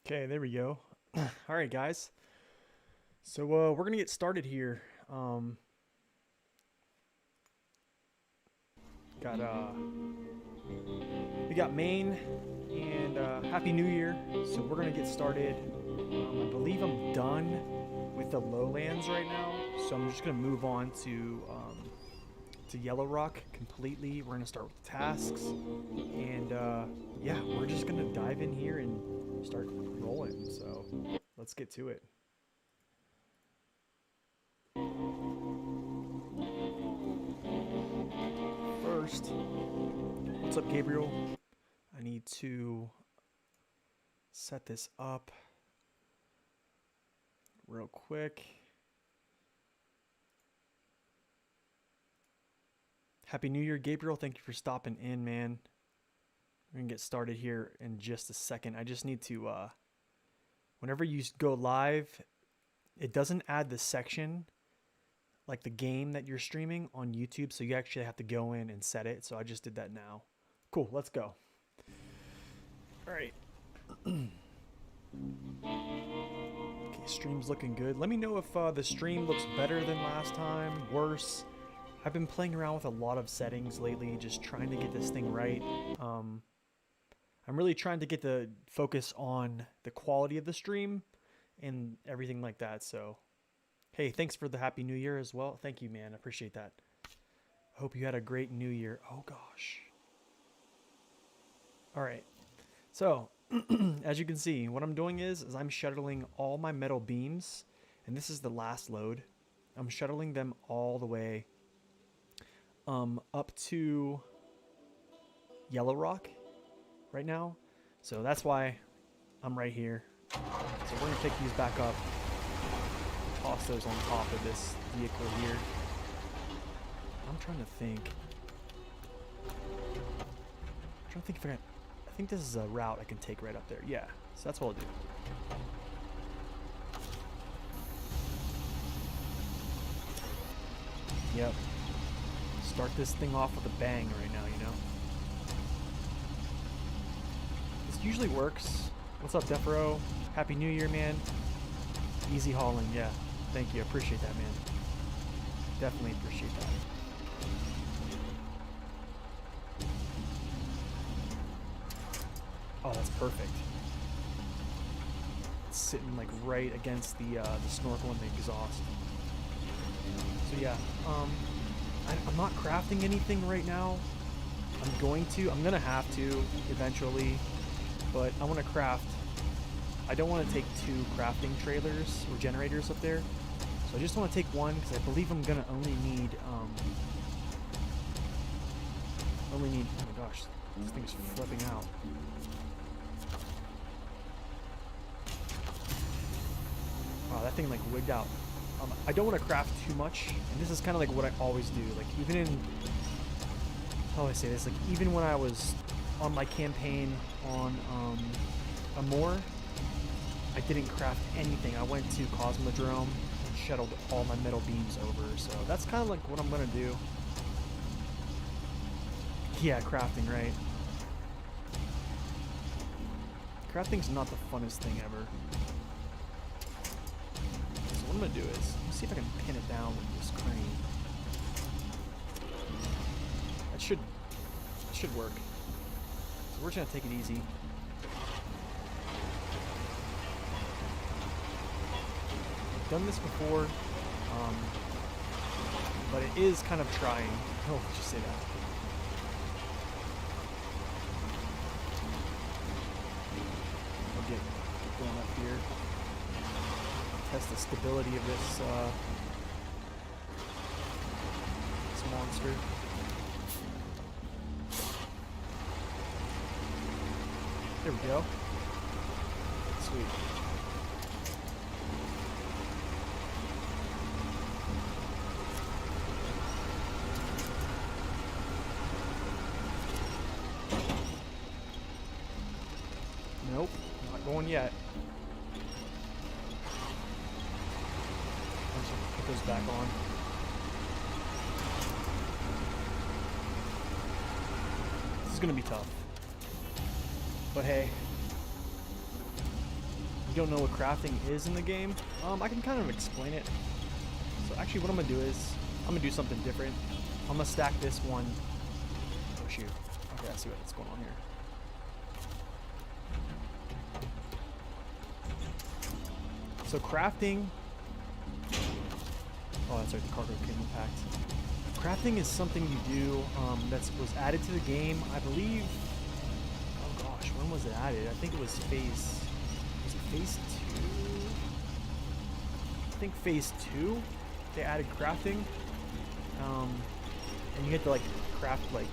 Okay, there we go. All right, guys. So we're gonna get started here. Got we got Maine and Happy New Year. So we're gonna get started. I believe I'm done with the lowlands right now. So I'm just gonna move on to Yellow Rock completely. We're gonna start with the tasks, and yeah, we're just gonna dive in here and start rolling. So let's get to it. First, what's up, Gabriel? I need to set this up real quick. Happy New Year, Gabriel. Thank you for stopping in, man. We're going to get started here in just a second. I just need to, whenever you go live, it doesn't add the section, like the game that you're streaming on YouTube, so you actually have to go in and set it. So I just did that now. Cool, let's go. All right. Okay, stream's looking good. Let me know if the stream looks better than last time, worse. I've been playing around with a lot of settings lately, just trying to get this thing right. I'm really trying to get the focus on the quality of the stream and everything like that. So, hey, thanks for the Happy New Year as well. Thank you, man. I appreciate that. I hope you had a great New Year. Oh, gosh. All right. So, as you can see, what I'm doing is I'm shuttling all my metal beams, and this is the last load. I'm shuttling them all the way up to Yellow Rock right now. So that's why I'm right here. So we're going to pick these back up, toss those on top of this vehicle here. I'm trying to think. If I think this is a route I can take right up there. Yeah, so that's what I'll do. Yep. Start this thing off with a bang right now, you know? This usually works. What's up, Defro? Happy New Year, man. Easy hauling, yeah. Thank you, appreciate that, man. Definitely appreciate that. Oh, that's perfect. It's sitting like right against the snorkel and the exhaust. So yeah, I'm not crafting anything right now. I'm gonna have to eventually, but I want to craft. I don't want to take 2 crafting trailers or generators up there, so I just want to take one because I believe I'm gonna only need. Oh my gosh, this thing's flipping out. Wow, that thing like wigged out. I don't want to craft too much, and this is kind of like what I always do. Like even in, how do I say this? Like even when I was on my campaign on Amore, I didn't craft anything. I went to Cosmodrome and shuttled all my metal beams over. So that's kind of like what I'm gonna do. Yeah, crafting, right? Crafting's not the funnest thing ever. What I'm gonna do is see if I can pin it down with this crane. That should work. So we're just gonna take it easy. I've done this before, but it is kind of trying. Oh, let's just say that. I'll get going up here. Test the stability of this monster. There we go. Sweet. Nope, not going yet. Put those back on. This is gonna be tough. But hey, you don't know what crafting is in the game, I can kind of explain it. So actually what I'm going to do is, I'm going to do something different. I'm going to stack this one. Oh shoot. Okay, I see what's going on here. So crafting, oh that's right, the cargo came packed. Crafting is something you do that was added to the game, I believe. Oh gosh, when was it added? I think it was phase 2? I think phase 2, they added crafting. And you get to like craft like,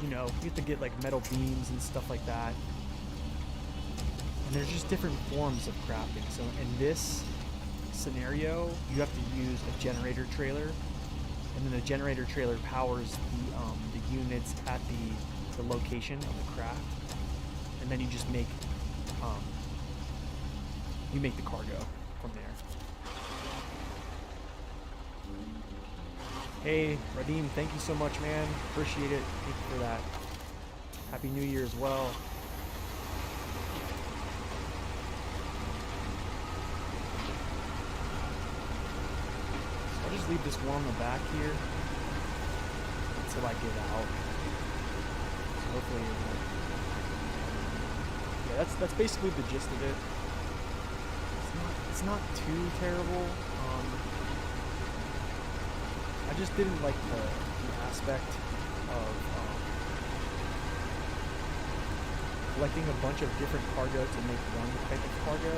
you know, you have to get like metal beams and stuff like that. And there's just different forms of crafting. So in this scenario, you have to use a generator trailer, and then the generator trailer powers the units at the location of the craft, and then you just make the cargo from there. Hey Radim, thank you so much, man. Appreciate it. Thank you for that. Happy New Year as well. I'll just leave this one on the back here until I get out. So hopefully, yeah, that's basically the gist of it. It's not too terrible. I just didn't like the aspect of collecting a bunch of different cargo to make one type of cargo.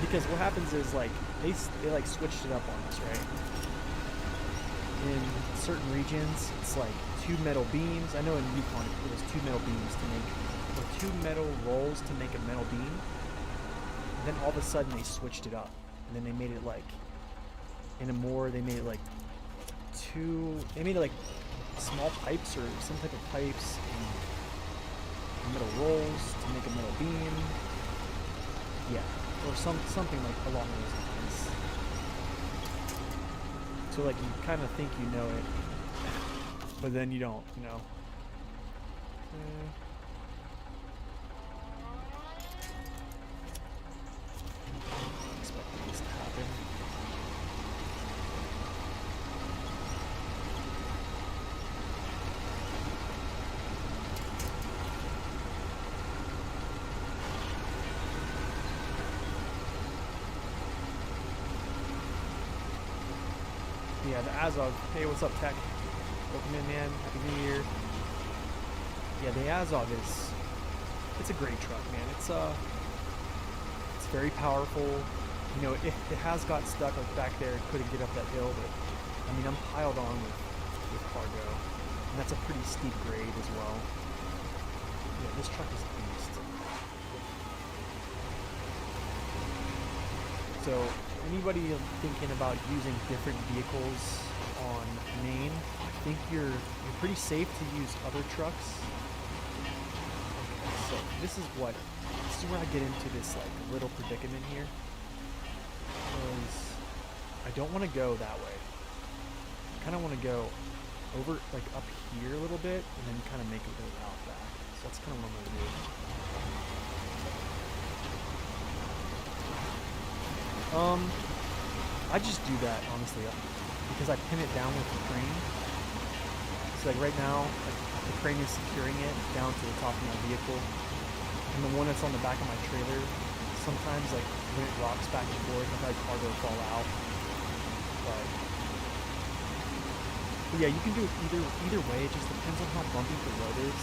Because what happens is like they like switched it up on us, right? In certain regions, it's like 2 metal beams. I know in Yukon it was 2 metal beams to make, or 2 metal rolls to make a metal beam. And then all of a sudden they switched it up, and then they made it like they made it like like small pipes or some type of pipes and metal rolls to make a metal beam. Yeah. Or something like along those lines. So like you kind of think you know it, but then you don't, you know. Expecting this to happen. Yeah, the Azov. Hey, what's up, Tech? Welcome in, man. Happy New Year. Yeah, the Azov it's a great truck, man. It's very powerful. You know, it has got stuck like back there. It couldn't get up that hill, but I mean, I'm piled on with cargo, and that's a pretty steep grade as well. Yeah, this truck is a beast. So anybody thinking about using different vehicles on main, I think you're pretty safe to use other trucks. Okay, so this is where I get into this like little predicament here, because I don't want to go that way. I kind of want to go over like up here a little bit and then kind of make a little route back. So that's kind of what I'm gonna do. I just do that honestly because I pin it down with the crane. So like right now, like, the crane is securing it down to the top of my vehicle, and the one that's on the back of my trailer, sometimes like when it rocks back and forth, I've had cargo fall out. But yeah, you can do it either way. It just depends on how bumpy the road is.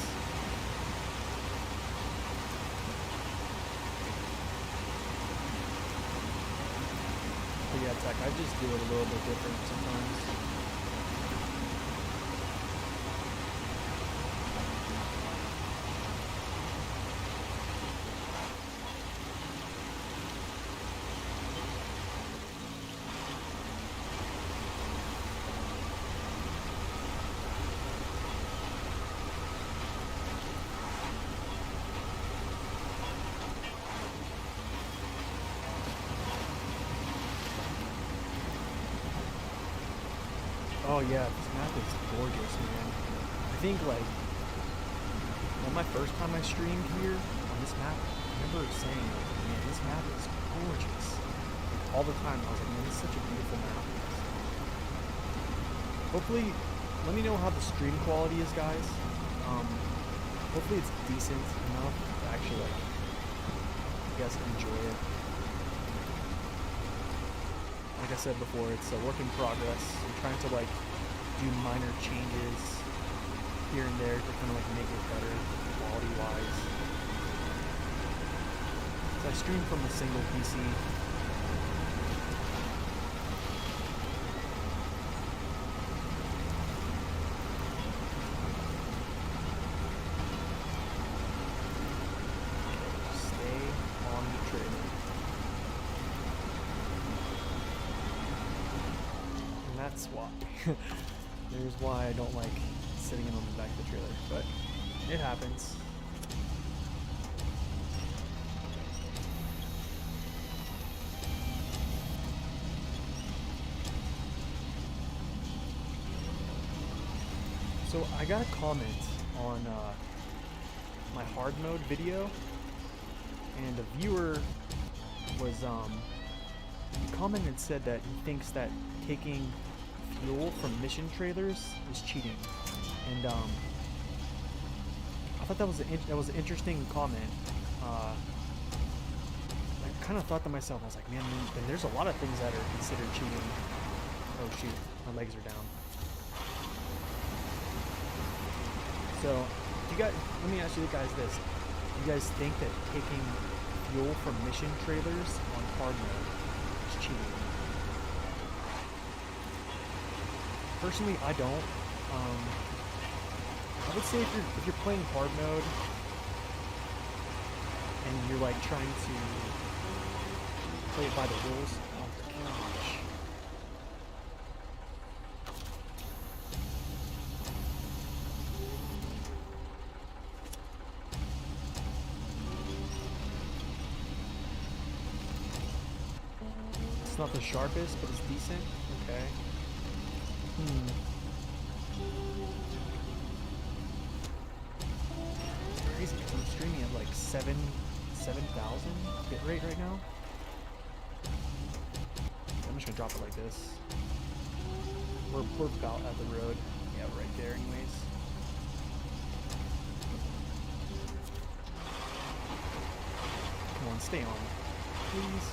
Yeah, Tech, I just do it a little bit different sometimes. Oh yeah, this map is gorgeous, man. I think like, well, my first time I streamed here on this map, remember saying, like, man, this map is gorgeous. Like, all the time, I was like, man, this is such a beautiful map. Hopefully, let me know how the stream quality is, guys. Hopefully it's decent enough to actually, like, you guys can enjoy it. Like I said before, it's a work in progress. I'm trying to, like, do minor changes here and there to kind of, like, make it better quality-wise. So I stream from a single PC. That's why. There's why I don't like sitting in on the back of the trailer, but it happens. So I got a comment on my hard mode video, and a viewer was commented and said that he thinks that taking fuel from mission trailers is cheating, and I thought that was an interesting comment. I kind of thought to myself, I was like, man, then there's a lot of things that are considered cheating. Oh shoot, my legs are down. So, let me ask you guys this: do you guys think that taking fuel from mission trailers on hard mode is cheating? Personally, I don't. I would say if you're playing hard mode and you're like trying to play it by the rules. Oh gosh. It's not the sharpest, but it's decent. Okay. It's crazy because I'm streaming at like 7,000 bit rate right now. I'm just gonna drop it like this. We're about at the road. Yeah, right there anyways. Come on, stay on. Please.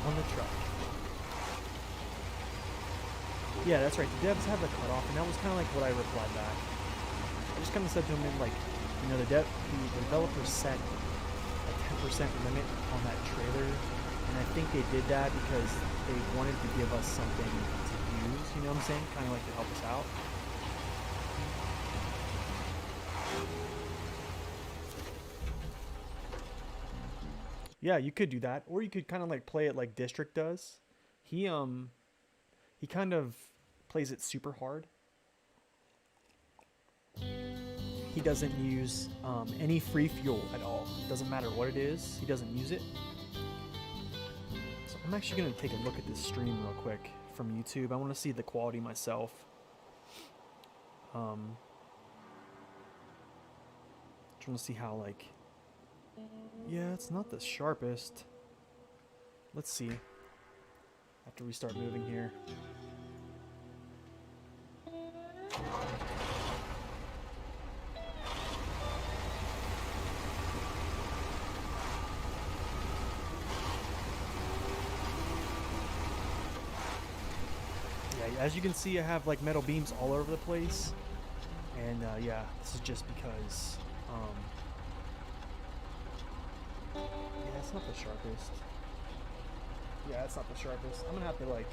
On the truck. Yeah, that's right. The devs have the cutoff, and that was kind of like what I replied back. I just kind of said to him, like, you know, the developers set a 10% limit on that trailer, and I think they did that because they wanted to give us something to use. You know what I'm saying? Kind of like to help us out. Yeah, you could do that, or you could kind of like play it like District does. He kind of plays it super hard. He doesn't use any free fuel at all. Doesn't matter what it is, he doesn't use it. So I'm actually gonna take a look at this stream real quick from YouTube. I want to see the quality myself. Trying to see how like. Yeah, it's not the sharpest. Let's see. After we start moving here. Yeah, as you can see, I have like metal beams all over the place. And yeah, this is just because yeah, it's not the sharpest. Yeah, it's not the sharpest. I'm gonna have to like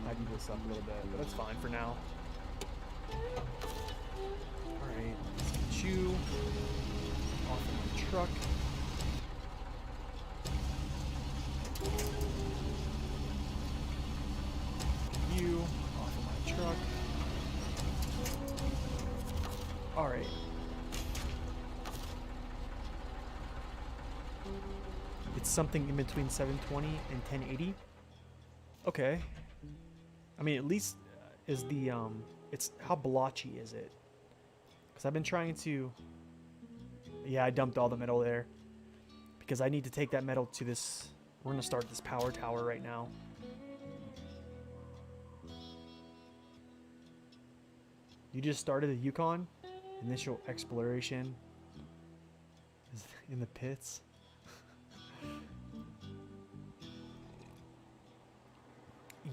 tidy this up a little bit, but it's fine for now. Alright, let's get you off of my truck. You off of my truck. Alright. something in between 720 and 1080. Okay. I mean, at least is the it's how blotchy is it? Because I've been trying to. Yeah, I dumped all the metal there because I need to take that metal to this. We're gonna start this power tower right now. You just started the Yukon. Initial exploration is in the pits.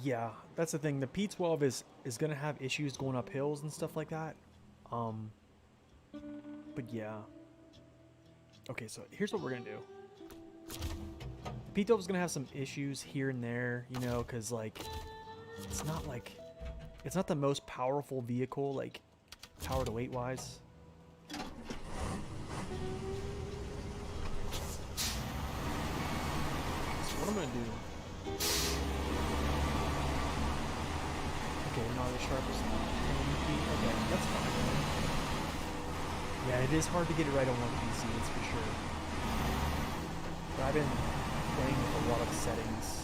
Yeah, that's the thing. The P12 is gonna have issues going up hills and stuff like that. But yeah. Okay, so here's what we're gonna do. The P12 is gonna have some issues here and there, you know, because like it's not the most powerful vehicle, like power to weight wise. So what I'm gonna do. Okay, not as sharp as 10 feet. Okay, that's fine. Yeah, it is hard to get it right on one PC, that's for sure. But I've been playing with a lot of settings.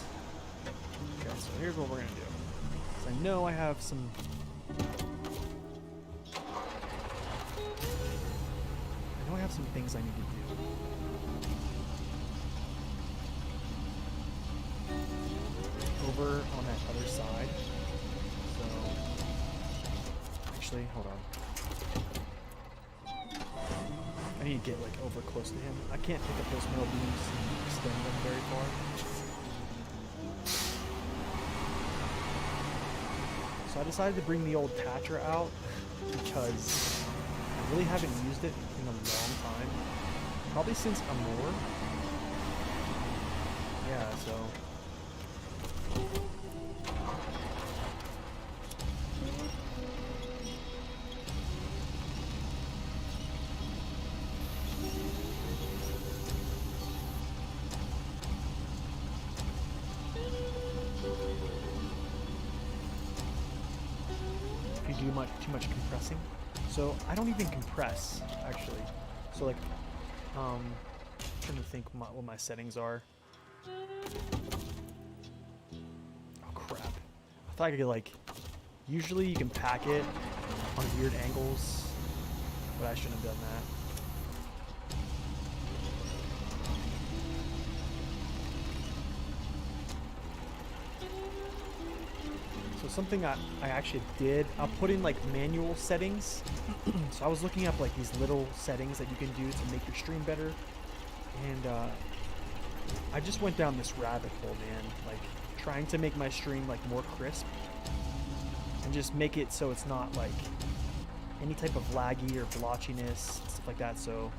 Okay, so here's what we're gonna do. So I know I have some. I know I have some things I need to do. Over on that other side. So, actually, hold on. I need to get like over close to him. I can't pick up those metal beams and extend them very far. So I decided to bring the old Tatra out because I really haven't used it in a long time. Probably since Amor. Yeah, so. If you do too much compressing. So I don't even compress, actually. So like, I'm trying to think what my settings are. Oh crap. I thought I could like, usually you can pack it on weird angles, but I shouldn't have done that. So something I actually did, I'll put in like manual settings. So I was looking up like these little settings that you can do to make your stream better. And I just went down this rabbit hole, man. Like trying to make my stream like more crisp. And just make it so it's not like any type of laggy or blotchiness, stuff like that. So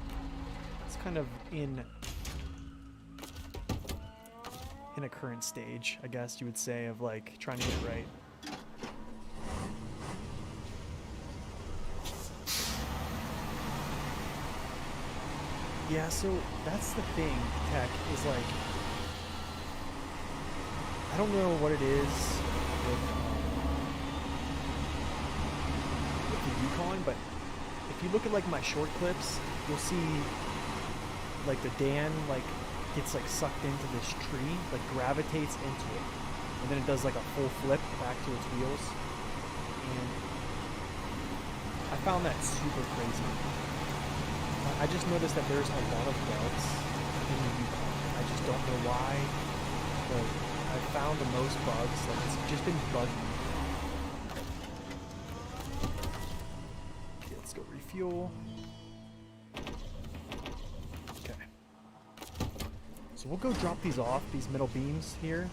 it's kind of in a current stage, I guess you would say, of like trying to get it right. Yeah, so that's the thing, tech, is like, I don't know what it is with the Yukon, but if you look at like my short clips, you'll see like the Dan like gets like sucked into this tree, like gravitates into it, and then it does like a full flip back to its wheels, and I found that super crazy. I just noticed that there's a lot of bugs in the Yukon. I just don't know why, but I found the most bugs, like it's just been bugging. Okay, let's go refuel. Okay. So we'll go drop these off, these metal beams here.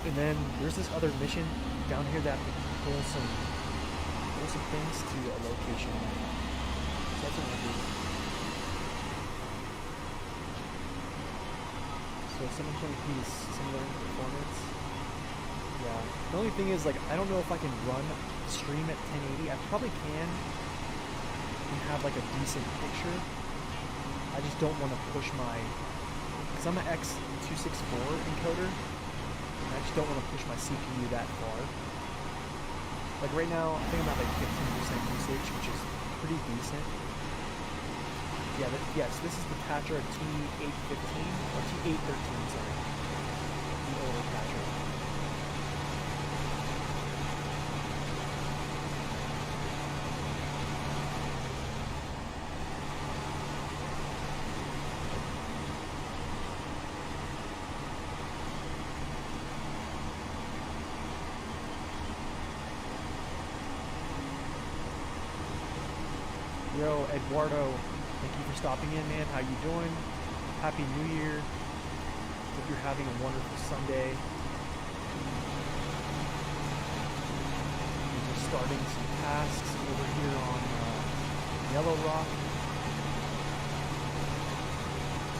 And then there's this other mission down here that pull some things to a location. So that's what we'll do. So 720p is similar in performance. Yeah. The only thing is, like, I don't know if I can run stream at 1080. I probably can and have like a decent picture. I just don't want to push my, because I'm an X264 encoder. I just don't want to push my CPU that far. Like right now, I think I'm at like 15% usage, which is pretty decent. Yeah, yes, this is the Tatra T815, or T813, sorry. The older Tatra. Yo, Eduardo, thank you for stopping in, man. How you doing? Happy New Year. Hope you're having a wonderful Sunday. We're just starting some tasks over here on Yellow Rock.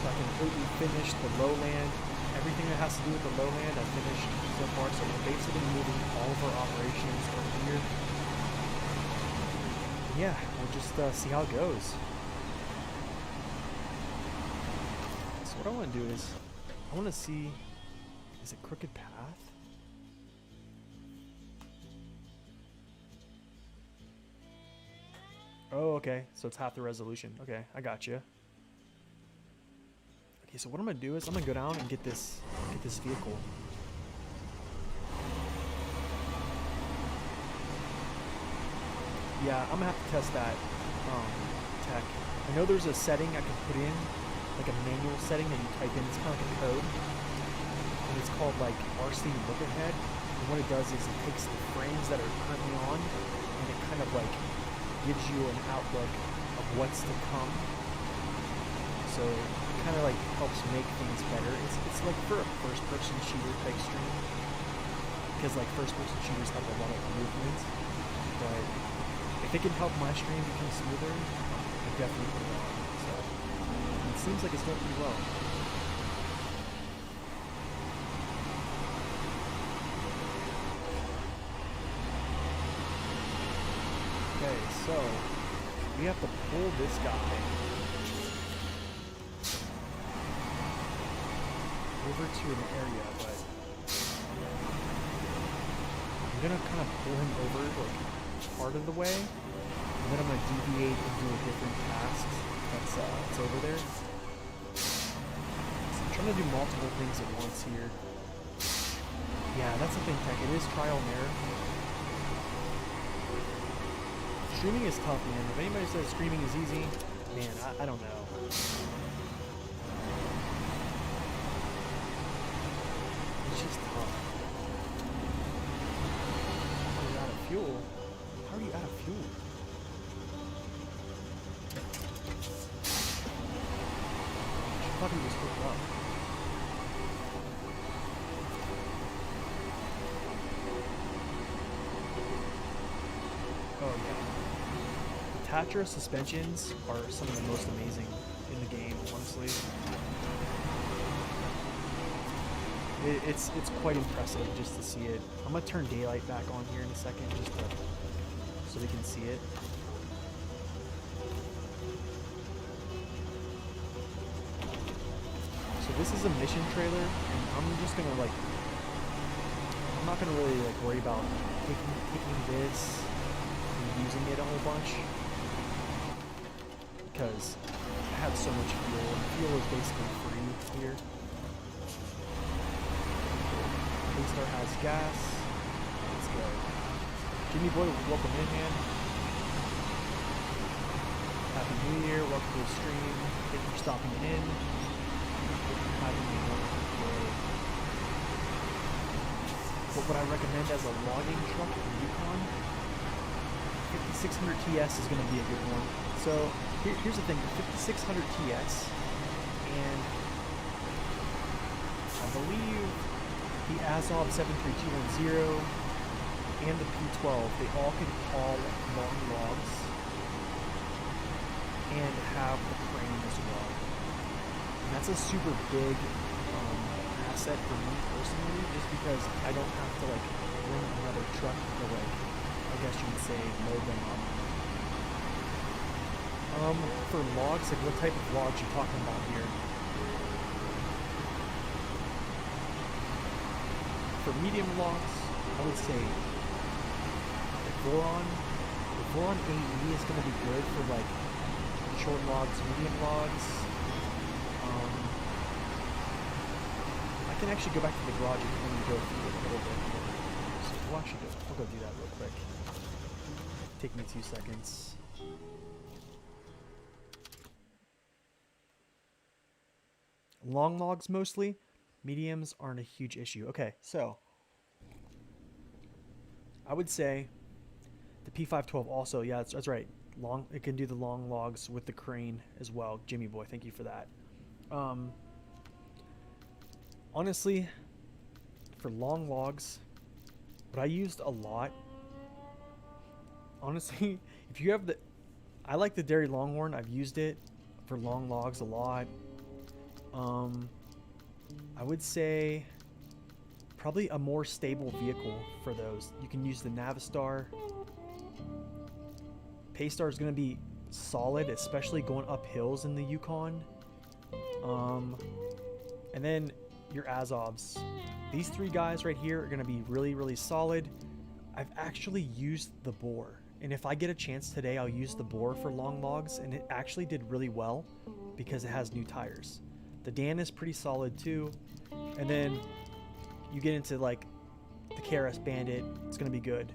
So I completely finished the lowland. Everything that has to do with the lowland I finished so far. So we're basically moving all of our operations over here. Yeah, we'll just see how it goes. So what I want to do is, I want to see, is it Crooked Path? Oh, okay, so it's half the resolution. Okay, I got you. Okay, so what I'm going to do is, I'm going to go down and get this vehicle. Yeah, I'm gonna have to test that tech. I know there's a setting I can put in, like a manual setting that you type in. It's kind of like a code, and it's called like RC Look Ahead. And what it does is it takes the frames that are currently on, and it kind of like gives you an outlook of what's to come. So it kind of like helps make things better. It's like for a first-person shooter type stream, because like first-person shooters have a lot of movement, but if it can help my stream become smoother, I definitely put it on. So it seems like it's going pretty well. Okay, so we have to pull this guy over to an area, but I'm gonna kind of pull him over like part of the way, and then I'm going to deviate and do a different task that's over there. So I'm trying to do multiple things at once here. Yeah, that's the thing, Tech. It is trial and error. Streaming is tough, man. If anybody says streaming is easy, man, I don't know. It's just tough. Oh, you're out of fuel. How are you out of fuel? I thought he was hooked up. Oh yeah. The Tatra suspensions are some of the most amazing in the game, honestly. It's quite impressive just to see it. I'm gonna turn daylight back on here in a second, just so we can see it. So this is a mission trailer, and I'm just gonna like, I'm not gonna really like worry about taking this and using it a whole bunch, because I have so much fuel, and fuel is basically free here. Paystar has gas. Let's go. Jimmy Boy, welcome in, man. Happy New Year, welcome to the stream. Thank you for stopping in. Having a wonderful day. What would I recommend as a logging truck in Yukon? 5600 TS is going to be a good one. So here's the thing, the 5600 TS, and I believe the Azov 73210 and the P12, they all can haul long logs and have the crane as well. And that's a super big asset for me personally, just because I don't have to like bring another truck to like, I guess you would say, load them up. For logs, like what type of logs you talking about here? For medium logs, I would say the Voron AE is going to be good for like short logs, medium logs. I can actually go back to the garage if you want me to go through it a little bit. So I'll go do that real quick. Take me 2 seconds. Long logs mostly. Mediums aren't a huge issue. Okay, so I would say the P512 also, yeah, that's right. It can do the long logs with the crane as well. Jimmy boy, thank you for that. Honestly, for long logs, what I used a lot, honestly, if you have I like the Dairy Longhorn. I've used it for long logs a lot. I would say probably a more stable vehicle for those. You can use the Navistar. Paystar is going to be solid, especially going up hills in the Yukon. And then your Azovs. These 3 guys right here are going to be really, really solid. I've actually used the Boar. And if I get a chance today, I'll use the Boar for long logs. And it actually did really well because it has new tires. The Dan is pretty solid too. And then you get into like the KRS Bandit. It's going to be good.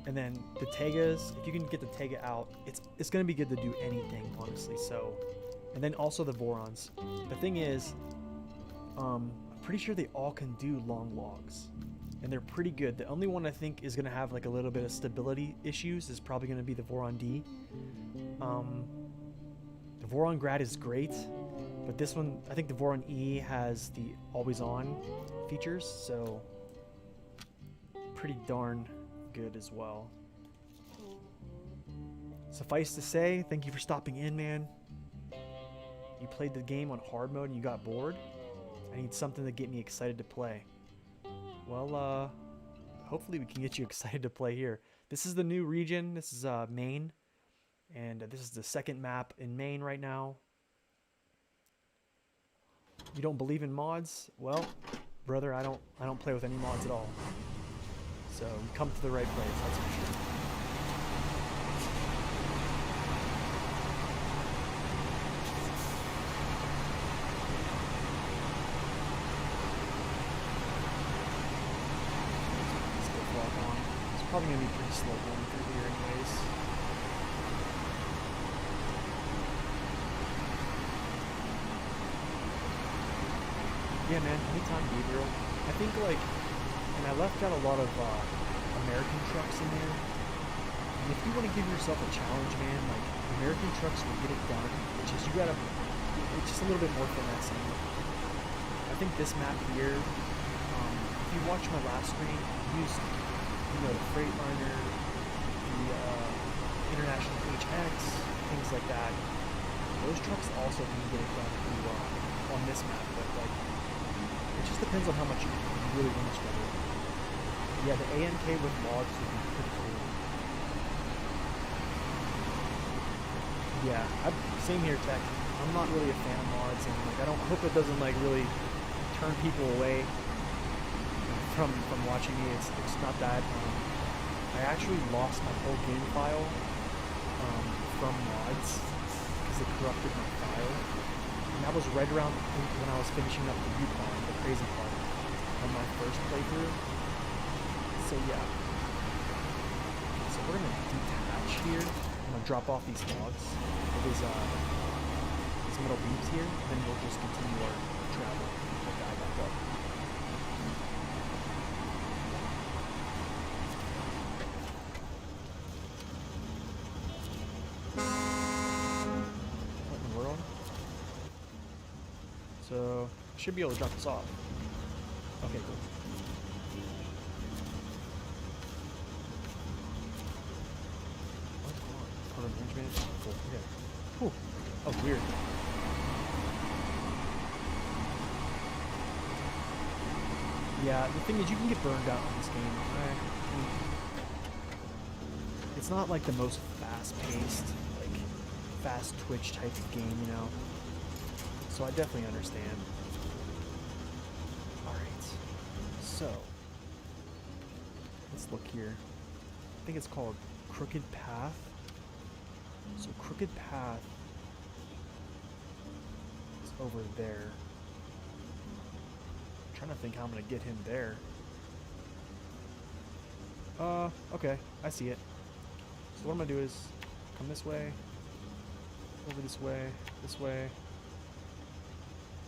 And then the Tegas, if you can get the Tega out, it's going to be good to do anything, honestly. So, and then also the Vorons. The thing is, I'm pretty sure they all can do long logs, and they're pretty good. The only one I think is going to have like a little bit of stability issues is probably going to be the Voron D. The Voron Grad is great, but this one, I think the Voron E has the always on features, so pretty darn good as well. Suffice to say, thank you for stopping in, man. You played the game on hard mode and you got bored. I need something to get me excited to play. Well, hopefully we can get you excited to play here. This is the new region. This is Maine, and this is the second map in Maine right now. You don't believe in mods? Well, brother, I don't play with any mods at all. So you come to the right place, that's for sure. It's probably gonna be pretty slow going through here anyways. Yeah, man, anytime, Gabriel. I think like, and I left out a lot of American trucks in there. And if you want to give yourself a challenge, man, like American trucks will get it done. It's just it's just a little bit more finessing. I think this map here, if you watch my last screen, I used, the Freightliner, the International HX, things like that. Those trucks also can get it done pretty well on this map, but like, it just depends on how much you really want to struggle. Yeah, the ANK with logs would be pretty cool. Yeah, same here, Tech. I'm not really a fan of mods, and like, I hope it doesn't like really turn people away from watching me. It's not that. I actually lost my whole game file from mods because it corrupted my file. And that was right around when I was finishing up the Yukon, the crazy part, on my first playthrough. So yeah. So we're gonna detach here. I'm gonna drop off these logs with these metal beams here, and then we'll just continue our travel with the eye back up. What in the world? So I should be able to drop this off. Okay, cool. Cool. Okay. Whew. Oh, weird. Yeah, the thing is, you can get burned out in this game. It's not like the most fast-paced, like fast twitch type of game, So I definitely understand. All right. So let's look here. I think it's called Crooked Path. So crooked path is over there. I'm trying to think how I'm gonna get him there. Okay, I see it. So what I'm gonna do is come this way, over this way,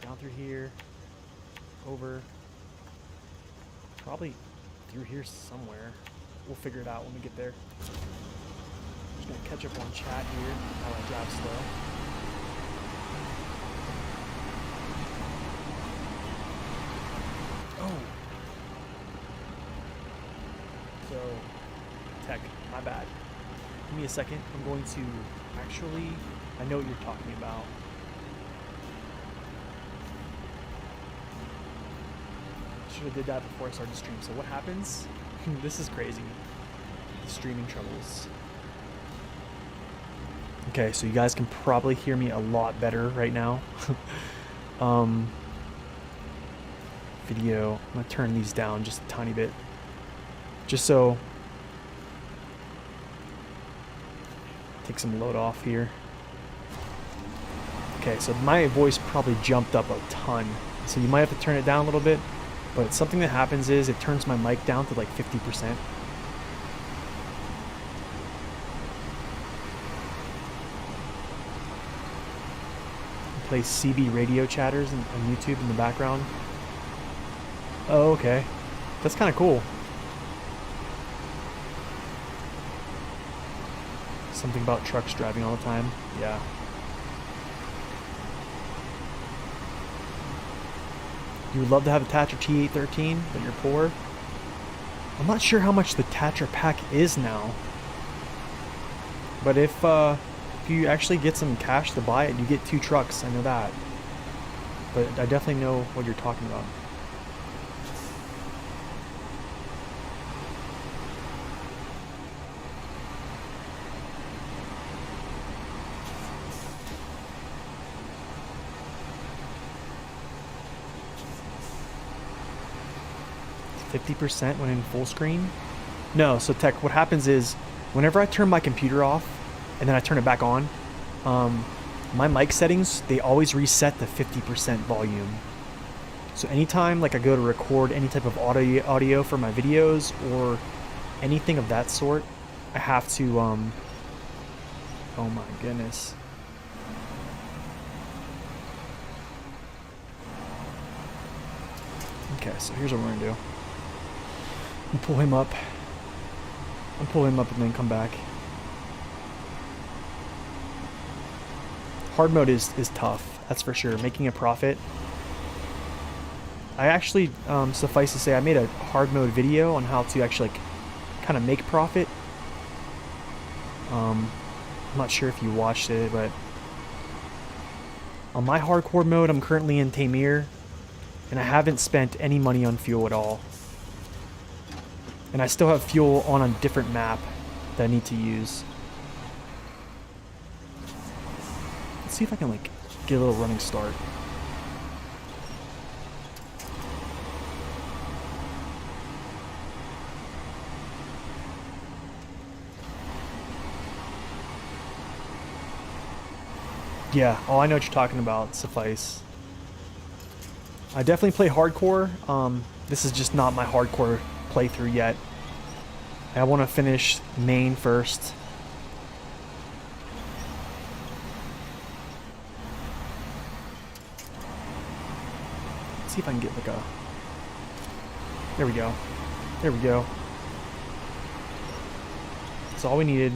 down through here, over, probably through here somewhere. We'll figure it out when we get there. Just gonna catch up on chat here while I drive slow. Oh! So, tech, my bad. Give me a second. I'm going to actually, I know what you're talking about. Should have did that before I started the stream. So what happens? This is crazy. The streaming troubles. Okay, so you guys can probably hear me a lot better right now. Video. I'm gonna turn these down just a tiny bit. Just so. Take some load off here. Okay, so my voice probably jumped up a ton. So you might have to turn it down a little bit. But something that happens is it turns my mic down to like 50%. Play CB radio chatters on YouTube in the background. Oh, okay. That's kind of cool. Something about trucks driving all the time. Yeah. You would love to have a Thatcher T813, but you're poor. I'm not sure how much the Thatcher pack is now. But if you actually get some cash to buy it, you get 2 trucks. I know that. But I definitely know what you're talking about. %, when in full screen? No, so Tech, what happens is whenever I turn my computer off and then I turn it back on, my mic settings, they always reset to 50% volume. So anytime like I go to record any type of audio for my videos or anything of that sort, I have to, oh my goodness. Okay, so here's what we're gonna do. And pull him up. And pull him up and then come back. Hard mode is tough, that's for sure. Making a profit. I actually, suffice to say, I made a hard mode video on how to actually like, kind of make profit. I'm not sure if you watched it, but on my hardcore mode, I'm currently in Tamir, and I haven't spent any money on fuel at all. And I still have fuel on a different map that I need to use. Let's see if I can like get a little running start. Yeah, oh, I know what you're talking about, suffice. I definitely play hardcore. This is just not my hardcore playthrough yet. I want to finish main first. Let's see if I can get like a... There we go. There we go. That's all we needed.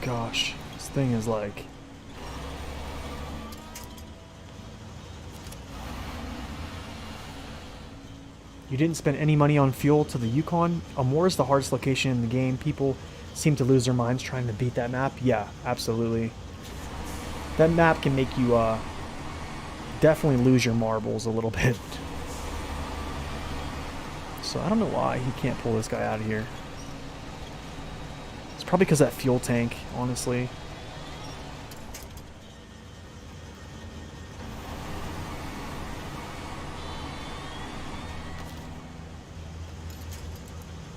Gosh, this thing is like... You didn't spend any money on fuel to the Yukon? Amor is the hardest location in the game. People seem to lose their minds trying to beat that map. Yeah, absolutely. That map can make you definitely lose your marbles a little bit. So I don't know why he can't pull this guy out of here. It's probably because that fuel tank, honestly.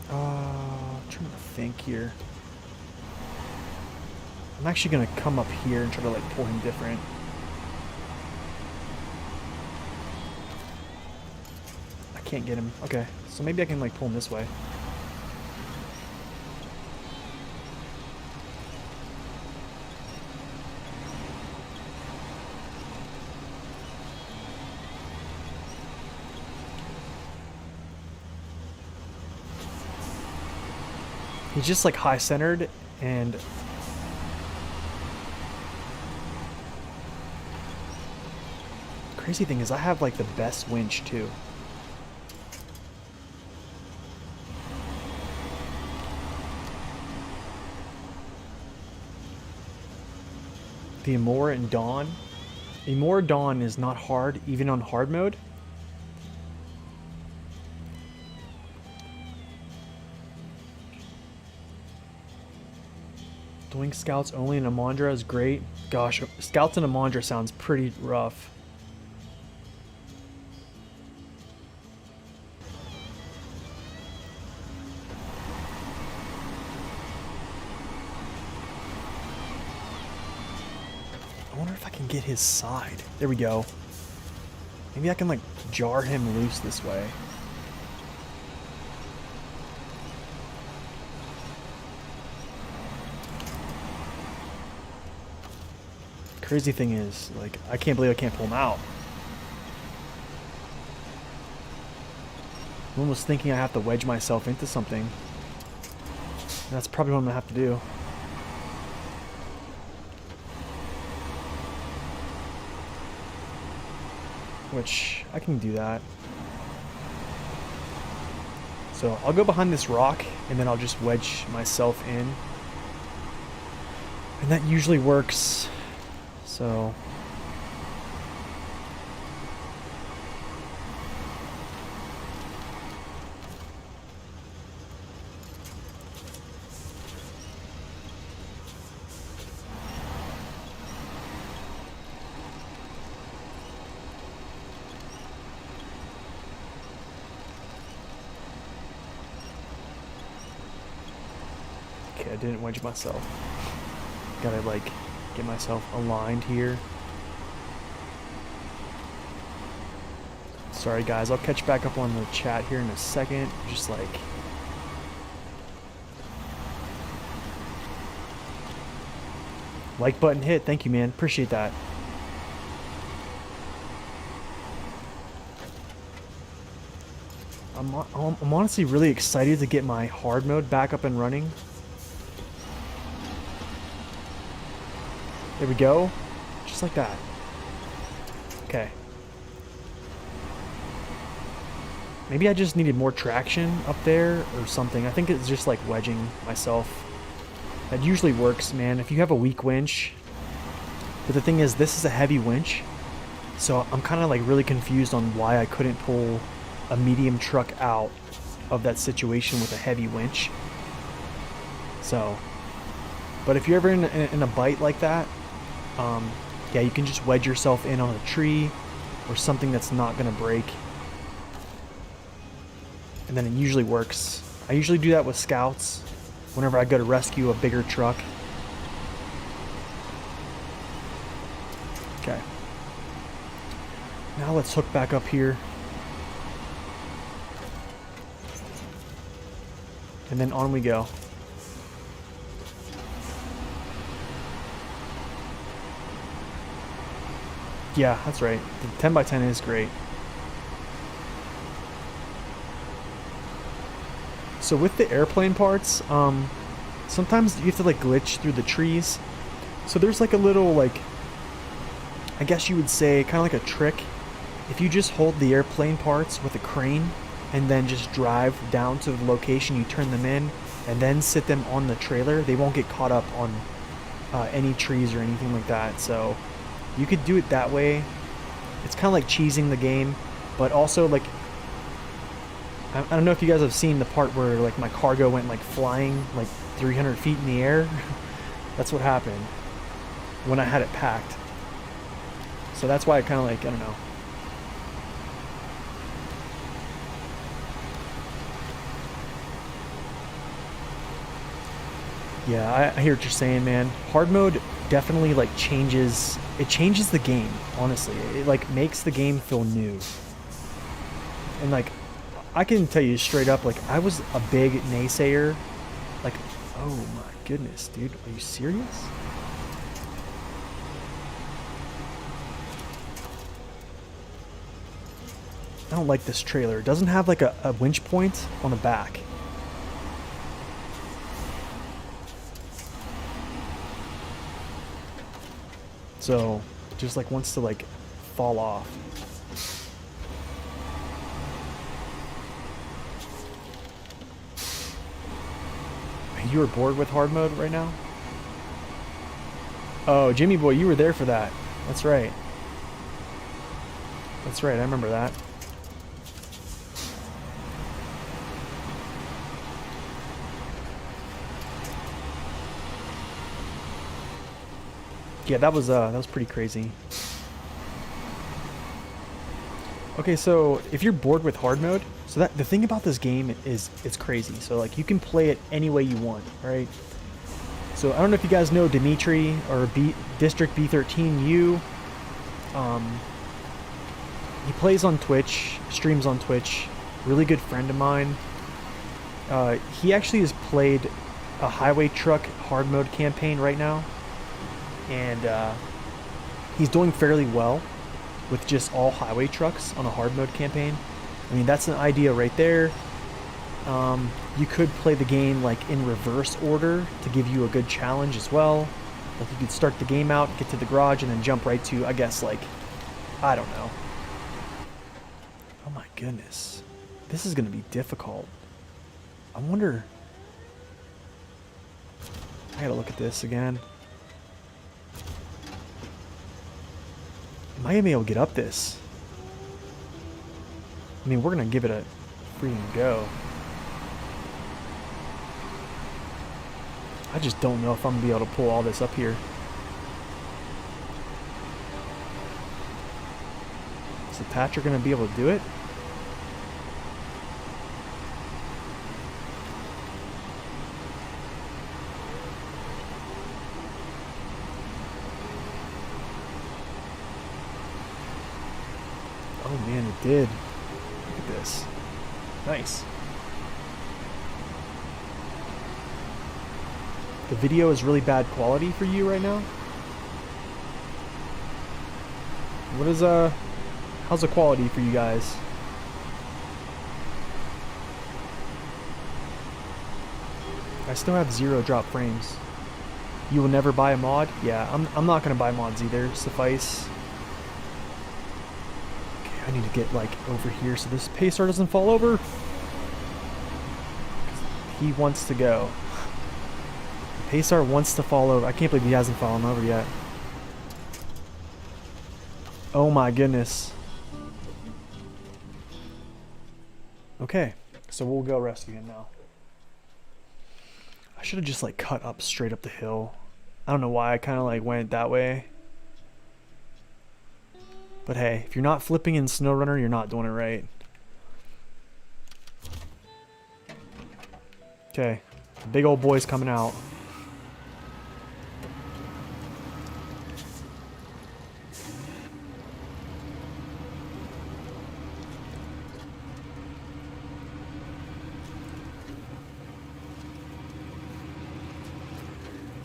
Trying to think here. I'm actually gonna come up here and try to like pull him different. I can't get him. Okay, so maybe I can like pull him this way. He's just like high centered and crazy thing is I have like the best winch too. The Amora and Dawn. Amora Dawn is not hard even on hard mode. Doing scouts only in Amandra is great. Gosh, scouts in Amandra sounds pretty rough. I wonder if I can get his side. There we go. Maybe I can like jar him loose this way. Crazy thing is, like, I can't believe I can't pull him out. I'm almost thinking I have to wedge myself into something. That's probably what I'm gonna have to do. Which, I can do that. So, I'll go behind this rock, and then I'll just wedge myself in. And that usually works. So... Okay, I didn't wedge myself. Gotta like get myself aligned here. Sorry guys, I'll catch back up on the chat here in a second. Just like button hit. Thank you, man. Appreciate that. I'm honestly really excited to get my hard mode back up and running. There we go. Just like that. Okay. Maybe I just needed more traction up there or something. I think it's just like wedging myself. That usually works, man. If you have a weak winch. But the thing is, this is a heavy winch. So I'm kind of like really confused on why I couldn't pull a medium truck out of that situation with a heavy winch. So, but if you're ever in a bite like that, yeah, you can just wedge yourself in on a tree or something that's not gonna break, and then it usually works. I usually do that with scouts whenever I go to rescue a bigger truck. Okay, now let's hook back up here. And then on we go. Yeah, that's right. The 10x10 is great. So with the airplane parts, sometimes you have to like glitch through the trees. So there's like a little like, I guess you would say kind of like a trick. If you just hold the airplane parts with a crane and then just drive down to the location, you turn them in, and then sit them on the trailer, they won't get caught up on any trees or anything like that. So you could do it that way. It's kind of like cheesing the game, but also like I don't know if you guys have seen the part where like my cargo went like flying like 300 feet in the air. That's what happened when I had it packed. So that's why I kind of like, I don't know. Yeah, I hear what you're saying, man. Hard mode definitely like changes, it changes the game, honestly. It like makes the game feel new. And like, I can tell you straight up, like I was a big naysayer. Like, oh my goodness, dude, are you serious? I don't like this trailer. It doesn't have like a winch point on the back. So, just like wants to like fall off. You were bored with hard mode right now? Oh, Jimmy boy, you were there for that. That's right. That's right, I remember that. Yeah, that was pretty crazy. Okay, so if you're bored with hard mode, so that the thing about this game is it's crazy. So like you can play it any way you want, right? So I don't know if you guys know Dimitri or District B13U. He plays on Twitch, streams on Twitch. Really good friend of mine. He actually has played a highway truck hard mode campaign right now, and he's doing fairly well with just all highway trucks on a hard mode campaign. I mean, that's an idea right there. You could play the game like in reverse order to give you a good challenge as well. Like you could start the game out, get to the garage, and then jump right to, I guess, like, I don't know. Oh my goodness. This is going to be difficult. I wonder... I gotta look at this again. Am I gonna be able to get up this? I mean, we're gonna give it a freaking go. I just don't know if I'm gonna be able to pull all this up here. Is the Thatcher gonna be able to do it? Oh man, it did. Look at this. Nice. The video is really bad quality for you right now? What is, how's the quality for you guys? I still have 0 drop frames. You will never buy a mod? Yeah, I'm not gonna buy mods either, suffice. Okay, I need to get like over here so this pacer doesn't fall over. He wants to go. Pacer wants to fall over. I can't believe he hasn't fallen over yet. Oh my goodness. Okay, so we'll go rescue him now. I should have just like cut up straight up the hill. I don't know why I kind of like went that way. But hey, if you're not flipping in SnowRunner, you're not doing it right. Okay, the big old boy's coming out.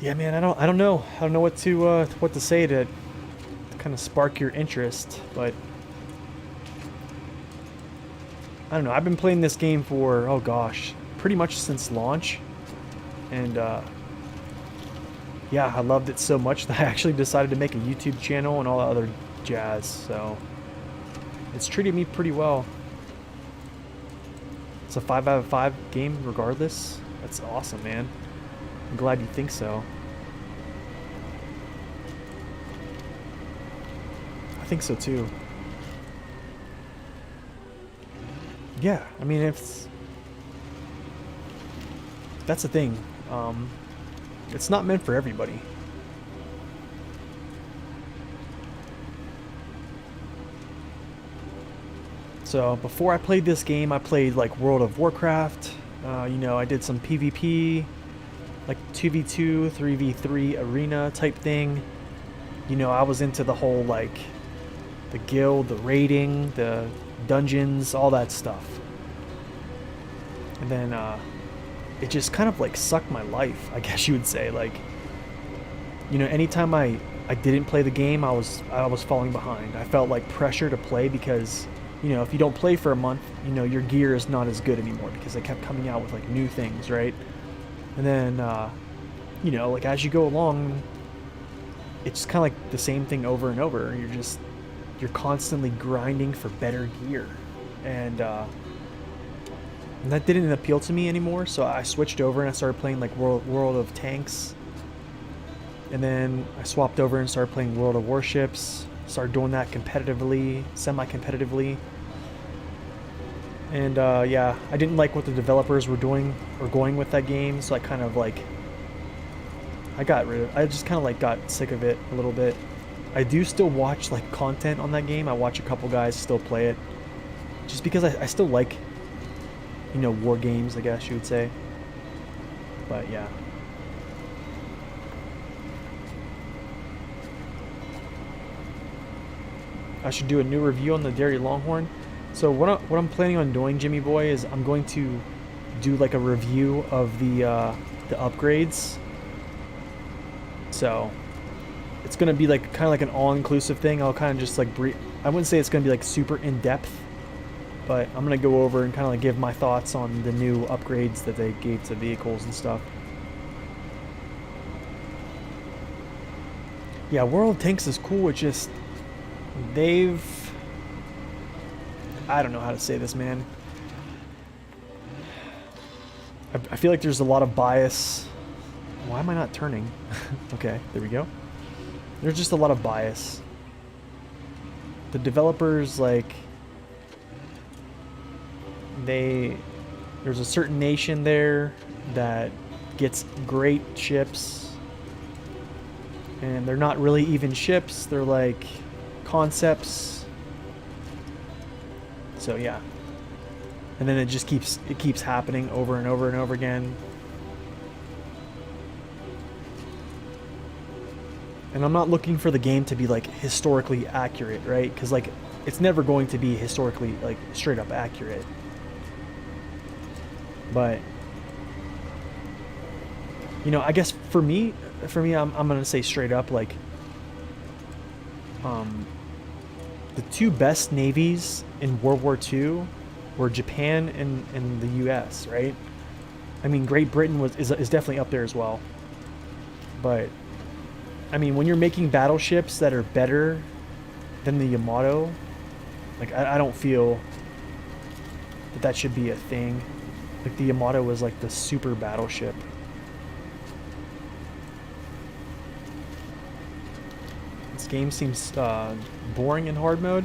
Yeah, man, I don't know what to say to kind of spark your interest, but I don't know. I've been playing this game for, oh gosh, pretty much since launch, and yeah, I loved it so much that I actually decided to make a YouTube channel and all that other jazz. So it's treated me pretty well. It's a 5 out of 5 game regardless. That's awesome, man. I'm glad you think so. I think so too. yeah, I mean, that's the thing. It's not meant for everybody. So before I played this game, I played like World of Warcraft. You know, I did some PvP, like 2v2, 3v3 arena type thing. You know, I was into the whole like the guild, the raiding, the dungeons, all that stuff. And then it just kind of like sucked my life, I guess you would say. Like, you know, anytime I didn't play the game, I was falling behind. I felt like pressure to play because, you know, if you don't play for a month, you know, your gear is not as good anymore because they kept coming out with like new things, right? And then you know, like as you go along, it's kind of like the same thing over and over. You're constantly grinding for better gear, and that didn't appeal to me anymore. So I switched over and I started playing like World of Tanks, and then I swapped over and started playing World of Warships. Started doing that competitively, semi-competitively, and yeah, I didn't like what the developers were doing or going with that game, so I kind of like I just kind of like got sick of it a little bit. I do still watch like content on that game. I watch a couple guys still play it, just because I still like, you know, war games, I guess you would say. But yeah. I should do a new review on the Dairy Longhorn. So what I'm planning on doing, Jimmy Boy, is I'm going to do like a review of the upgrades. So it's gonna be like kind of like an all-inclusive thing. I'll kind of just like I wouldn't say it's gonna be like super in depth, but I'm gonna go over and kind of like give my thoughts on the new upgrades that they gave to vehicles and stuff. Yeah, World of Tanks is cool. It's just I don't know how to say this, man. I feel like there's a lot of bias. Why am I not turning? Okay, there we go. There's just a lot of bias. The developers, like, there's a certain nation there that gets great ships, and they're not really even ships, they're like concepts. So yeah, and then it just keeps happening over and over and over again. And I'm not looking for the game to be like historically accurate, right? Because like it's never going to be historically like straight up accurate. But you know, I guess for me, I'm gonna say straight up, like, the two best navies in World War II were Japan and the U.S., right? I mean, Great Britain is definitely up there as well. But I mean, when you're making battleships that are better than the Yamato, like I don't feel that should be a thing. Like the Yamato was like the super battleship. This game seems boring in hard mode.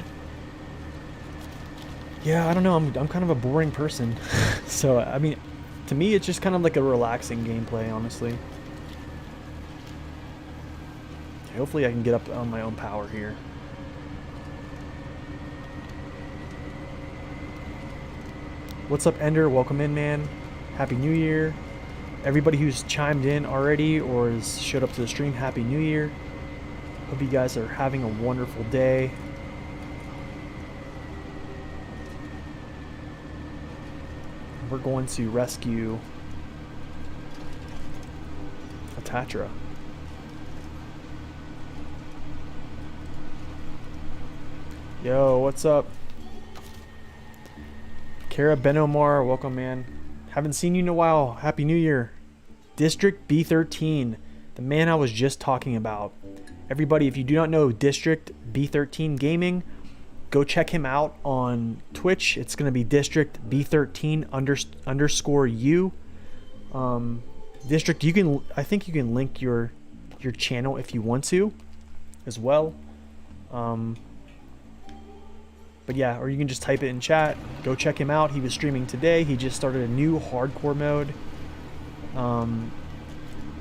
Yeah, I don't know. I'm kind of a boring person. So I mean, to me, it's just kind of like a relaxing gameplay, honestly. Okay, hopefully I can get up on my own power here. What's up, Ender? Welcome in, man. Happy New Year. Everybody who's chimed in already or has showed up to the stream, Happy New Year. Hope you guys are having a wonderful day. We're going to rescue a Tatra. Yo, what's up? Kara Benomar, welcome, man. Haven't seen you in a while. Happy New Year. District B13, the man I was just talking about. Everybody, if you do not know District B13 Gaming, go check him out on Twitch. It's going to be District B13 underscore U. District, I think you can link your channel if you want to as well. But yeah, or you can just type it in chat. Go check him out. He was streaming today. He just started a new hardcore mode.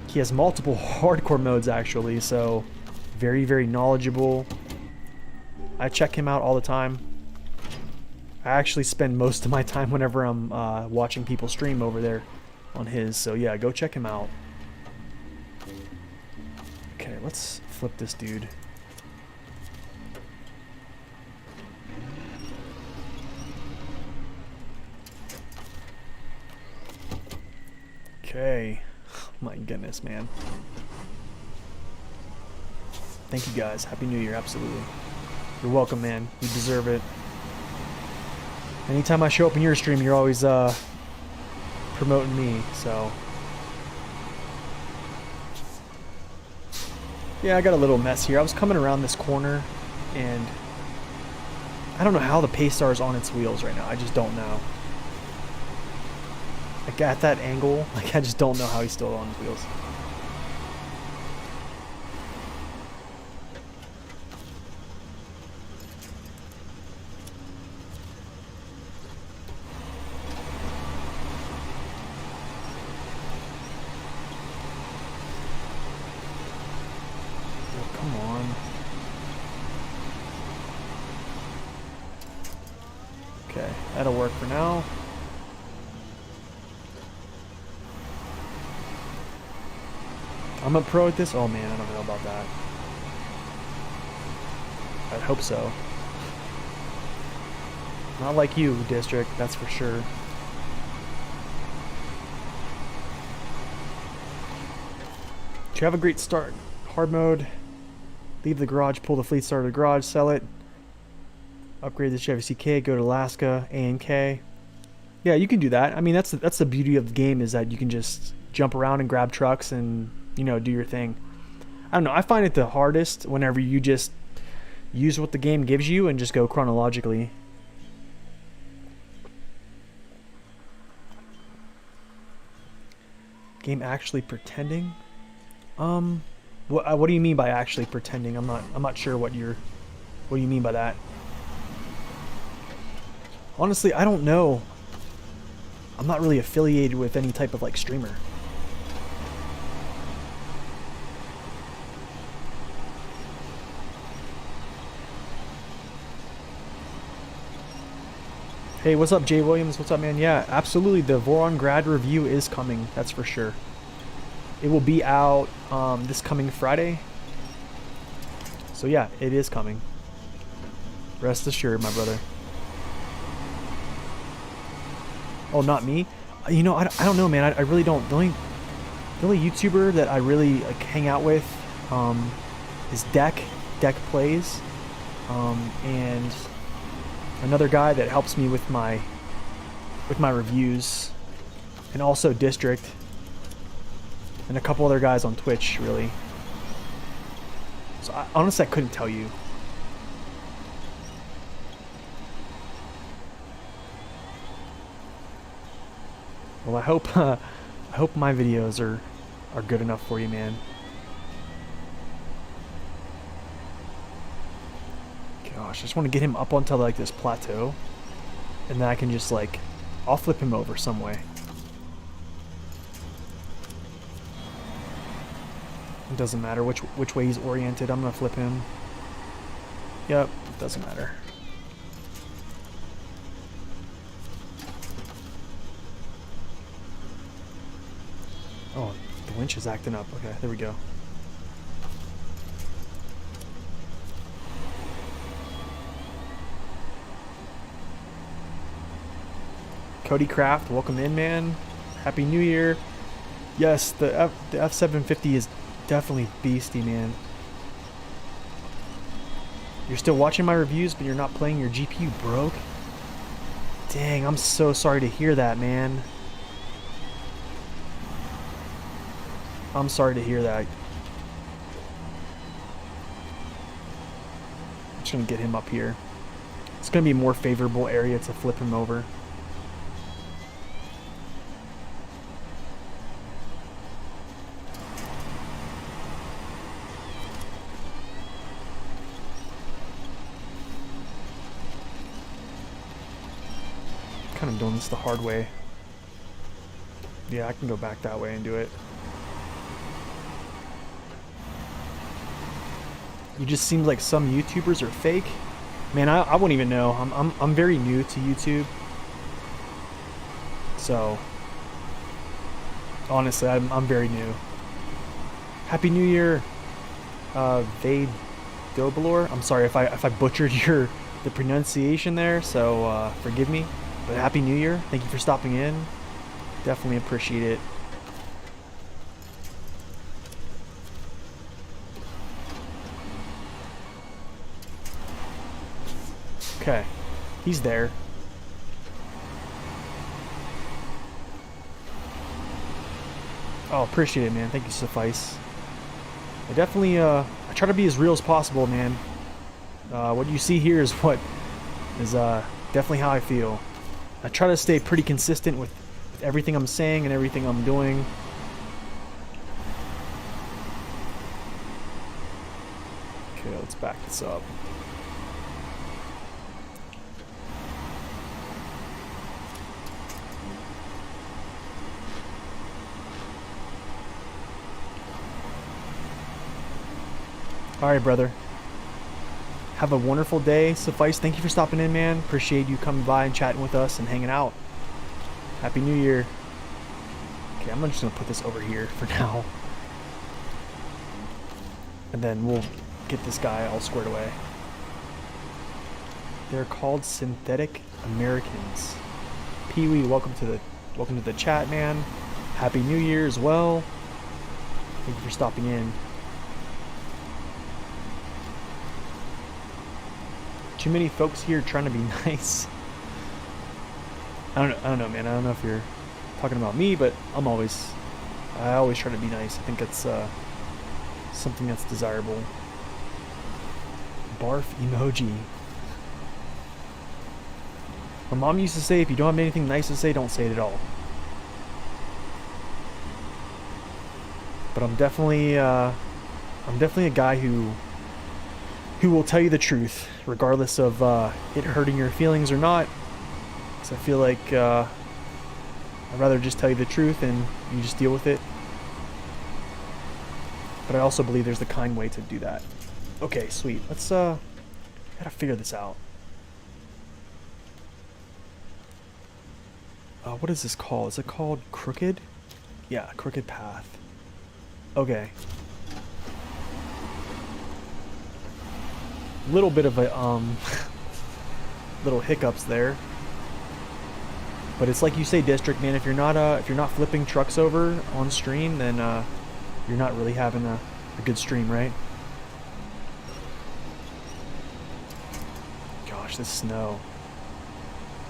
He has multiple hardcore modes actually, so very, very knowledgeable. I check him out all the time. I actually spend most of my time whenever I'm watching people stream over there on his. So yeah, go check him out. Okay, let's flip this dude. Okay. My goodness, man. Thank you guys. Happy New Year, absolutely. You're welcome, man. You deserve it. Anytime I show up in your stream, you're always promoting me, so. Yeah, I got a little mess here. I was coming around this corner, and I don't know how the Paystar is on its wheels right now. I just don't know. Like at that angle, like I just don't know how he's still on his wheels. Oh, come on. Okay, that'll work for now. I'm a pro at this? Oh man, I don't know about that. I'd hope so. Not like you, District, that's for sure. But you have a great start. Hard mode. Leave the garage, pull the fleet starter to the garage, sell it. Upgrade the Chevy CK, go to Alaska, A&K. Yeah, you can do that. I mean, that's the beauty of the game, is that you can just jump around and grab trucks and, you know, do your thing. I don't know, I find it the hardest whenever you just use what the game gives you and just go chronologically. Game actually pretending? What do you mean by actually pretending? I'm not sure what do you mean by that? Honestly, I don't know. I'm not really affiliated with any type of like streamer. Hey, what's up, Jay Williams? What's up, man? Yeah, absolutely. The Voron grad review is coming. That's for sure. It will be out this coming Friday. So yeah, it is coming. Rest assured, my brother. Oh, not me? You know, I don't know, man. I really don't. The only YouTuber that I really like hang out with is Deck Plays, and another guy that helps me with my reviews, and also District, and a couple other guys on Twitch, really. So honestly, I couldn't tell you. Well, I hope my videos are good enough for you, man. Gosh, I just want to get him up onto like this plateau, and then I can just like, I'll flip him over some way. It doesn't matter which way he's oriented. I'm gonna flip him. Yep, it doesn't matter. Oh, the winch is acting up. Okay, there we go. Cody Craft, welcome in, man. Happy New Year. Yes, the F750 is definitely beastie, man. You're still watching my reviews, but you're not playing. Your GPU broke? Dang, I'm so sorry to hear that, man. I'm sorry to hear that. I'm just gonna get him up here. It's gonna be a more favorable area to flip him over. kind of doing this the hard way. Yeah, I can go back that way and do it. You just seems like some YouTubers are fake. Man, I wouldn't even know. I'm very new to YouTube. So honestly, I'm very new. Happy New Year, Vade Dobalor. I'm sorry if I butchered the pronunciation there, so forgive me. But Happy New Year. Thank you for stopping in. Definitely appreciate it. Okay, he's there. Oh, appreciate it, man. Thank you, Suffice. I definitely, I try to be as real as possible, man. What you see here is what is definitely how I feel. I try to stay pretty consistent with everything I'm saying and everything I'm doing. Okay, let's back this up. Alright, brother. Have a wonderful day. Suffice, thank you for stopping in, man. Appreciate you coming by and chatting with us and hanging out. Happy New Year. Okay, I'm just going to put this over here for now. And then we'll get this guy all squared away. They're called Synthetic Americans. Pee-wee, welcome to the chat, man. Happy New Year as well. Thank you for stopping in. Too many folks here trying to be nice. I don't know, man. I don't know if you're talking about me, but I always try to be nice. I think that's something that's desirable. Barf emoji. My mom used to say, if you don't have anything nice to say, don't say it at all. But I'm definitely a guy who will tell you the truth, regardless of it hurting your feelings or not. Because I feel like I'd rather just tell you the truth and you just deal with it. But I also believe there's the kind way to do that. Okay, sweet. Let's gotta figure this out. What is this called? Is it called Crooked? Yeah, Crooked Path. Okay. Little bit of a little hiccups there, but it's like you say, District, man. If you're not flipping trucks over on stream, then you're not really having a good stream, right? Gosh, this snow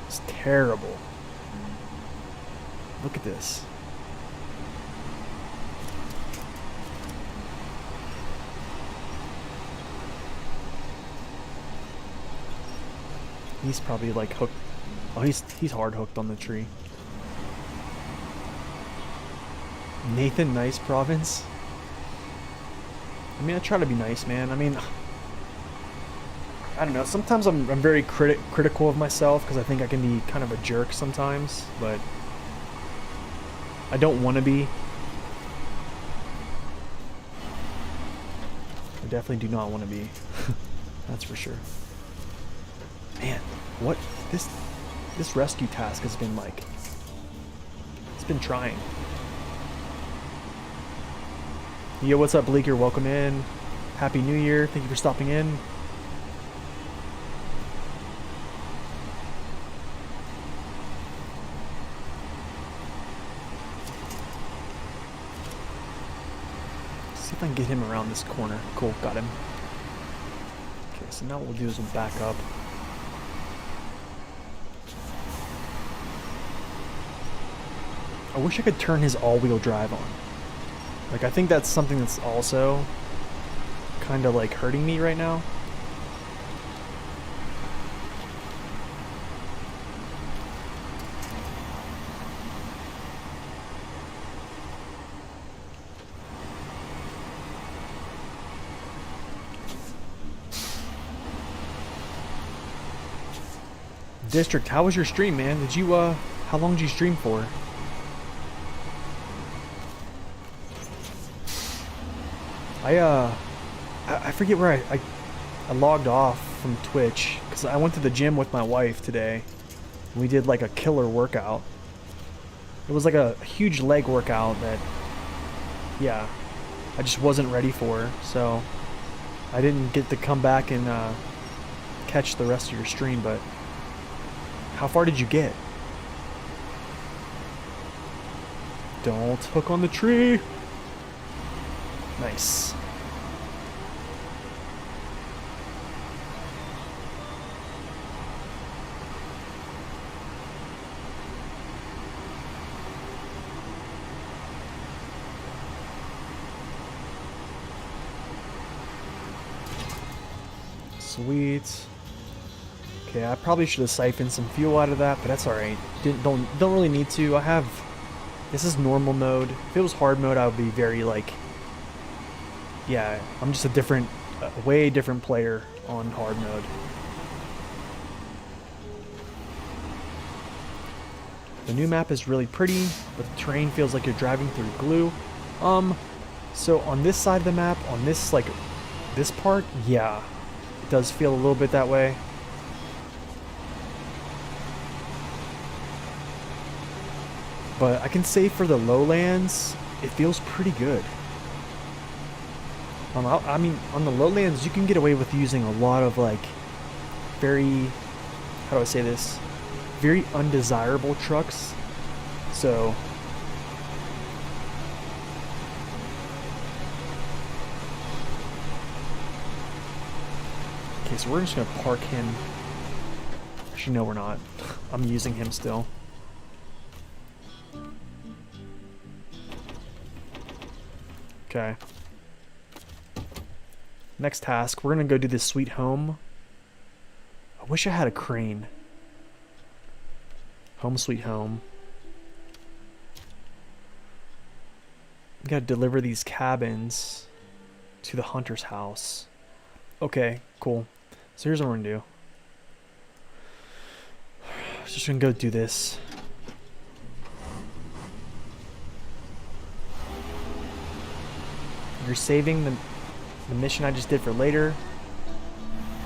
is terrible. Look at this. He's probably like hooked. Oh, he's hard hooked on the tree. Nathan, nice province. I mean, I try to be nice, man. I mean, I don't know. Sometimes I'm very critical of myself because I think I can be kind of a jerk sometimes, but I don't want to be. I definitely do not want to be. That's for sure. Man, what this rescue task has been like. It's been trying. Yo, what's up, Bleaker? Welcome in. Happy New Year. Thank you for stopping in. See if I can get him around this corner. Cool, got him. Okay, so now what we'll do is we'll back up. I wish I could turn his all-wheel drive on. Like, I think that's something that's also kind of like hurting me right now. District, how was your stream, man? Did you, how long did you stream for? I forget where I logged off from Twitch, because I went to the gym with my wife today. And we did like a killer workout. It was like a huge leg workout that, yeah, I just wasn't ready for, so I didn't get to come back and catch the rest of your stream, but how far did you get? Don't hook on the tree. Nice. Sweet. Okay, I probably should have siphoned some fuel out of that, but that's alright. Don't really need to. This is normal mode. If it was hard mode, I would be very like, yeah, I'm just a way different player on hard mode. The new map is really pretty, but the terrain feels like you're driving through glue. So on this side of the map, on this this part, yeah, it does feel a little bit that way. But I can say for the lowlands, it feels pretty good. I mean, on the lowlands, you can get away with using a lot of like very, how do I say this? Very undesirable trucks. So okay, so we're just gonna park him. Actually, no, we're not. I'm using him still. Okay. Next task, we're gonna go do this sweet home. I wish I had a crane. Home sweet home. We gotta deliver these cabins to the hunter's house. Okay, cool. So here's what we're gonna do. Just gonna go do this. You're saving the mission I just did for later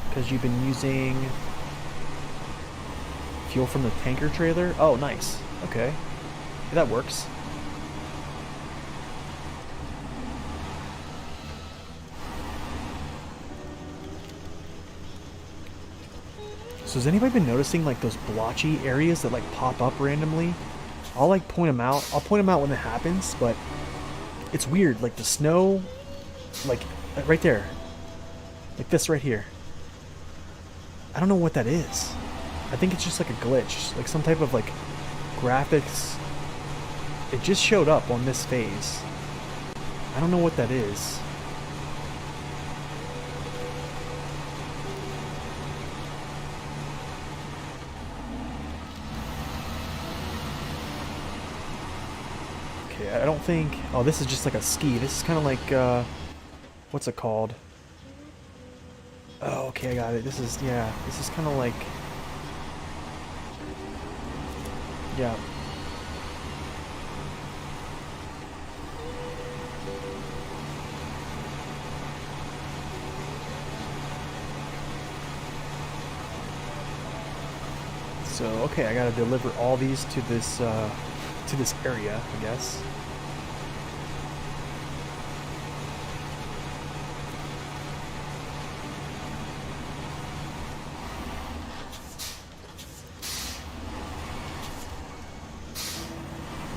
because you've been using fuel from the tanker trailer. Oh, nice. Okay, that works. So has anybody been noticing like those blotchy areas that like pop up randomly? I'll like point them out. I'll point them out when it happens, but it's weird. Like the snow, like right there, like this right here. I don't know what that is. I think it's just like a glitch, like some type of like graphics. It just showed up on this phase. I don't know what that is. Okay, I don't think... Oh, this is just like a ski. This is kind of like, what's it called? Oh, okay, I got it. This is, yeah, this is kind of like... Yeah. So, okay, I gotta deliver all these to this area, I guess.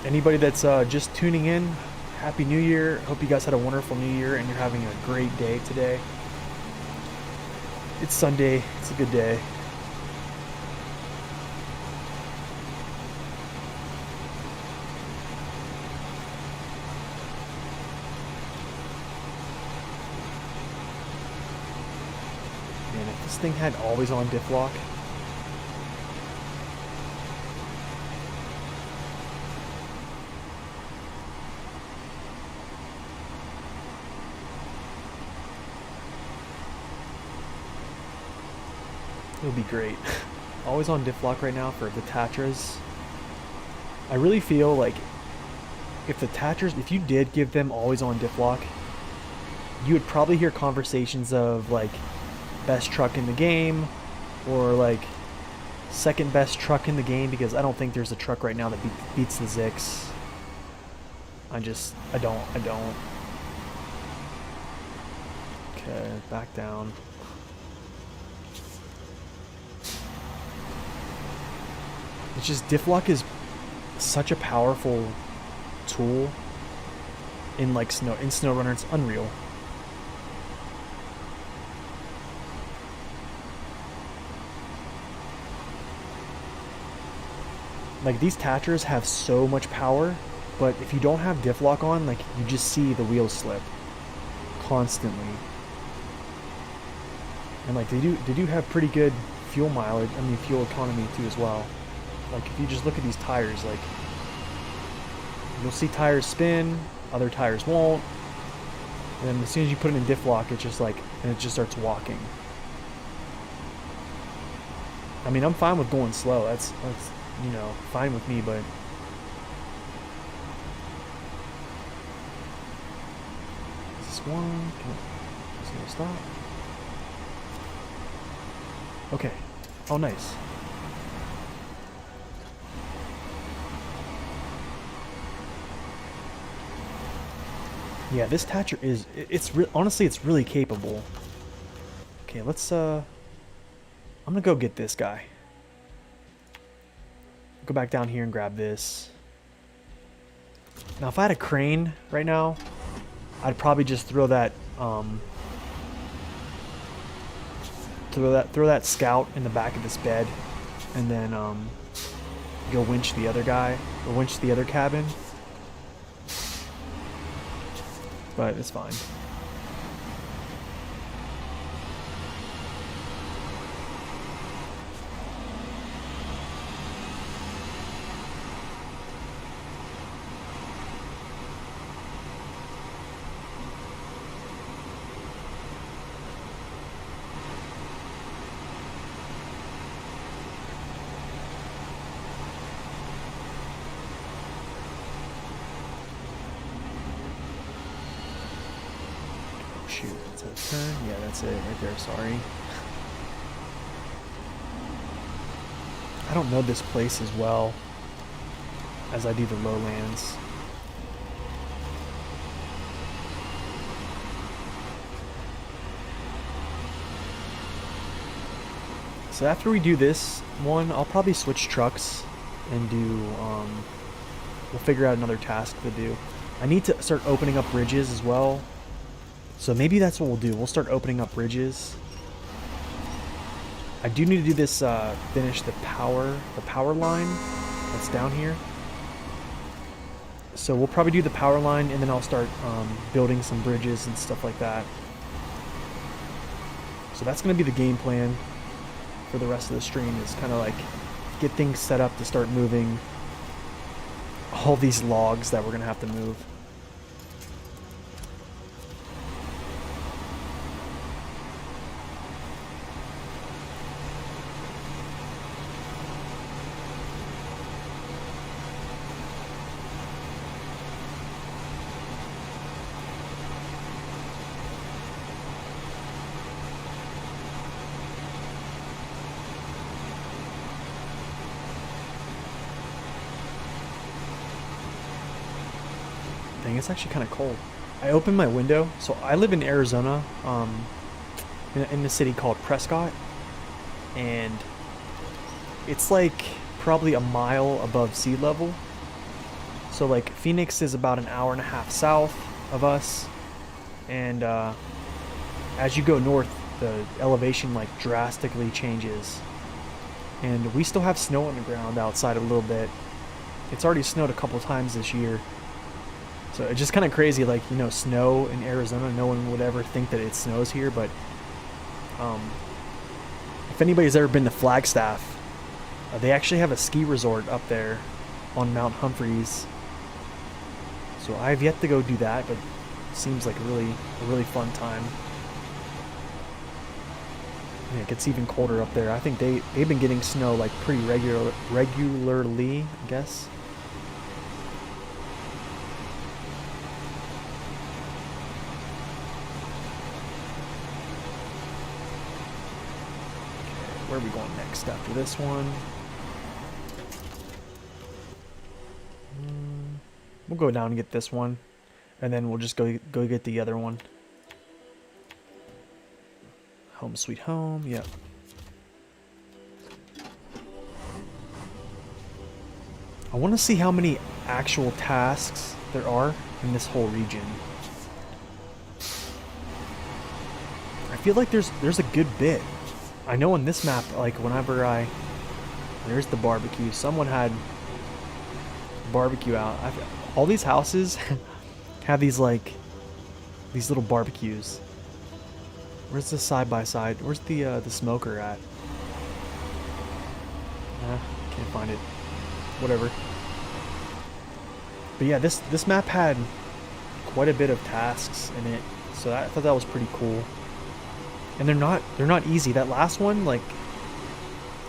Anybody that's just tuning in, Happy New Year. Hope you guys had a wonderful New Year and you're having a great day today. It's Sunday. It's a good day. Man, if this thing had always on diff lock. It would be great. always on diff lock right now for the Tatras. I really feel like if the Tatras, if you did give them always on diff lock, you would probably hear conversations of like best truck in the game or like second best truck in the game, because I don't think there's a truck right now that beats the Zix. I don't. Okay, back down. It's just diff lock is such a powerful tool in like SnowRunner. It's unreal. Like these Tatras have so much power, but if you don't have diff lock on, like you just see the wheels slip constantly. And like they do have pretty good fuel mileage, I mean fuel economy too as well. Like if you just look at these tires, like you'll see tires spin, other tires won't. And then as soon as you put it in diff lock, it's just like, and it just starts walking. I mean, I'm fine with going slow. That's you know, fine with me, but is this one? Is it stop? Okay. Oh, nice. Yeah, this Thatcher is, honestly, it's really capable. Okay, let's, I'm gonna go get this guy. Go back down here and grab this. Now, if I had a crane right now, I'd probably just throw that, throw that scout in the back of this bed, and then, go winch the other guy, or winch the other cabin. But it's fine. Shoot, that's a turn. Yeah, that's it right there. Sorry. I don't know this place as well as I do the lowlands. So after we do this one, I'll probably switch trucks and do, we'll figure out another task to do. I need to start opening up bridges as well. So maybe that's what we'll do. We'll start opening up bridges. I do need to do this, finish the power line that's down here. So we'll probably do the power line, and then I'll start building some bridges and stuff like that. So that's going to be the game plan for the rest of the stream, is kind of like get things set up to start moving all these logs that we're going to have to move. It's actually kind of cold. I opened my window. So I live in Arizona, in a city called Prescott, and it's like probably a mile above sea level. So like Phoenix is about an hour and a half south of us, and as you go north, the elevation like drastically changes, and we still have snow on the ground outside a little bit. It's already snowed a couple times this year. So it's just kind of crazy, like, you know, snow in Arizona. No one would ever think that it snows here, but if anybody's ever been to Flagstaff, they actually have a ski resort up there on Mount Humphreys. So I've yet to go do that, but it seems like a really fun time. Yeah, it gets even colder up there. I think they've been getting snow like pretty regularly, I guess. Okay, where are we going next after this one? We'll go down and get this one, and then we'll just go get the other one. Home sweet home. Yep. I want to see how many actual tasks there are in this whole region. I feel like there's a good bit. I know on this map, like whenever there's the barbecue. Someone had barbecue out. All these houses have these little barbecues. Where's the side by side? Where's the smoker at? Can't find it. Whatever. But yeah, this map had quite a bit of tasks in it, so I thought that was pretty cool. And they're not easy. That last one, like,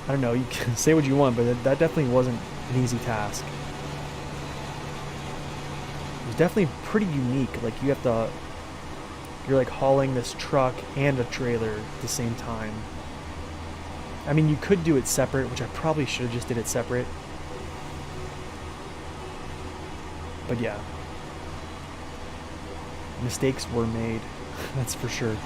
I don't know, you can say what you want, but that definitely wasn't an easy task. It was definitely pretty unique. Like you're like hauling this truck and a trailer at the same time. I mean, you could do it separate, which I probably should have just did it separate. But yeah, mistakes were made, that's for sure.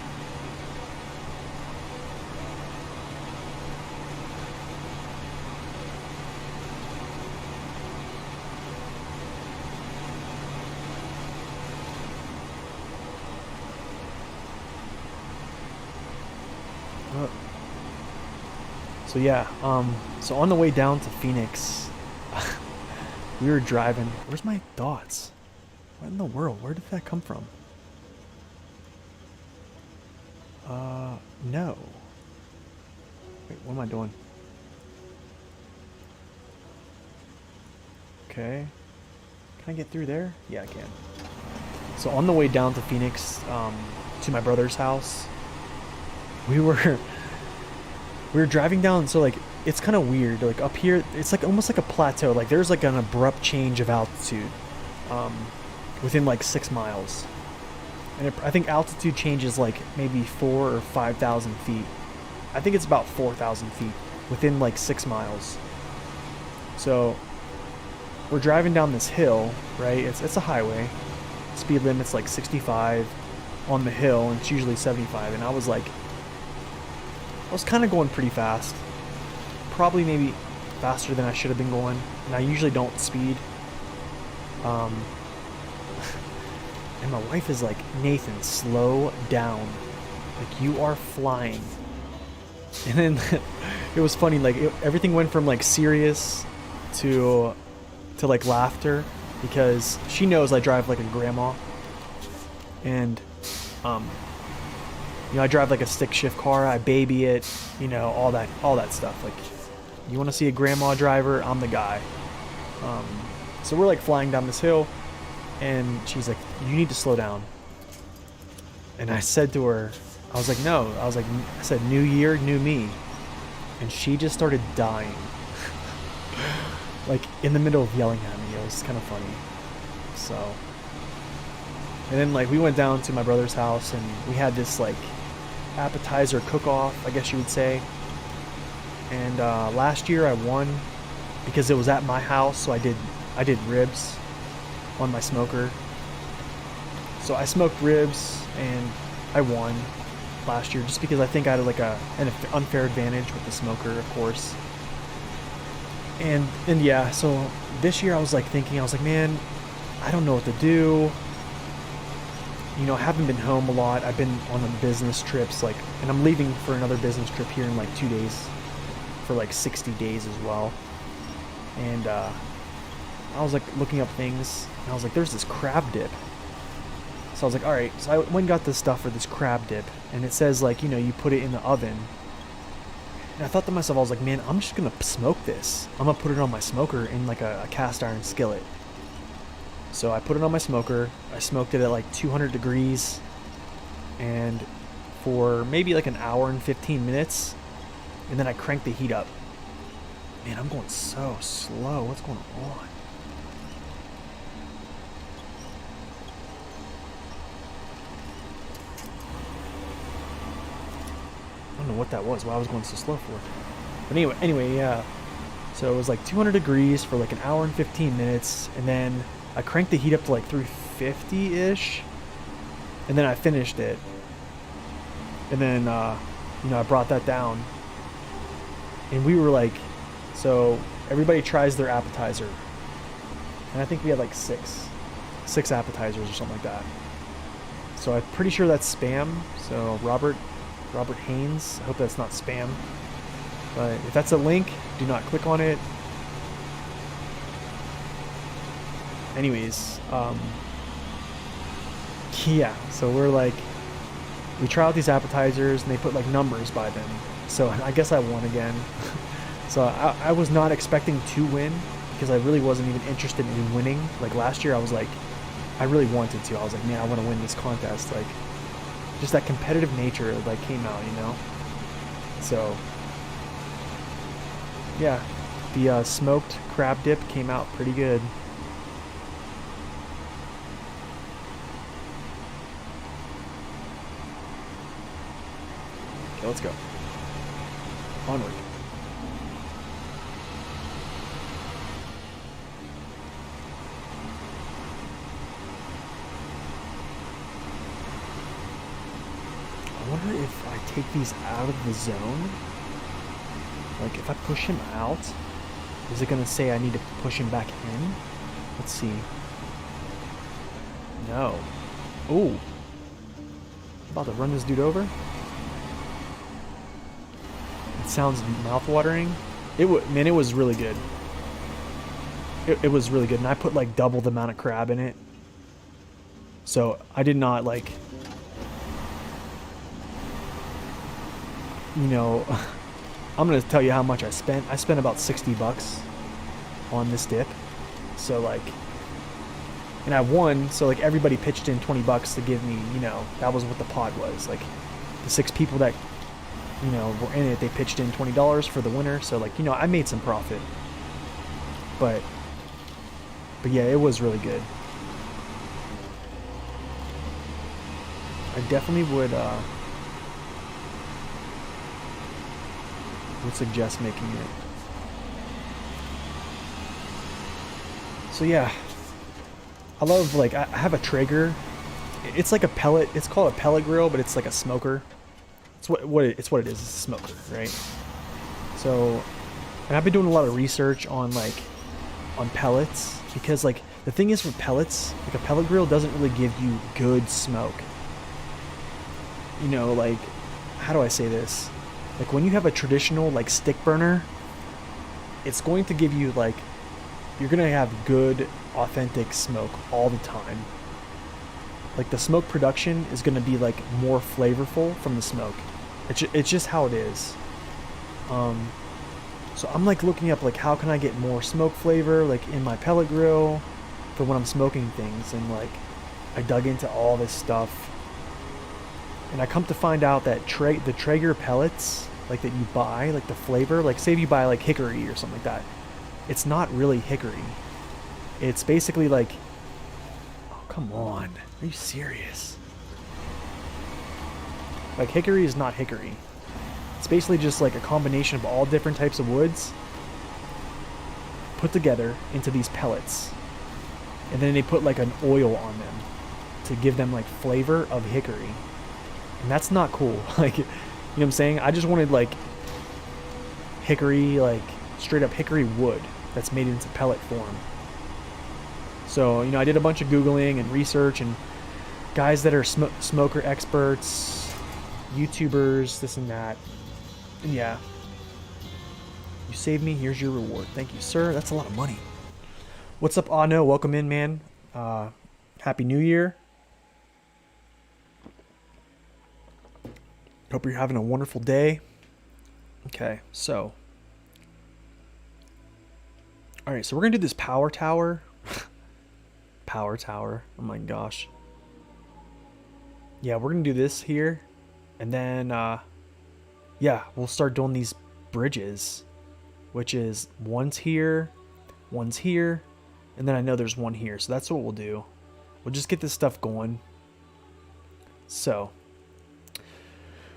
So yeah, so on the way down to Phoenix, we were driving. Where's my dots? What in the world? Where did that come from? No. Wait, what am I doing? Okay. Can I get through there? Yeah, I can. So on the way down to Phoenix, to my brother's house, we were driving down. So like, it's kind of weird. Like up here, it's like almost like a plateau. Like there's like an abrupt change of altitude, within like 6 miles. And I think altitude changes like maybe 4,000 or 5,000 feet. I think it's about 4,000 feet within like 6 miles. So we're driving down this hill, right? It's a highway. Speed limit's like 65 on the hill, and it's usually 75. And I was kind of going pretty fast. Probably maybe faster than I should have been going. And I usually don't speed. And my wife is like, Nathan, slow down. Like, you are flying. And then it was funny, like everything went from like serious to like laughter, because she knows I drive like a grandma. And you know, I drive like a stick shift car, I baby it, you know, all that stuff. Like, you want to see a grandma driver, I'm the guy. So we're like flying down this hill, and she's like, you need to slow down. And I said to her, I was like, no. I said, new year, new me. And she just started dying. Like, in the middle of yelling at me. It was kind of funny. So, and then like we went down to my brother's house, and we had this like appetizer cook-off, I guess you would say. And last year I won because it was at my house, so I did ribs on my smoker. So I smoked ribs and I won last year, just because I think I had like an unfair advantage with the smoker, of course. And yeah, so this year I was like, man, I don't know what to do. You know, I haven't been home a lot. I've been on a business trips, like, and I'm leaving for another business trip here in like 2 days, for like 60 days as well. And I was like looking up things, and I was like, there's this crab dip. So I was like, all right. So I went and got this stuff for this crab dip, and it says like, you know, you put it in the oven. And I thought to myself, I was like, man, I'm just gonna smoke this. I'm gonna put it on my smoker in like a cast iron skillet. So I put it on my smoker. I smoked it at like 200 degrees, and for maybe like an hour and 15 minutes, and then I crank the heat up. Man, I'm going so slow. What's going on? I don't know what that was, why I was going so slow for. But anyway, yeah. So it was like 200 degrees for like an hour and 15 minutes, and then I cranked the heat up to like 350-ish, and then I finished it. And then, you know, I brought that down. And we were like, so everybody tries their appetizer. And I think we had like six appetizers or something like that. So I'm pretty sure that's spam. So Robert Haynes, I hope that's not spam. But if that's a link, do not click on it. Anyways, yeah, so we're like, we try out these appetizers and they put like numbers by them. So I guess I won again. So I was not expecting to win because I really wasn't even interested in winning. Like last year I was like, I really wanted to. I was like, man, I want to win this contest. Like, just that competitive nature like came out, you know? So yeah, the smoked crab dip came out pretty good. Okay, let's go. Onward. I wonder if I take these out of the zone. Like, if I push him out, is it gonna say I need to push him back in? Let's see. No. Ooh. About to run this dude over. It sounds mouth-watering. Man, it was really good. It was really good, and I put like double the amount of crab in it. So I did not like, you know, I'm gonna tell you how much I spent. I spent about $60 on this dip. So like, and I won. So like everybody pitched in $20 to give me, you know, that was what the pod was. Like the 6 people that, you know, were in it, they pitched in $20 for the winner. So like, you know, I made some profit. But yeah, it was really good. I definitely would suggest making it. So yeah, I love, like, I have a Traeger. It's like a pellet. It's called a pellet grill, but it's like a smoker. It's what it is. It's a smoker, right? So, and I've been doing a lot of research on on pellets, because like the thing is with pellets, like a pellet grill doesn't really give you good smoke. You know, like, how do I say this? Like when you have a traditional like stick burner, it's going to give you like, you're gonna have good authentic smoke all the time. Like the smoke production is gonna be like more flavorful from the smoke. It's just how it is. So I'm like looking up like how can I get more smoke flavor like in my pellet grill for when I'm smoking things, and like I dug into all this stuff, and I come to find out that the Traeger pellets like that you buy, like the flavor, like say if you buy like hickory or something like that, it's not really hickory. It's basically like, oh come on, are you serious? Like hickory is not hickory. It's basically just like a combination of all different types of woods put together into these pellets. And then they put like an oil on them to give them like flavor of hickory. And that's not cool. Like, you know what I'm saying? I just wanted like hickory, like straight up hickory wood that's made into pellet form. So, you know, I did a bunch of Googling and research, and guys that are smoker experts, YouTubers, this and that. And yeah, you saved me. Here's your reward. Thank you, sir. That's a lot of money. What's up, Ano? Welcome in, man. Happy New Year. Hope you're having a wonderful day. Okay, so. All right, so we're going to do this power tower. Power tower. Oh my gosh. Yeah, we're going to do this here. And then, yeah, we'll start doing these bridges, which is one's here, and then I know there's one here. So that's what we'll do. We'll just get this stuff going. So,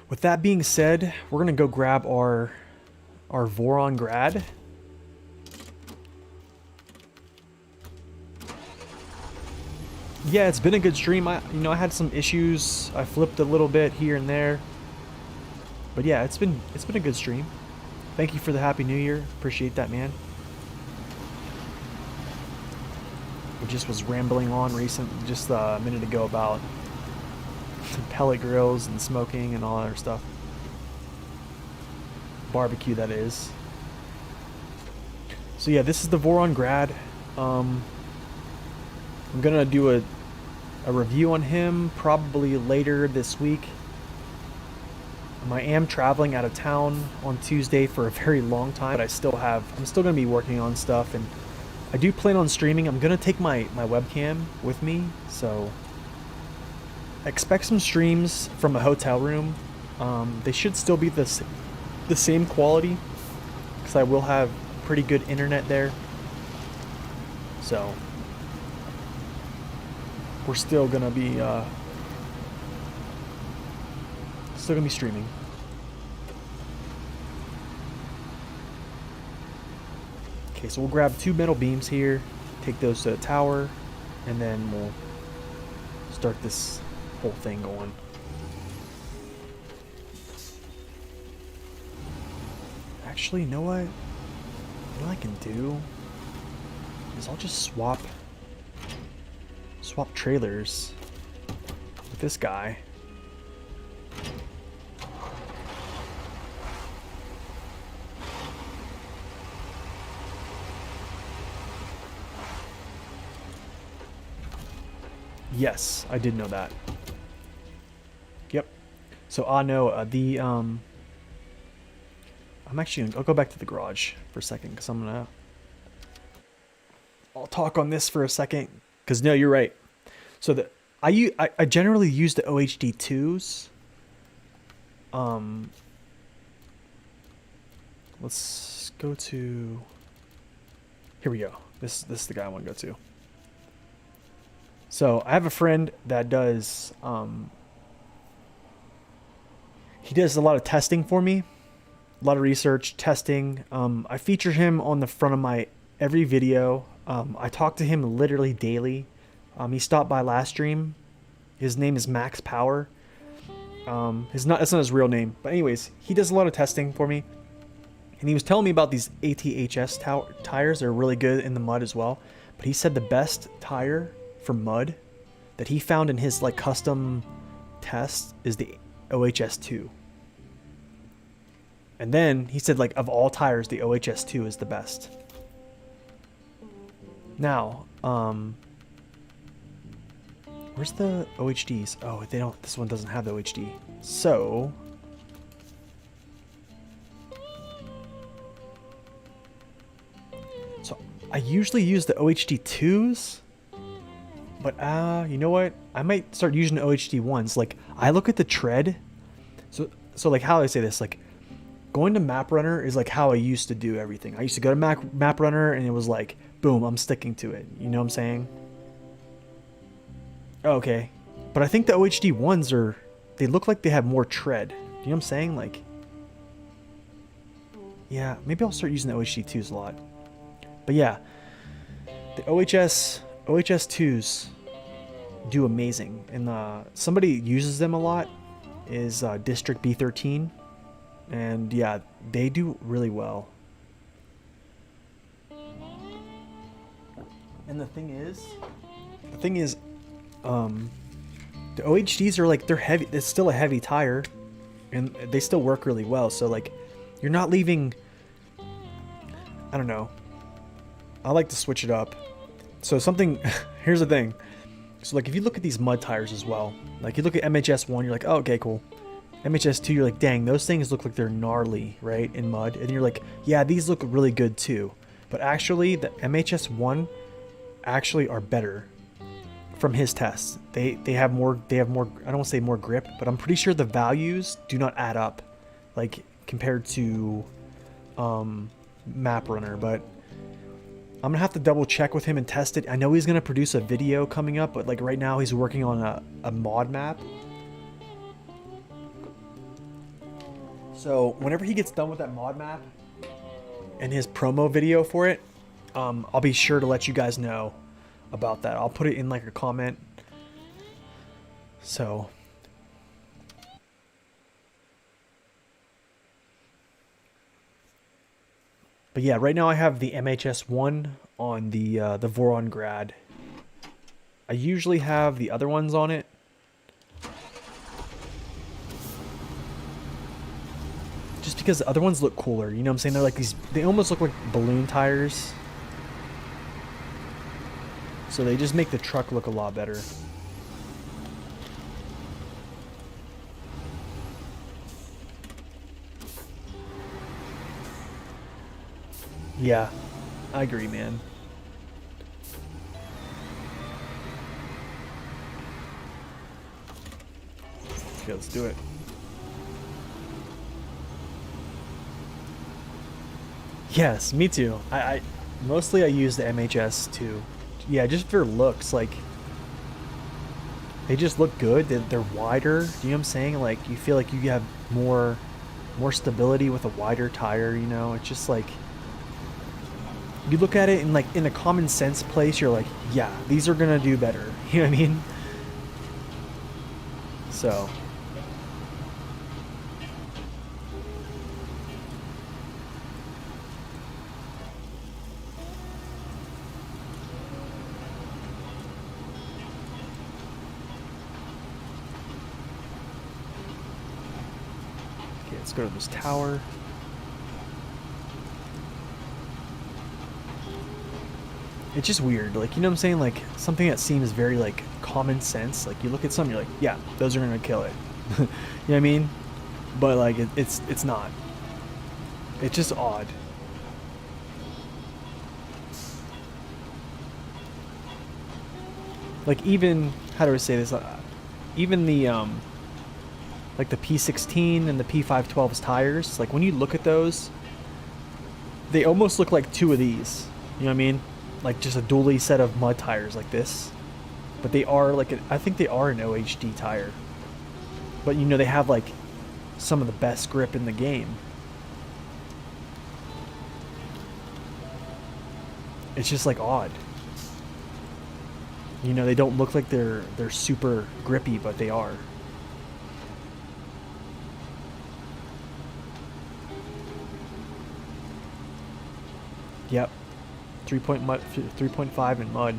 with that being said, we're going to go grab our Voron Grad. Yeah, it's been a good stream. I had some issues. I flipped a little bit here and there. But yeah, it's been a good stream. Thank you for the Happy New Year. Appreciate that, man. I just was rambling on just a minute ago about pellet grills and smoking and all that other stuff. Barbecue, that is. So yeah, this is the Voron Grad. I'm gonna do a review on him probably later this week. I am traveling out of town on Tuesday for a very long time, but I'm still gonna be working on stuff, and I do plan on streaming. I'm gonna take my webcam with me, so expect some streams from a hotel room. They should still be the same quality, because I will have pretty good internet there. So we're still gonna be streaming. Okay, so we'll grab 2 metal beams here, take those to the tower, and then we'll start this whole thing going. Actually, you know what? What I can do is I'll just swap trailers with this guy. Yes, I did know that. Yep. So I know I'll go back to the garage for a second, because I'll talk on this for a second, because no, you're right. So I generally use the OHD2s. Let's go to, here we go. This is the guy I want to go to. So I have a friend that does, he does a lot of testing for me, a lot of research, testing. I feature him on the front of my every video. I talk to him literally daily. He stopped by last stream. His name is Max Power. That's not his real name, but anyways, he does a lot of testing for me. And he was telling me about these ATHS tires. They're really good in the mud as well. But he said the best tire for mud that he found in his custom test is the OHS2. And then he said, of all tires, the OHS2 is the best. Now, where's the OHDs? Oh, they don't. This one doesn't have the OHD. So I usually use the OHD2s. But you know what? I might start using the OHD ones. I look at the tread. So how do I say this? Going to MapRunner is how I used to do everything. I used to go to MapRunner and it was boom, I'm sticking to it. You know what I'm saying? Okay. But I think the OHD ones they look like they have more tread. You know what I'm saying? Yeah, maybe I'll start using the OHD2s a lot. But yeah, the OHS2s do amazing, and somebody uses them a lot is District B13, and yeah, they do really well. And the thing is, the OHDs are they're heavy. It's still a heavy tire, and they still work really well. So you're not leaving. I don't know. I like to switch it up. So here's the thing. So if you look at these mud tires as well, you look at MHS1, you're oh, okay, cool. MHS2, you're dang, those things look like they're gnarly, right, in mud. And you're yeah, these look really good too. But actually, the MHS1 actually are better from his tests. They have more, I don't want to say more grip, but I'm pretty sure the values do not add up, like compared to Map Runner. But I'm gonna have to double check with him and test it. I know he's gonna produce a video coming up, but like right now he's working on a mod map. So whenever he gets done with that mod map and his promo video for it, I'll be sure to let you guys know about that. I'll put it in like a comment. So but yeah, right now I have the MHS1 on the Voron Grad. I usually have the other ones on it. Just because the other ones look cooler, you know what I'm saying? They're like these, they almost look like balloon tires. So they just make the truck look a lot better. Yeah, I agree, man. Okay, let's do it. Yes, me too. I mostly I use the MHS too. Yeah, just for looks, like they just look good. They're wider. You know what I'm saying? Like you feel like you have more stability with a wider tire. You know, it's just like you look at it in like in a common sense place. You're like, yeah, these are gonna do better. You know what I mean? So. Let's go to this tower. It's just weird, like, you know what I'm saying? Like, something that seems very, like, common sense. Like, you look at something, you're like, yeah, those are gonna kill it. You know what I mean? But, like, it's not. It's just odd. Like, even, how do I say this? Even the, like the P16 and the P512's tires, like when you look at those, they almost look like two of these. You know what I mean? Like just a dually set of mud tires like this. But they are like, I think they are an OHD tire. But you know, they have like some of the best grip in the game. It's just like odd. You know, they don't look like they're super grippy, but they are. Yep, 3.5 in mud.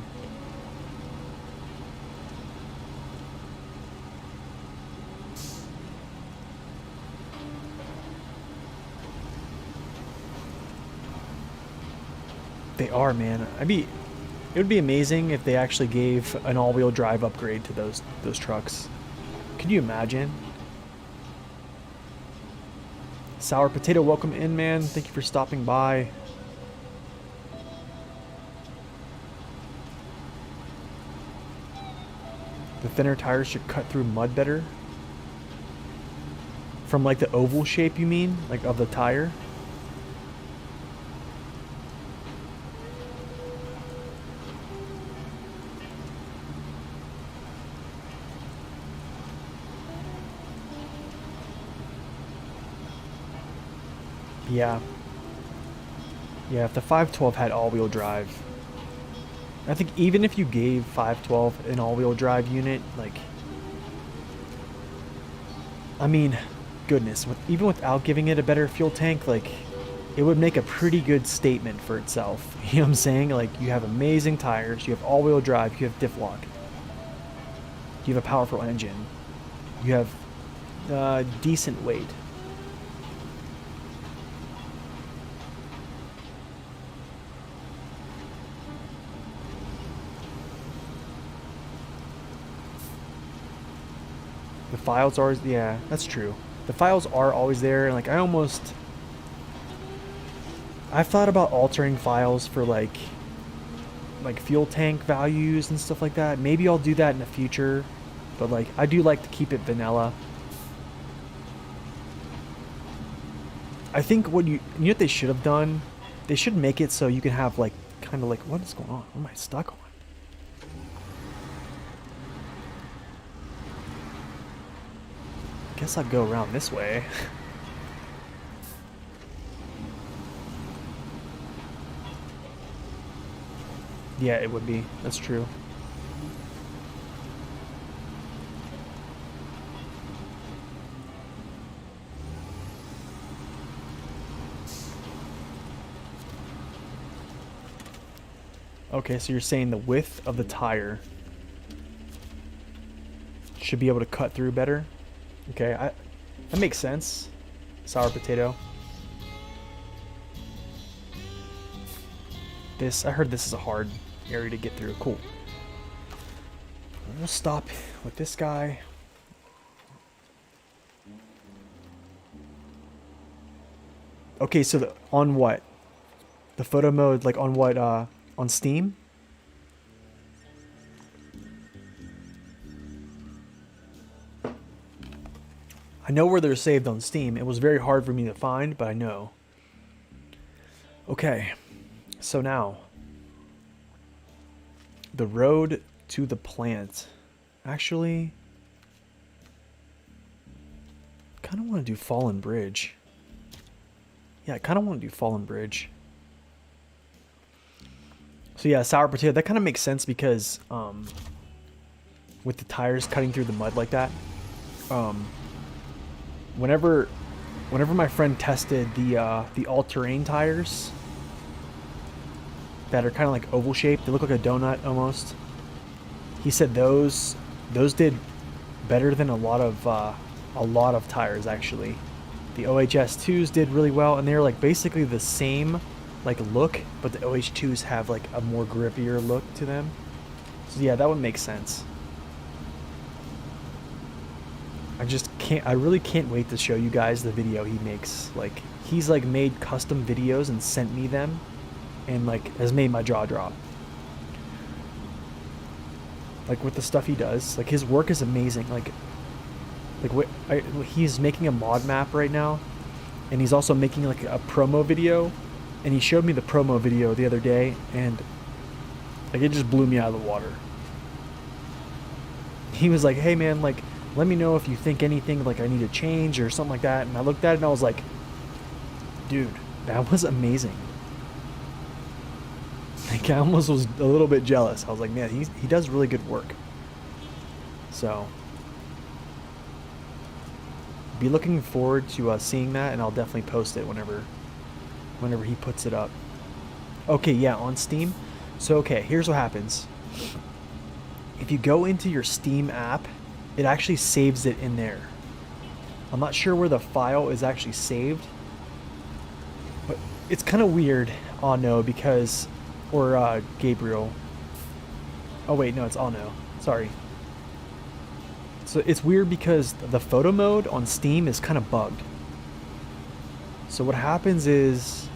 They are, man. It would be amazing if they actually gave an all-wheel drive upgrade to those trucks. Can you imagine? Sour Potato, welcome in, man. Thank you for stopping by. The thinner tires should cut through mud better. From like the oval shape, you mean? Like of the tire? Yeah. Yeah, if the 512 had all-wheel drive, I think even if you gave 512 an all-wheel drive unit, like, I mean, goodness, even without giving it a better fuel tank, like, it would make a pretty good statement for itself. You know what I'm saying? Like, you have amazing tires, you have all-wheel drive, you have diff lock, you have a powerful engine, you have decent weight. The files are, yeah, that's true. The files are always there, and like I've thought about altering files for like like fuel tank values and stuff like that. Maybe I'll do that in the future, but like I do like to keep it vanilla. I think what you know what they should have done? They should make it so you can have like kind of like, what is going on? What am I stuck on? Guess I'll go around this way. Yeah, it would be. That's true. Okay, so you're saying the width of the tire should be able to cut through better? Okay, that makes sense. Sour potato. I heard this is a hard area to get through. Cool. We'll stop with this guy. Okay, so on what? The photo mode, like on what, on Steam? I know where they're saved on Steam. It was very hard for me to find, but I know. Okay, so now the road to the plant. Actually, kind of want to do Fallen Bridge. Yeah, I kind of want to do Fallen Bridge. So yeah, sour potato, that kind of makes sense because with the tires cutting through the mud like that, whenever my friend tested the all-terrain tires that are kind of like oval shaped, they look like a donut almost. He said those did better than a lot of tires actually. The OHS2s did really well, and they're like basically the same like look, but the OH2s have like a more grippier look to them. So yeah, that would make sense. I really can't wait to show you guys the video he makes. Like, he's like made custom videos and sent me them, and like has made my jaw drop. Like with the stuff he does, like his work is amazing. He's making a mod map right now, and he's also making like a promo video, and he showed me the promo video the other day, and like it just blew me out of the water. He was like, hey man, like let me know if you think anything like I need to change or something like that. And I looked at it and I was like, dude, that was amazing. Like I almost was a little bit jealous. I was like, man, he does really good work. So be looking forward to seeing that, and I'll definitely post it whenever he puts it up. Okay, yeah, on Steam. So okay, here's what happens. If you go into your Steam app, it actually saves it in there. I'm not sure where the file is actually saved, but it's kind of weird. Oh no, because, or Gabriel. Oh wait, no, it's oh no. Sorry. So it's weird because the photo mode on Steam is kind of bugged. So what happens is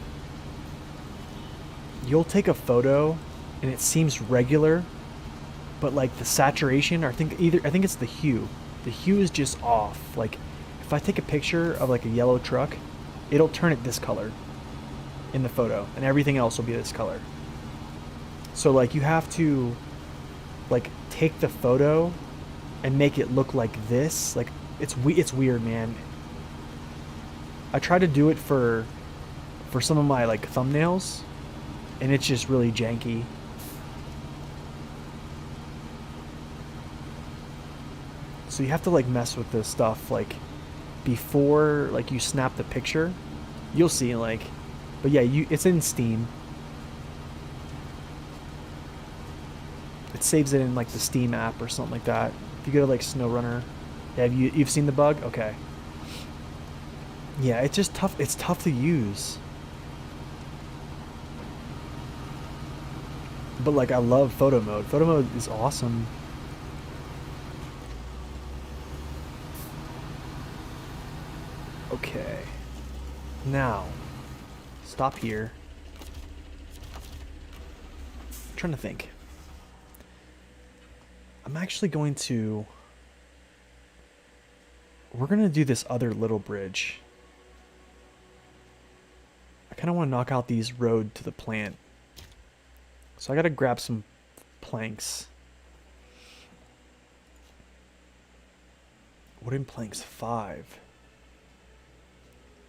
you'll take a photo and it seems regular, but like the saturation, or I think it's the hue. The hue is just off. Like if I take a picture of like a yellow truck, it'll turn it this color in the photo, and everything else will be this color. So like you have to like take the photo and make it look like this. Like it's weird, man. I try to do it for some of my like thumbnails, and it's just really janky. So you have to like mess with this stuff like before like you snap the picture. You'll see like, but yeah, it's in Steam. It saves it in like the Steam app or something like that. If you go to like SnowRunner, yeah, you've seen the bug? Okay. Yeah, it's just tough. It's tough to use. But like I love photo mode. Photo mode is awesome. Okay. Now, stop here. trying to think. I'm actually going to... We're going to do this other little bridge. I kind of want to knock out these road to the plant. So I got to grab some planks. Wooden planks 5.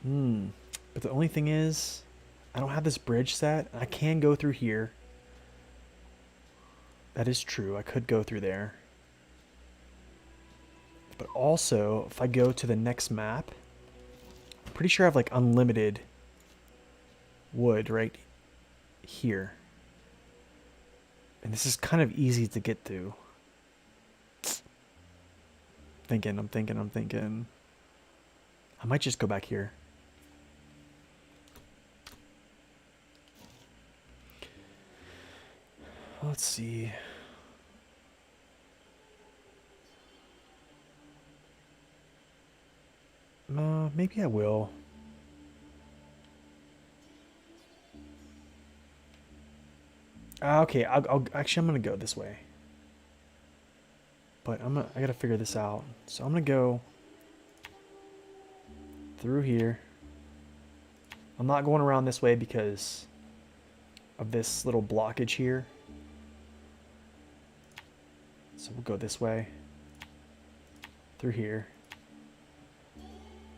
But the only thing is, I don't have this bridge set. I can go through here. That is true. I could go through there. But also, if I go to the next map, I'm pretty sure I have like unlimited wood right here. And this is kind of easy to get to. I'm thinking. I might just go back here. Let's see. Maybe I will. Okay, I'll actually I'm gonna go this way. But I gotta figure this out. So I'm gonna go through here. I'm not going around this way because of this little blockage here. So we'll go this way. Through here.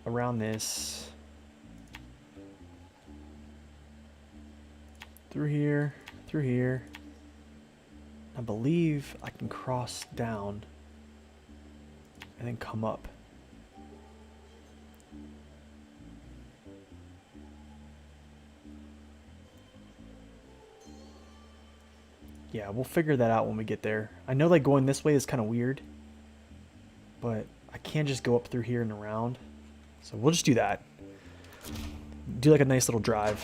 Around this. Through here. Through here. I believe I can cross down and then come up. Yeah, we'll figure that out when we get there. I know like going this way is kind of weird, but I can't just go up through here and around. So we'll just do that. Do like a nice little drive.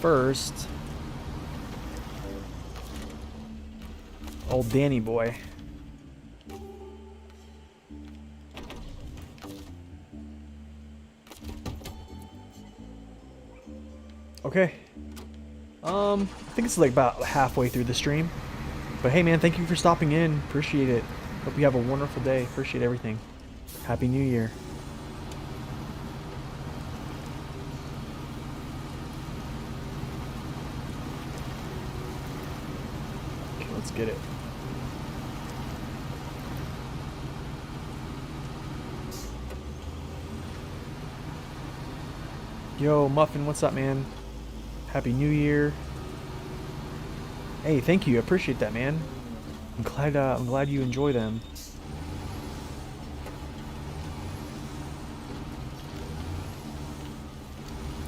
First, old Danny boy. Okay. I think it's like about halfway through the stream. But hey man, thank you for stopping in. Appreciate it. Hope you have a wonderful day. Appreciate everything. Happy New Year. Okay, let's get it. Yo, Muffin, what's up, man? Happy New Year. Hey, thank you. I appreciate that, man. I'm glad you enjoy them.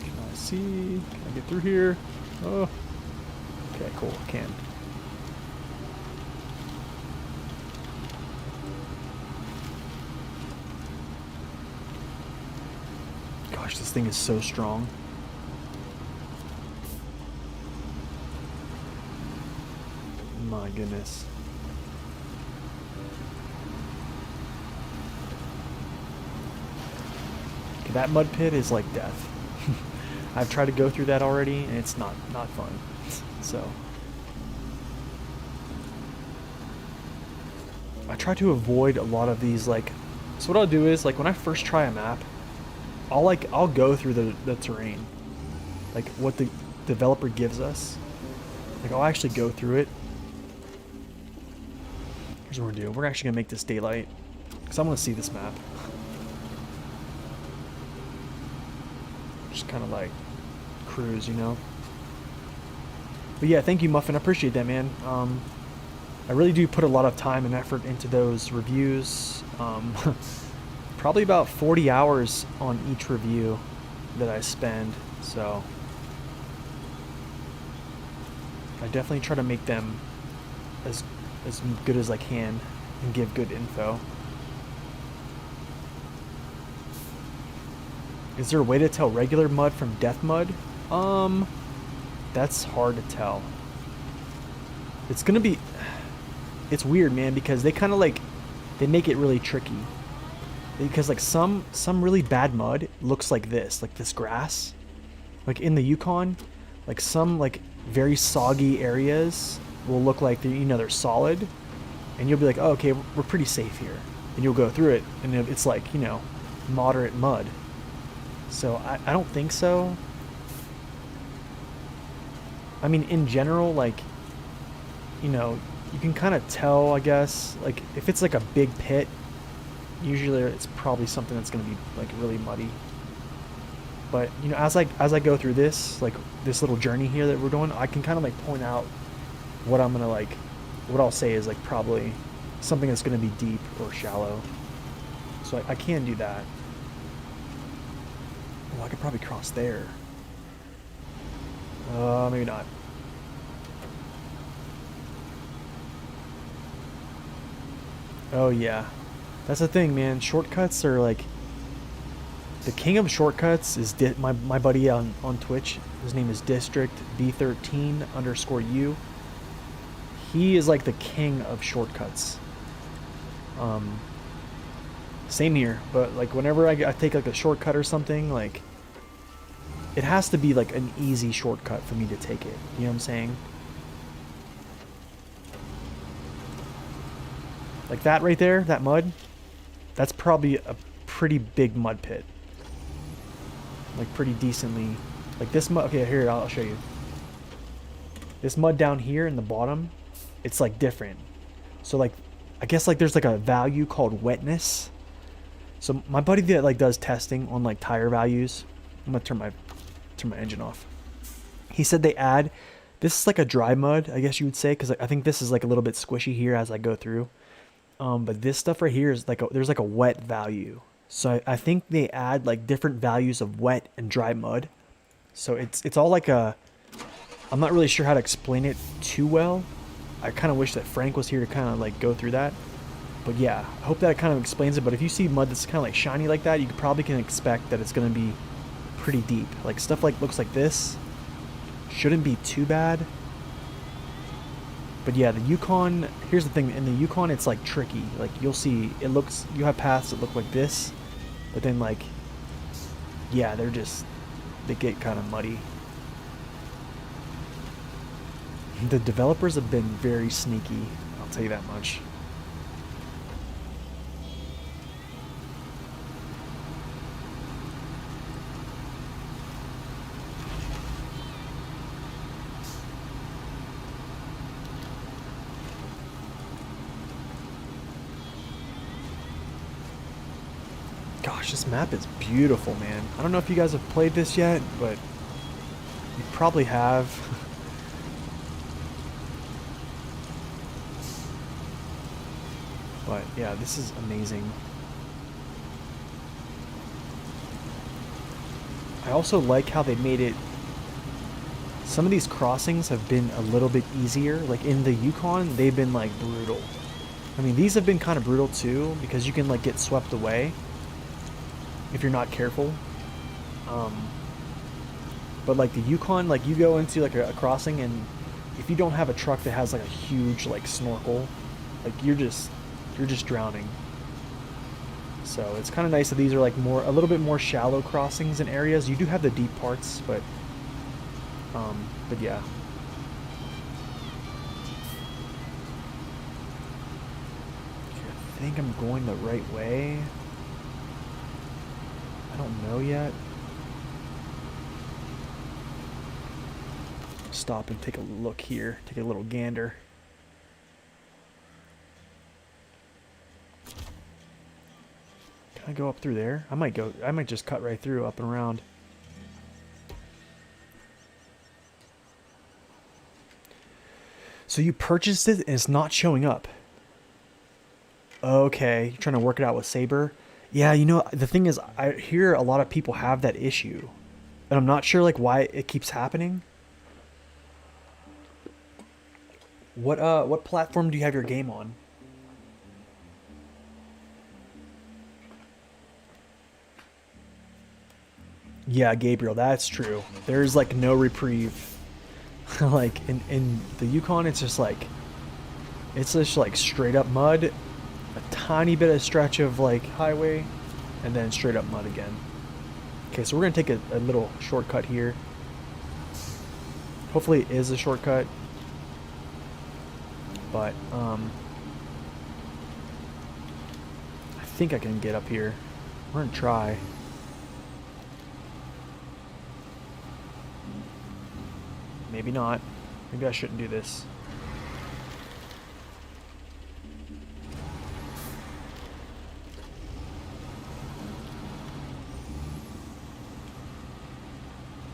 Can I see? Can I get through here? Oh. Okay, cool. I can. Gosh, this thing is so strong. My goodness. Okay, that mud pit is like death. I've tried to go through that already and it's not fun. So I try to avoid a lot of these like, so what I'll do is like when I first try a map, I'll go through the terrain. Like what the developer gives us. Like I'll actually go through it. Here's what we're doing. We're actually gonna make this daylight because I want to see this map. Just kind of like cruise, you know. But yeah, thank you, Muffin. I appreciate that, man. I really do put a lot of time and effort into those reviews. Probably about 40 hours on each review that I spend. So I definitely try to make them as good as I can and give good info. Is there a way to tell regular mud from death mud? That's hard to tell. It's weird, man, because they kind of like, they make it really tricky. Because like some really bad mud looks like this grass. Like in the Yukon, like some like very soggy areas will look like they're solid, and you'll be like, oh, okay, we're pretty safe here, and you'll go through it, and it's like moderate mud. So I don't think so. I mean, in general, like, you can kind of tell, I guess, like if it's like a big pit, usually it's probably something that's going to be like really muddy. But as I go through this little journey here that we're doing, I can kind of like point out what I'm gonna like, what I'll say is like probably something that's gonna be deep or shallow. So I can do that. Oh, I could probably cross there. Maybe not. Oh yeah, that's the thing, man. Shortcuts are like the king of shortcuts is my buddy on Twitch. His name is District B13_U. He is like the king of shortcuts. Same here, but like whenever I take like a shortcut or something, like it has to be like an easy shortcut for me to take it. You know what I'm saying? Like that right there, that mud, that's probably a pretty big mud pit. Like pretty decently, like this mud. Okay, here, I'll show you. This mud down here in the bottom, it's like different. So like, I guess like there's like a value called wetness. So my buddy that like does testing on like tire values, I'm gonna turn my engine off. He said they add, this is like a dry mud, I guess you would say, because I think this is like a little bit squishy here as I go through. But this stuff right here is like there's like a wet value. So I think they add like different values of wet and dry mud. So it's all like I'm not really sure how to explain it too well. I kind of wish that Frank was here to kind of like go through that. But yeah, I hope that kind of explains it. But if you see mud that's kind of like shiny like that, you probably can expect that it's going to be pretty deep. Like stuff like looks like this shouldn't be too bad. But yeah, the Yukon, here's the thing, in the Yukon it's like tricky. Like you'll see, you have paths that look like this, but then like, yeah, they get kind of muddy. The developers have been very sneaky, I'll tell you that much. Gosh, this map is beautiful, man. I don't know if you guys have played this yet, but you probably have. But yeah, this is amazing. I also like how they made it, some of these crossings have been a little bit easier. Like in the Yukon, they've been like brutal. I mean, these have been kind of brutal too, because you can like get swept away if you're not careful. But like the Yukon, like you go into like a crossing, and if you don't have a truck that has like a huge like snorkel, like you're just drowning. So it's kind of nice that these are like a little bit more shallow crossings and areas. You do have the deep parts, but yeah. I think I'm going the right way. I don't know yet. Stop and take a look here. Take a little gander. Can I go up through there? I might just cut right through, up and around. So you purchased it and it's not showing up. Okay, you're trying to work it out with Saber. Yeah, the thing is, I hear a lot of people have that issue, and I'm not sure like why it keeps happening. What platform do you have your game on? Yeah, Gabriel, that's true. There's like no reprieve. Like in the Yukon, it's just like straight up mud, a tiny bit of stretch of like highway, and then straight up mud again. Okay, so we're gonna take a little shortcut here. Hopefully it is a shortcut. But, I think I can get up here. We're gonna try. Maybe not. Maybe I shouldn't do this.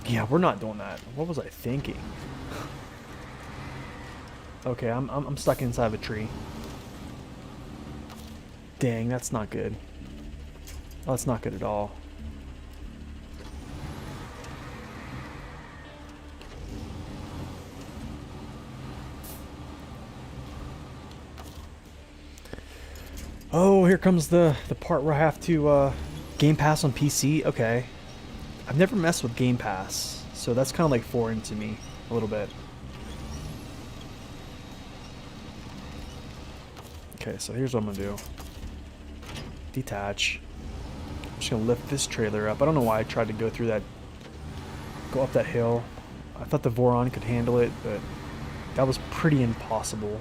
Yeah, we're not doing that. What was I thinking? Okay, I'm stuck inside of a tree. Dang, that's not good. Oh, that's not good at all. Oh, here comes the part where I have to Game Pass on PC. Okay. I've never messed with Game Pass, so that's kind of like foreign to me a little bit. Okay, so here's what I'm gonna do. Detach. I'm just gonna lift this trailer up. I don't know why I tried to go through that, go up that hill. I thought the Voron could handle it, but that was pretty impossible.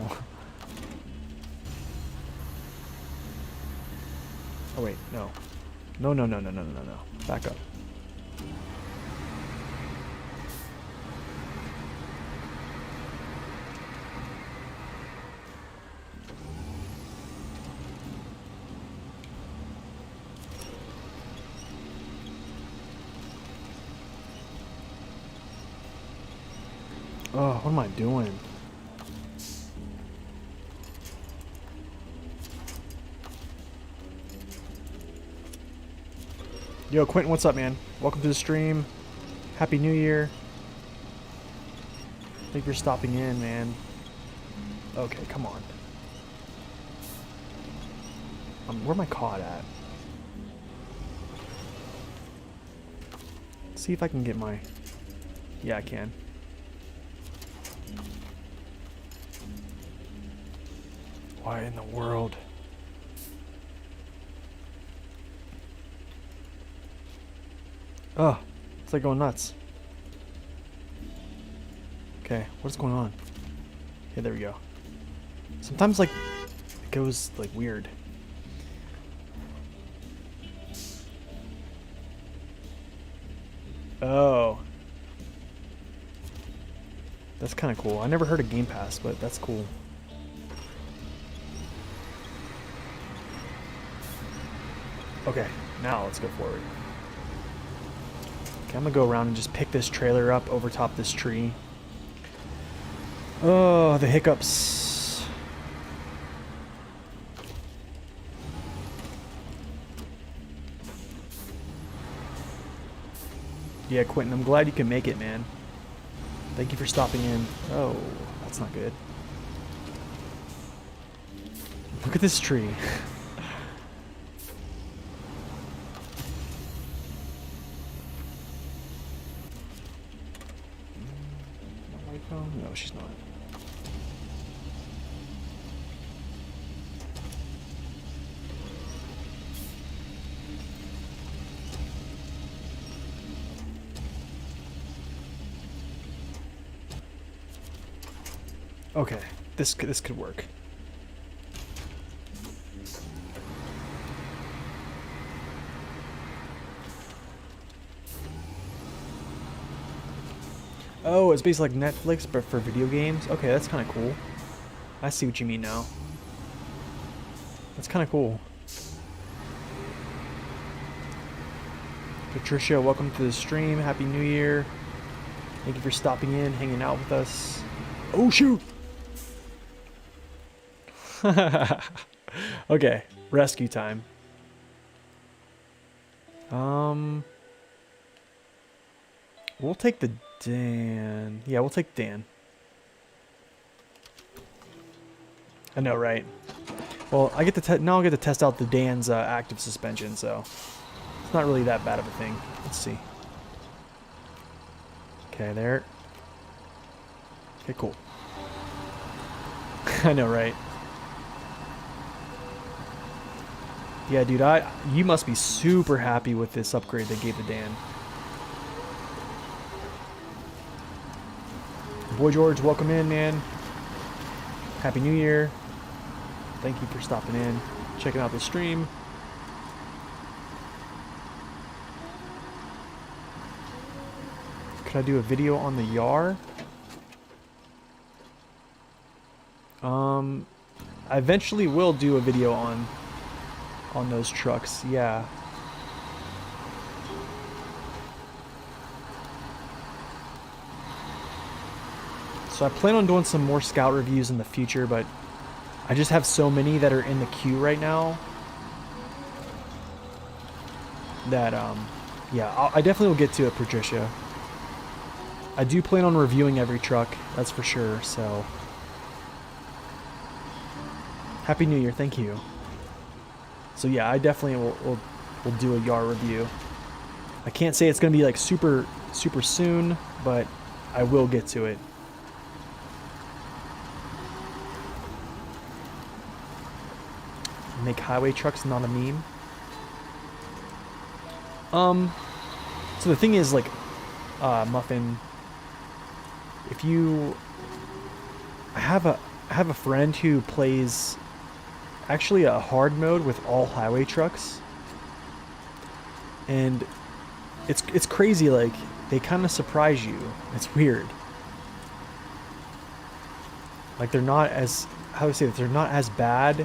Oh wait, no. No. Back up. Oh, what am I doing? Yo, Quentin, what's up, man? Welcome to the stream. Happy New Year. Thank you for stopping in, man. Okay, come on. Where my cod at? See if I can get my... Yeah, I can. Why in the world? Oh, it's like going nuts. Okay, what's going on? Okay, there we go. Sometimes, like, it goes, like, weird. Oh. That's kind of cool. I never heard of Game Pass, but that's cool. Okay, now let's go forward. Okay, I'm gonna go around and just pick this trailer up over top this tree. Oh, the hiccups. Yeah, Quentin, I'm glad you can make it, man. Thank you for stopping in. Oh, that's not good. Look at this tree. No, she's not. Okay, this could work. Oh, it's basically like Netflix, but for video games? Okay, that's kind of cool. I see what you mean now. That's kind of cool. Patricia, welcome to the stream. Happy New Year. Thank you for stopping in, hanging out with us. Oh, shoot! Okay, rescue time. We'll take the Dan. Yeah, we'll take Dan. I know, right? Well, I get to now I'll get to test out the Dan's active suspension, so it's not really that bad of a thing. Let's see. Okay, there. Okay, cool. I know, right? Yeah, dude, you must be super happy with this upgrade they gave to Dan. Boy George, welcome in, man. Happy New Year. Thank you for stopping in, checking out the stream. Could I do a video on the Yar? I eventually will do a video on those trucks, yeah. So I plan on doing some more scout reviews in the future, but I just have so many that are in the queue right now that, yeah, I definitely will get to it, Patricia. I do plan on reviewing every truck, that's for sure, so. Happy New Year, thank you. So yeah, I definitely will do a Yar review. I can't say it's going to be like super soon, but I will get to it. Make highway trucks not a meme. So the thing is, like, Muffin, if you, I have a friend who plays actually a hard mode with all highway trucks, and it's crazy. Like, they kind of surprise you. It's weird. Like, they're not as, how do I say that, they're not as bad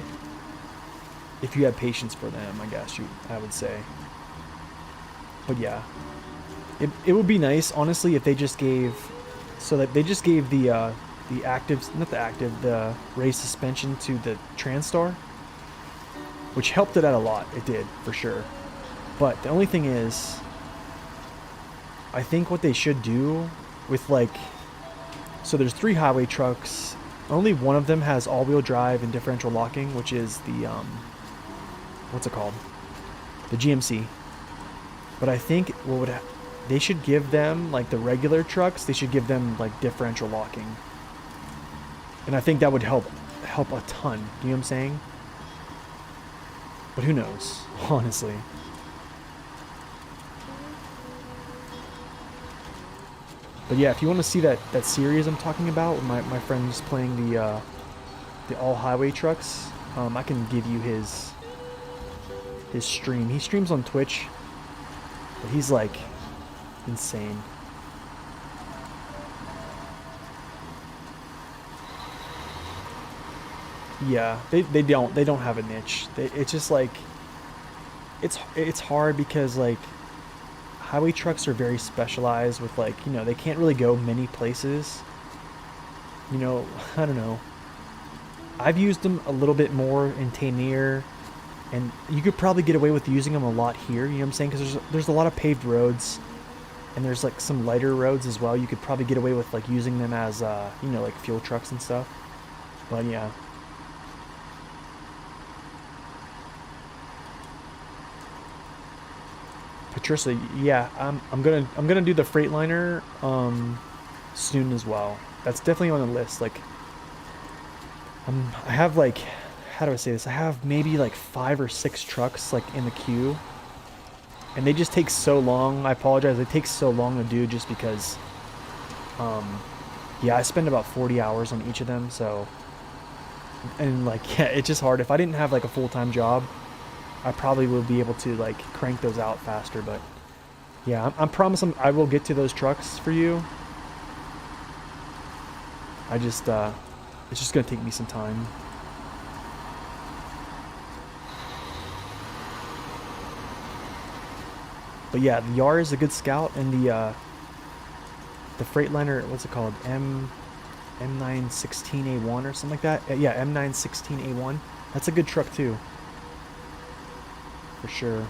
if you have patience for them, I guess I would say. But yeah, it would be nice, honestly, if they just gave, so that they just gave the active, not the active, the race suspension to the Transtar, which helped it out a lot. It did, for sure. But the only thing is, I think what they should do with, like, so there's 3 highway trucks. Only one of them has all-wheel drive and differential locking, which is the, what's it called? The GMC. But I think what would they should give them, like the regular trucks, they should give them like differential locking. And I think that would help a ton. You know what I'm saying? But who knows, honestly. But yeah, if you want to see that series I'm talking about, with my friend's playing the all highway trucks, I can give you his stream. He streams on Twitch, but he's like insane. Yeah, they don't have a niche. It's just like, it's hard because, like, highway trucks are very specialized with, like, you know, they can't really go many places. You know, I don't know. I've used them a little bit more in Taymyr, and you could probably get away with using them a lot here, you know what I'm saying? Because there's a lot of paved roads, and there's, like, some lighter roads as well. You could probably get away with, like, using them as, you know, like, fuel trucks and stuff. But, yeah. Patricia, yeah, I'm gonna do the Freightliner soon as well. That's definitely on the list. Like, I have, like, how do I say this? I have maybe like 5 or 6 trucks like in the queue, and they just take so long. I apologize. It takes so long to do just because, yeah, I spend about 40 hours on each of them. So, and like, yeah, it's just hard. If I didn't have like a full-time job, I probably would be able to like crank those out faster. But yeah, I promise I will get to those trucks for you. I just, it's just gonna take me some time. But yeah, the Yar is a good scout, and the Freightliner, what's it called? M916A1 or something like that. Yeah, M916A1. That's a good truck too. For sure.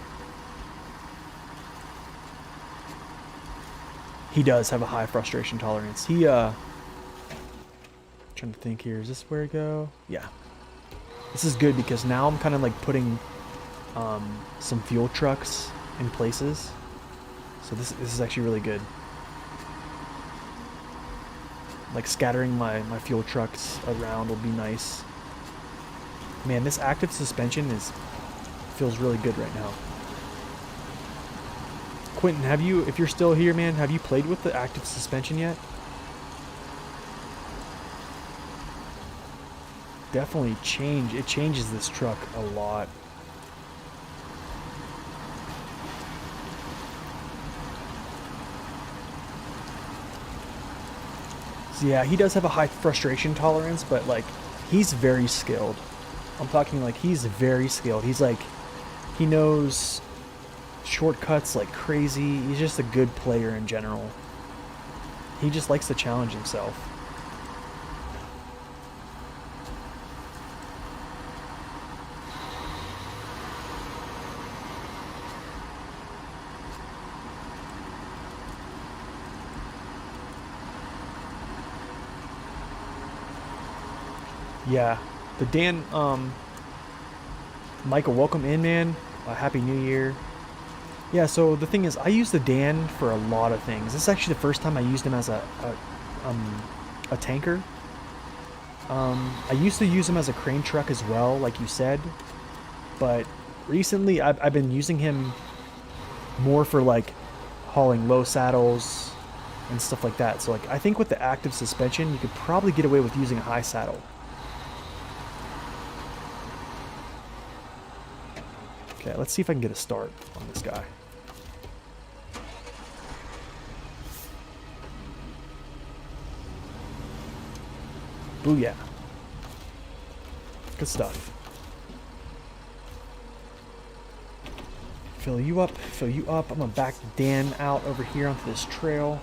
He does have a high frustration tolerance. He, trying to think here. Is this where I go? Yeah. This is good because now I'm kind of like putting some fuel trucks in places. So this is actually really good. Like, scattering my fuel trucks around will be nice. Man, this active suspension feels really good right now. Quentin, if you're still here, man, have you played with the active suspension yet? definitely it changes this truck a lot. So yeah, he does have a high frustration tolerance, but like he's very skilled. I'm talking like he's very skilled. He's like he knows shortcuts like crazy. He's just a good player in general. He just likes to challenge himself. Yeah, the Dan, Michael, welcome in, man. Happy New Year. Yeah, so the thing is, I use the Dan for a lot of things. This is actually the first time I used him as a tanker. I used to use him as a crane truck as well, like you said, but recently I've been using him more for like hauling low saddles and stuff like that. So like I think with the active suspension, you could probably get away with using a high saddle. Okay, let's see if I can get a start on this guy. Booyah. Good stuff. Fill you up, fill you up. I'm gonna back Dan out over here onto this trail.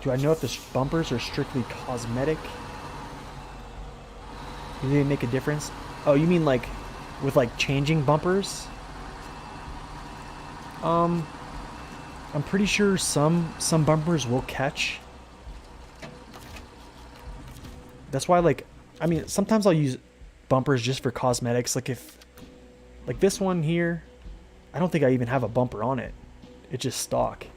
Do I know if the bumpers are strictly cosmetic? Do they make a difference? Oh, you mean like with like changing bumpers? I'm pretty sure some bumpers will catch. That's why, like, I mean, sometimes I'll use bumpers just for cosmetics. Like if, like this one here, I don't think I even have a bumper on it. It's just stock.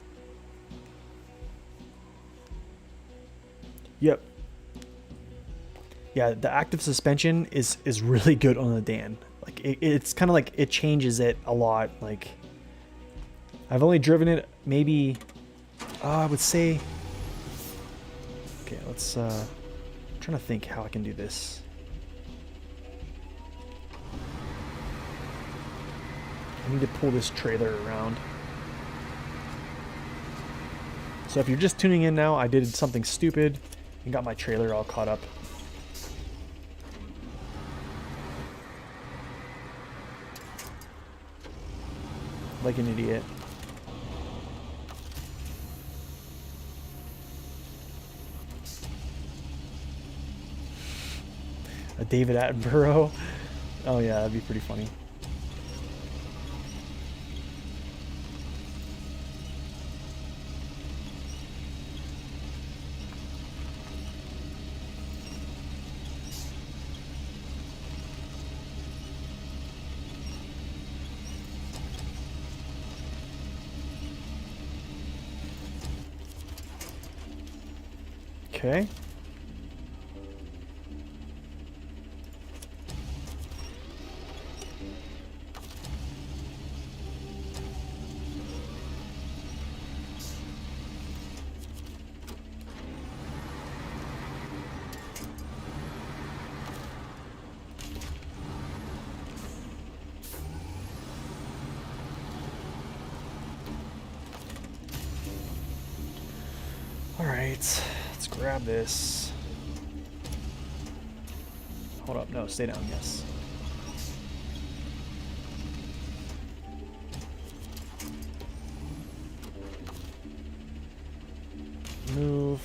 Yep. Yeah, the active suspension is really good on the Dan. Like it's kind of like it changes it a lot. Like I've only driven it maybe, I would say. Okay, let's. I'm trying to think how I can do this. I need to pull this trailer around. So if you're just tuning in now, I did something stupid and got my trailer all caught up. Like an idiot. A David Attenborough? Oh yeah, that'd be pretty funny. Okay. Alright, let's grab this. Hold up, no, stay down, yes. Move.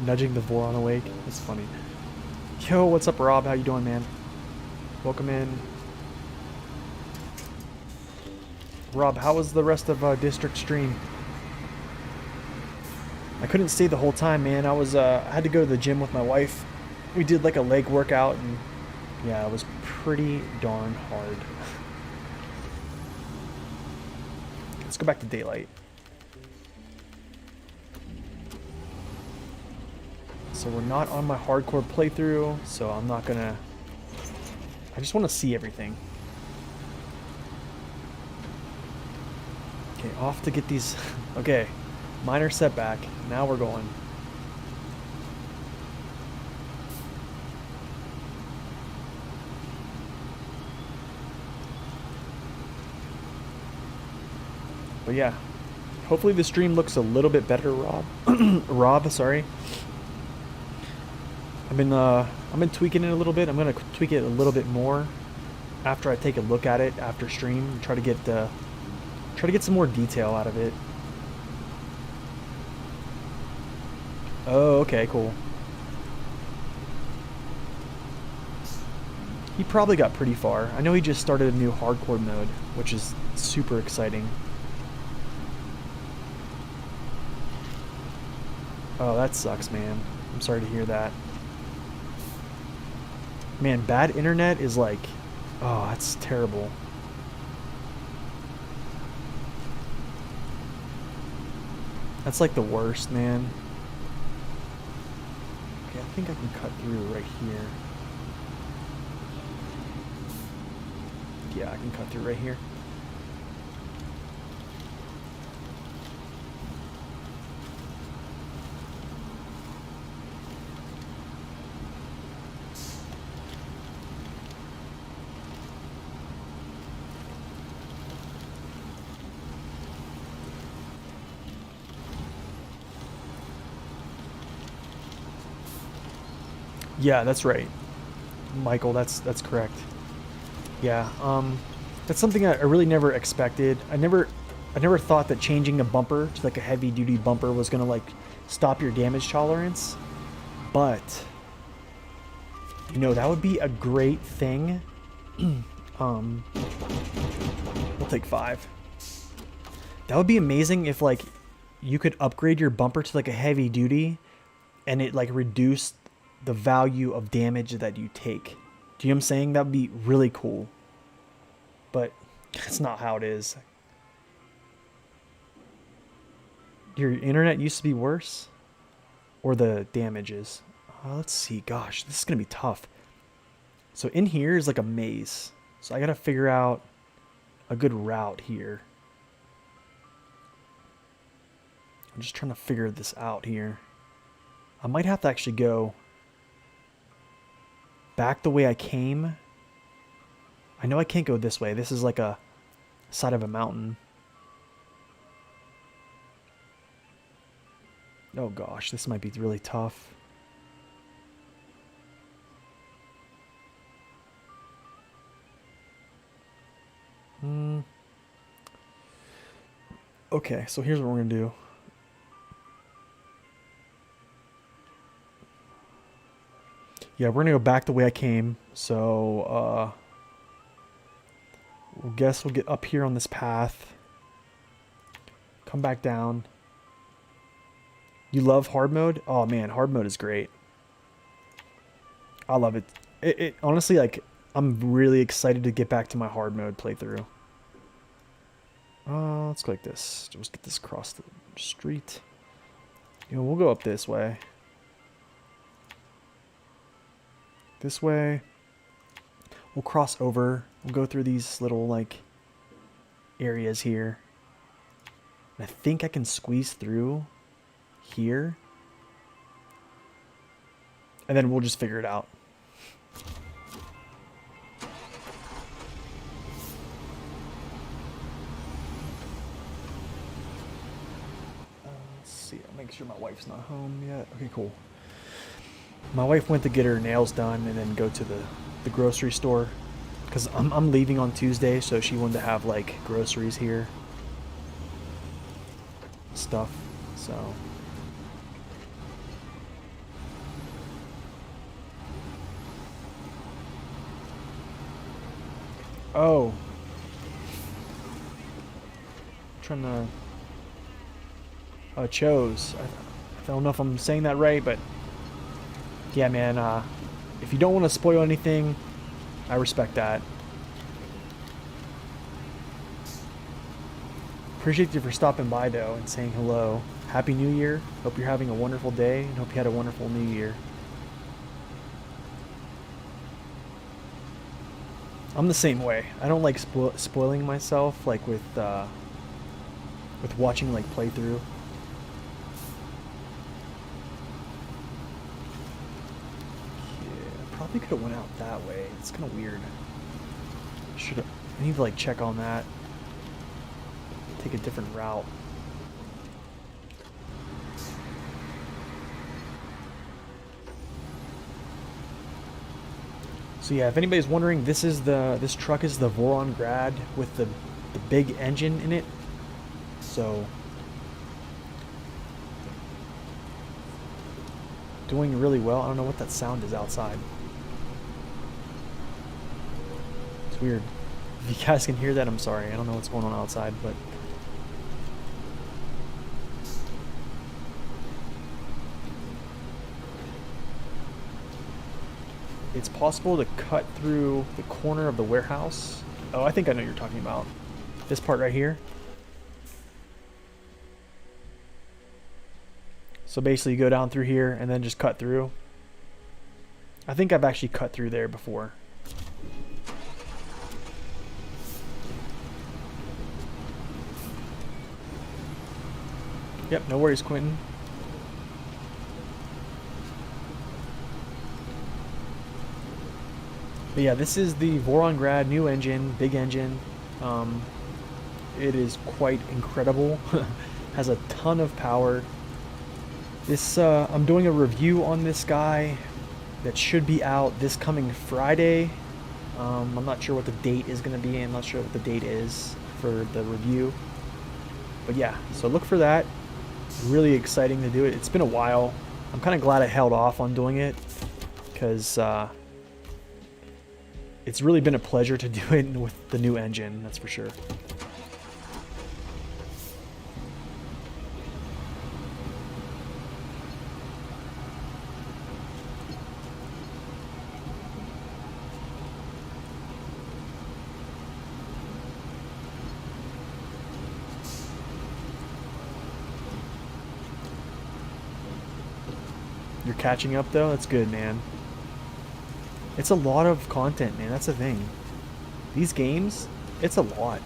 Nudging the Voron awake. That's funny. Yo, what's up, Rob? How you doing, man? Welcome in. Rob, how was the rest of District Stream? I couldn't stay the whole time, man. I had to go to the gym with my wife. We did like a leg workout, and yeah, it was pretty darn hard. Let's go back to daylight. So we're not on my hardcore playthrough, so I'm not gonna... I just want to see everything. Okay, off to get these... Okay, minor setback. Now we're going. But yeah, hopefully the stream looks a little bit better, Rob. Rob, sorry. I've been tweaking it a little bit. I'm gonna tweak it a little bit more after I take a look at it after stream. Try to get some more detail out of it. Oh, okay, cool. He probably got pretty far. I know he just started a new hardcore mode, which is super exciting. Oh, that sucks, man. I'm sorry to hear that. Man, bad internet is like... Oh, that's terrible. That's like the worst, man. Okay, I think I can cut through right here. Yeah, I can cut through right here. Yeah, that's right, Michael. That's correct. Yeah, that's something I really never expected. I never thought that changing the bumper to like a heavy duty bumper was gonna like stop your damage tolerance, but you know that would be a great thing. We'll take 5. That would be amazing if like you could upgrade your bumper to like a heavy duty, and it like reduced the value of damage that you take. Do you know what I'm saying? That would be really cool. But that's not how it is. Your internet used to be worse? Or the damages? Let's see. Gosh, this is going to be tough. So in here is like a maze. So I got to figure out a good route here. I'm just trying to figure this out here. I might have to actually go back the way I came. I know I can't go this way. This is like a side of a mountain. Oh gosh, this might be really tough. Okay, so here's what we're gonna do. Yeah, we're gonna go back the way I came. So, I guess we'll get up here on this path. Come back down. You love hard mode? Oh man, hard mode is great. I love it. It honestly, like, I'm really excited to get back to my hard mode playthrough. Let's go like this. Let's get this across the street. You know, we'll go up this way. This way. We'll cross over. We'll go through these little, like, areas here. And I think I can squeeze through here. And then we'll just figure it out. Let's see. I'll make sure my wife's not home yet. Okay, cool. My wife went to get her nails done and then go to the grocery store. Because I'm leaving on Tuesday, so she wanted to have, like, groceries here. Stuff, so... Oh. I'm trying to... chose. I don't know if I'm saying that right, but... Yeah, man, if you don't want to spoil anything, I respect that. Appreciate you for stopping by, though, and saying hello. Happy New Year. Hope you're having a wonderful day, and hope you had a wonderful New Year. I'm the same way. I don't like spoiling myself, like with watching like playthrough. Yeah, probably could have went out that way. It's kind of weird. I need to like check on that. Take a different route. So yeah, if anybody's wondering, this truck is the Voron Grad with the big engine in it. So doing really well. I don't know what that sound is outside. It's weird. If you guys can hear that, I'm sorry. I don't know what's going on outside, but it's possible to cut through the corner of the warehouse. Oh, I think I know what you're talking about. This part right here. So basically you go down through here and then just cut through. I think I've actually cut through there before. Yep, no worries, Quentin. But yeah, this is the Voron Grad new engine, big engine. It is quite incredible. Has a ton of power. This I'm doing a review on this guy that should be out this coming Friday. I'm not sure what the date is going to be. I'm not sure what the date is for the review. But yeah, so look for that. Really exciting to do it. It's been a while. I'm kind of glad I held off on doing it because it's really been a pleasure to do it with the new engine, that's for sure. You're catching up though? That's good, man. It's a lot of content, man. That's the thing. These games, it's a lot.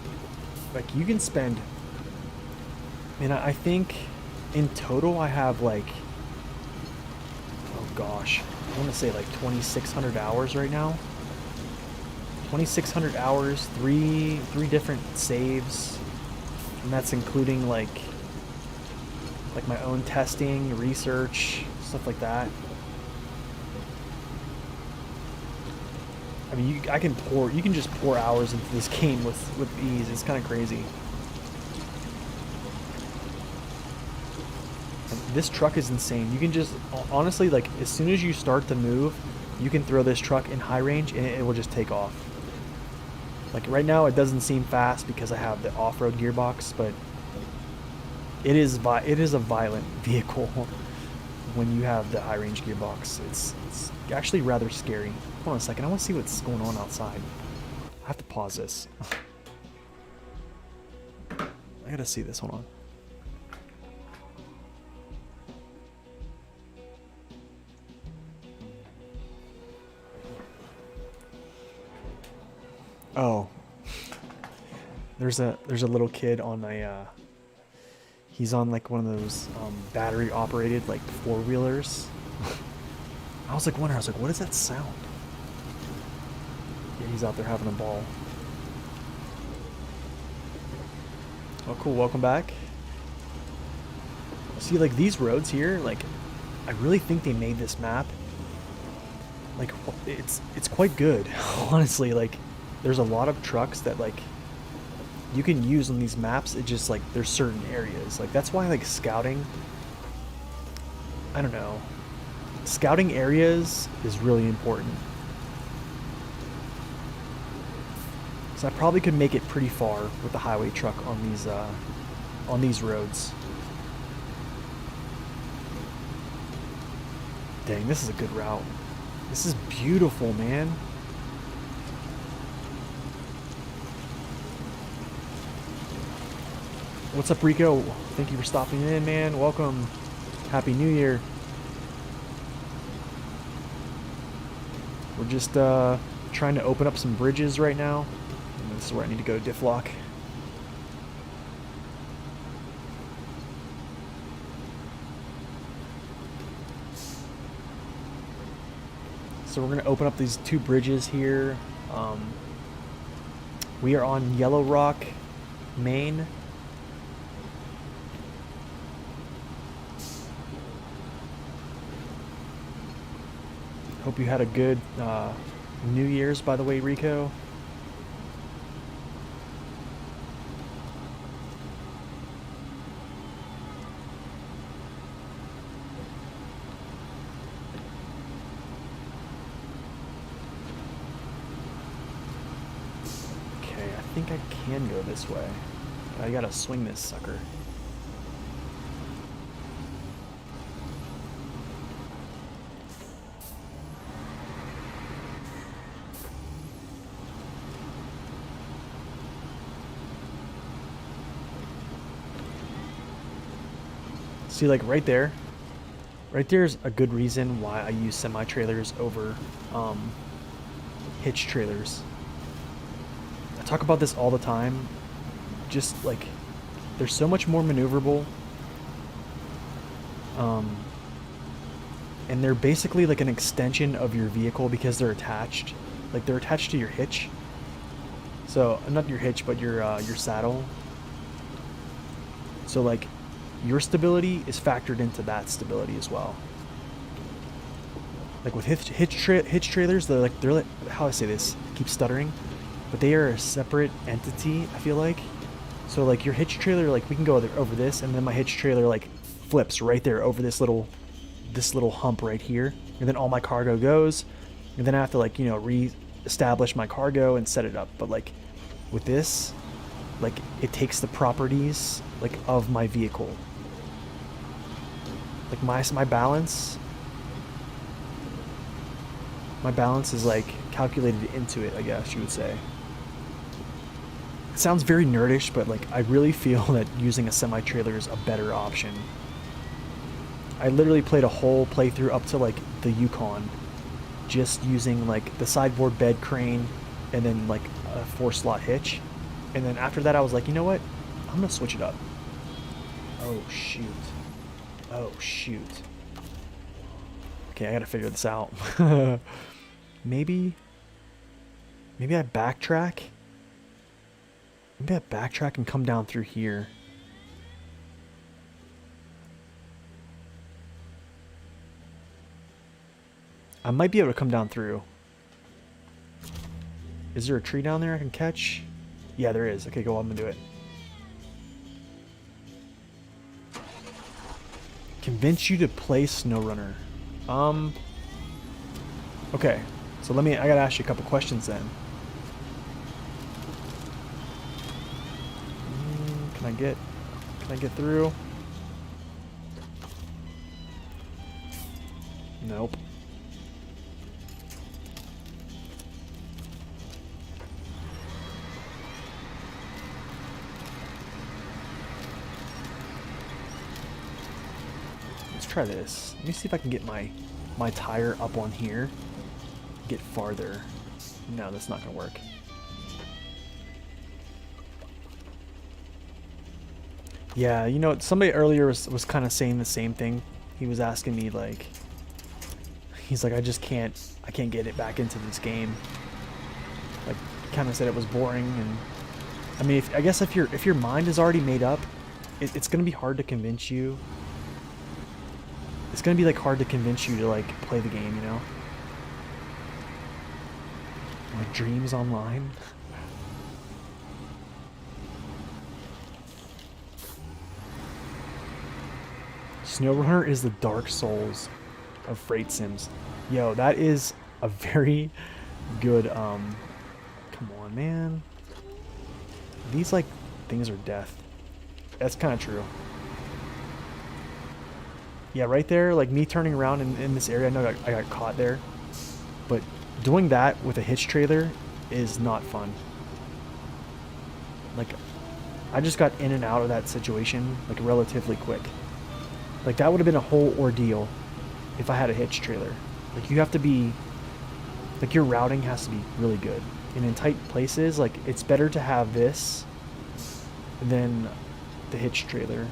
Like, you can spend... I mean, I think in total I have like... Oh gosh. I want to say like 2,600 hours right now. 2,600 hours, three different saves. And that's including like my own testing, research, stuff like that. I mean, you can just pour hours into this game with ease. It's kind of crazy. And this truck is insane. You can just, honestly, like, as soon as you start to move, you can throw this truck in high range and it will just take off. Like, right now it doesn't seem fast because I have the off-road gearbox, but it is a violent vehicle when you have the high range gearbox. It's actually rather scary. Hold on a second, I want to see what's going on outside. I have to pause this. I gotta see this, hold on. Oh. There's a little kid on a he's on like one of those battery operated like four-wheelers. I was like wondering, what is that sound? Yeah, he's out there having a ball. Oh cool, welcome back. See, like, these roads here, like, I really think they made this map, like, it's quite good. Honestly, like, there's a lot of trucks that, like, you can use on these maps. It just, like, there's certain areas, like, that's why, like, scouting, I don't know, scouting areas is really important. So I probably could make it pretty far with the highway truck on these roads. Dang, this is a good route. This is beautiful, man. What's up, Rico? Thank you for stopping in, man. Welcome. Happy New Year. We're just trying to open up some bridges right now. And this is where I need to go to diff lock. So we're going to open up these 2 bridges here. We are on Yellow Rock, Maine. Hope you had a good New Year's, by the way, Rico. I think I can go this way. I gotta swing this sucker. See, like right there. Right there's a good reason why I use semi-trailers over hitch trailers. I talk about this all the time. Just like, they're so much more maneuverable. And they're basically like an extension of your vehicle because they're attached. Like they're attached to your hitch. So, not your hitch, but your saddle. So like, your stability is factored into that stability as well. Like with hitch trailers, they're like, how do I say this? I keep stuttering. But they are a separate entity, I feel like. So like your hitch trailer, like we can go over this, and then my hitch trailer like flips right there over this little hump right here, and then all my cargo goes, and then I have to like, you know, re-establish my cargo and set it up. But like with this, like it takes the properties like of my vehicle. Like my balance is like calculated into it, I guess you would say. It sounds very nerdish, but like I really feel that using a semi-trailer is a better option. I literally played a whole playthrough up to like the Yukon, just using like the sideboard bed crane and then like a 4-slot hitch. And then after that I was like, you know what? I'm gonna switch it up. Oh shoot. Oh shoot. Okay, I gotta figure this out. Maybe I backtrack? Maybe I backtrack and come down through here. I might be able to come down through. Is there a tree down there I can catch? Yeah, there is. Okay, go on, I'm gonna do it. Convince you to play SnowRunner. Okay, so I gotta ask you a couple questions then. Can I get through? Nope. Let's try this. Let me see if I can get my tire up on here. Get farther. No, that's not gonna work. Yeah, you know, somebody earlier was kind of saying the same thing. He was asking me like, he's like, I can't get it back into this game. Like, kind of said it was boring, and I mean, I guess if your mind is already made up, it's gonna be hard to convince you. It's gonna be like hard to convince you to like play the game, you know? Like Dreams Online. SnowRunner is the Dark Souls of freight sims. Yo, that is a very good, come on, man. These, like, things are death. That's kind of true. Yeah, right there, like, me turning around in this area, I know I got caught there. But doing that with a hitch trailer is not fun. Like, I just got in and out of that situation like relatively quick. Like that would have been a whole ordeal if I had a hitch trailer. Like you have to be, like your routing has to be really good. And in tight places, like it's better to have this than the hitch trailer.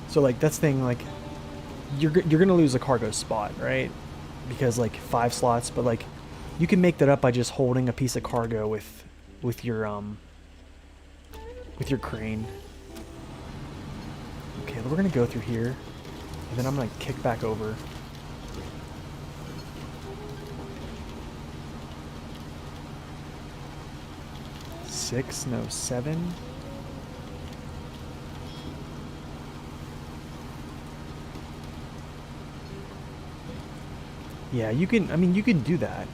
So like that's the thing, like you're gonna lose a cargo spot, right? Because like 5 slots, but like you can make that up by just holding a piece of cargo with your crane. Okay, we're gonna go through here, and then I'm gonna kick back over. Six, no, 7. Yeah, you can, I mean, you can do that.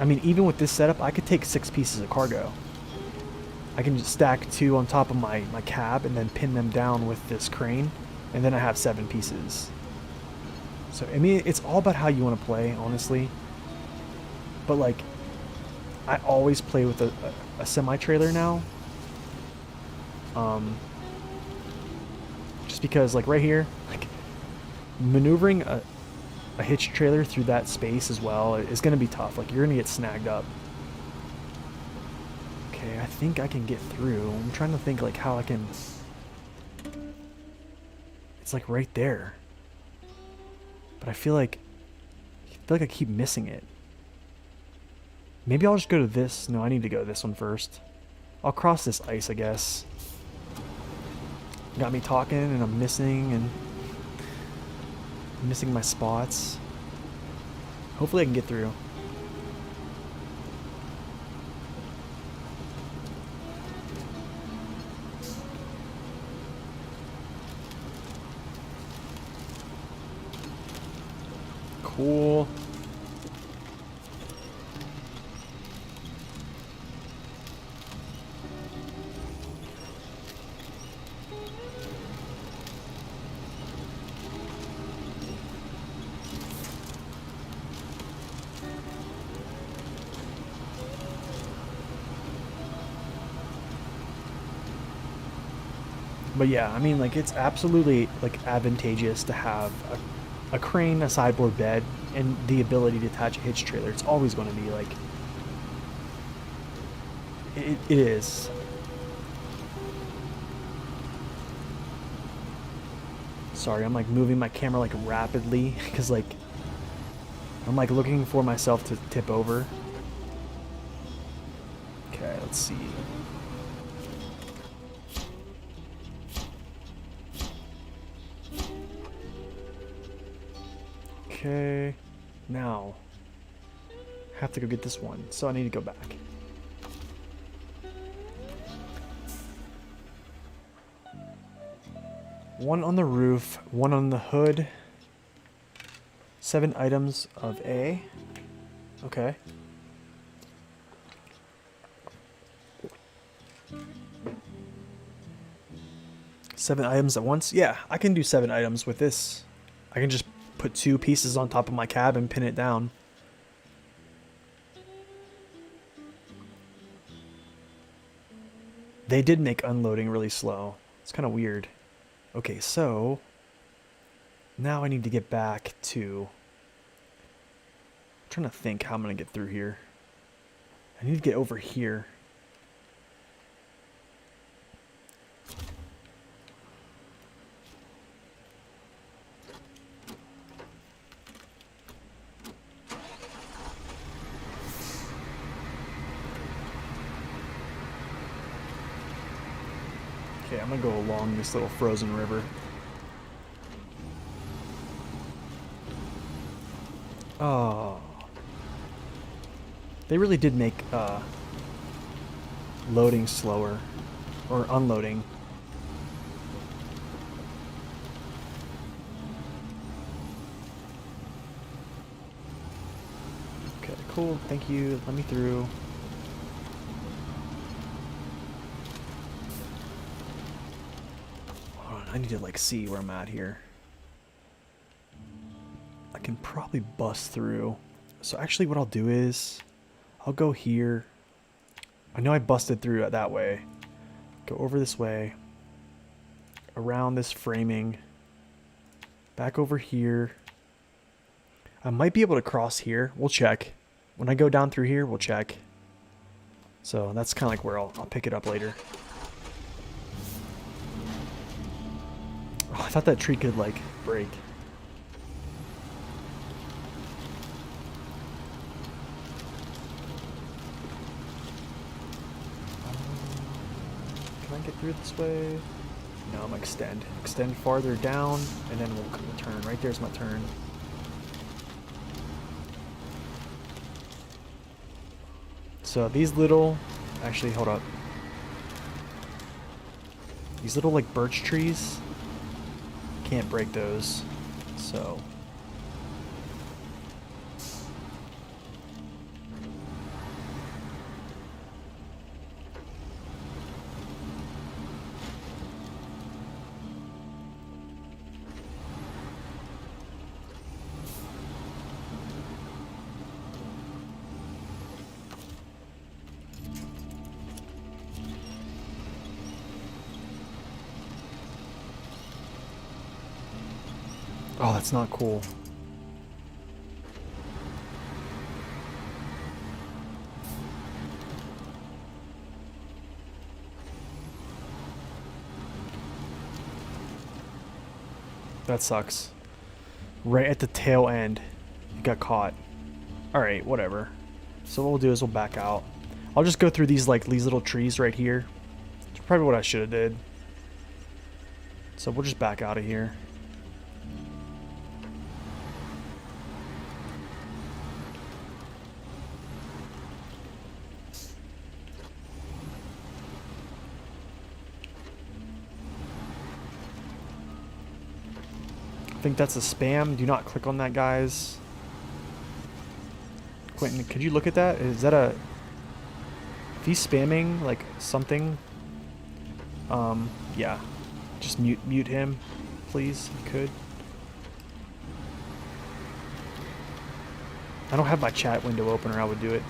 I mean, even with this setup, I could take 6 pieces of cargo. I can just stack 2 on top of my cab and then pin them down with this crane, and then I have 7 pieces. So, I mean, it's all about how you want to play, honestly. But, like, I always play with a semi-trailer now. Just because, like, right here, like, maneuvering a hitch trailer through that space as well is going to be tough. Like, you're going to get snagged up. Okay, I think I can get through. I'm trying to think, like, how I can... It's, like, right there. But I feel like I keep missing it. Maybe I'll just go to this. No, I need to go to this one first. I'll cross this ice, I guess. Got me talking, and I'm missing my spots. Hopefully I can get through. Cool. But yeah, I mean, like, it's absolutely, like, advantageous to have a crane, a sideboard bed, and the ability to attach a hitch trailer. It's always going to be, like... It is. Sorry, I'm, like, moving my camera, like, rapidly, because, like, I'm, like, looking for myself to tip over. Okay, let's see. Okay, now I have to go get this one, so I need to go back. One on the roof, one on the hood. 7 items of A. Okay. Seven items at once? Yeah, I can do 7 items with this. I can just put 2 pieces on top of my cab and pin it down. They did make unloading really slow. It's kind of weird. Okay, so now I need to get back to... I'm trying to think how I'm going to get through here. I need to get over here. Okay, I'm gonna go along this little frozen river. Oh. They really did make loading slower. Or unloading. Okay, cool, thank you. Let me through. I need to, like, see where I'm at here. I can probably bust through. So actually what I'll do is I'll go here, I know I busted through it that way. Go over this way. Around this framing. Back over here. I might be able to cross here. We'll check. When I go down through here, we'll check. So that's kind of like where I'll pick it up later. Oh, I thought that tree could like break. Can I get through this way? No, I'm extend. Extend farther down, and then we'll turn. Right there's my turn. So these little, actually hold up. These little like birch trees, can't break those, so. Oh, that's not cool. That sucks. Right at the tail end, it got caught. Alright, whatever. So what we'll do is we'll back out. I'll just go through these little trees right here. It's probably what I should have did. So we'll just back out of here. I think that's a spam. Do not click on that, guys. Quentin, could you look at that? Is that a... If he's spamming, like, something... yeah. Just mute him, please, if you could. I don't have my chat window open or I would do it.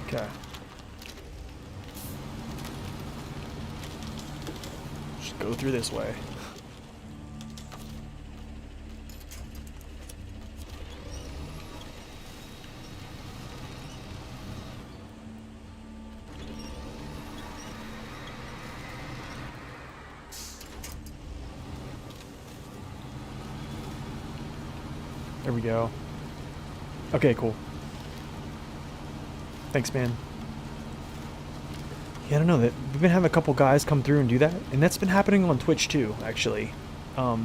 Okay. Just go through this way. There we go. Okay, cool. Thanks, man. Yeah, I don't know. That we've been having a couple guys come through and do that, and that's been happening on Twitch too, actually. A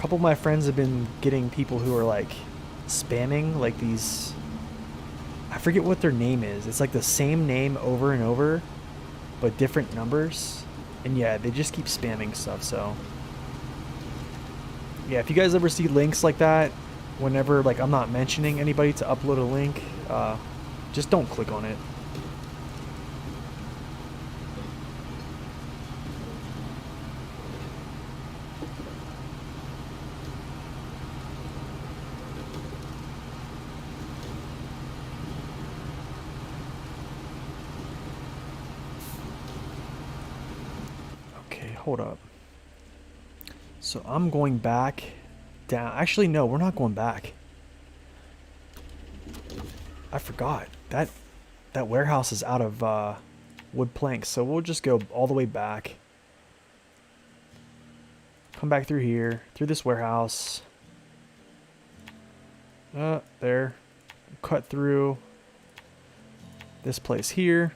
couple of my friends have been getting people who are like spamming like these. I forget what their name is. It's like the same name over and over, but different numbers. And yeah, they just keep spamming stuff. So yeah, if you guys ever see links like that, whenever like I'm not mentioning anybody to upload a link, just don't click on it. Okay, hold up. So I'm going back down. Actually, no, we're not going back. I forgot. That warehouse is out of wood planks, so we'll just go all the way back. Come back through here, through this warehouse. There. Cut through this place here.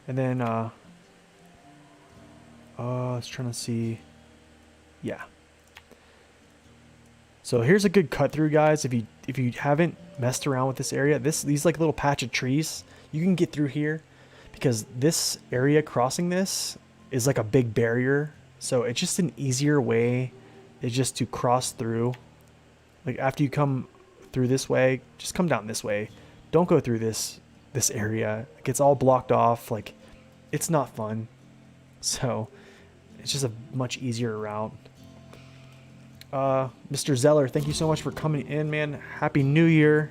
And then, I was trying to see. Yeah. So here's a good cut through, guys. If you haven't messed around with this area, these like little patch of trees, you can get through here because this area crossing this is like a big barrier. So it's just an easier way is just to cross through. Like after you come through this way, just come down this way. Don't go through this area. It gets all blocked off. Like it's not fun. So it's just a much easier route. Mr. Zeller, thank you so much for coming in, man. Happy New Year.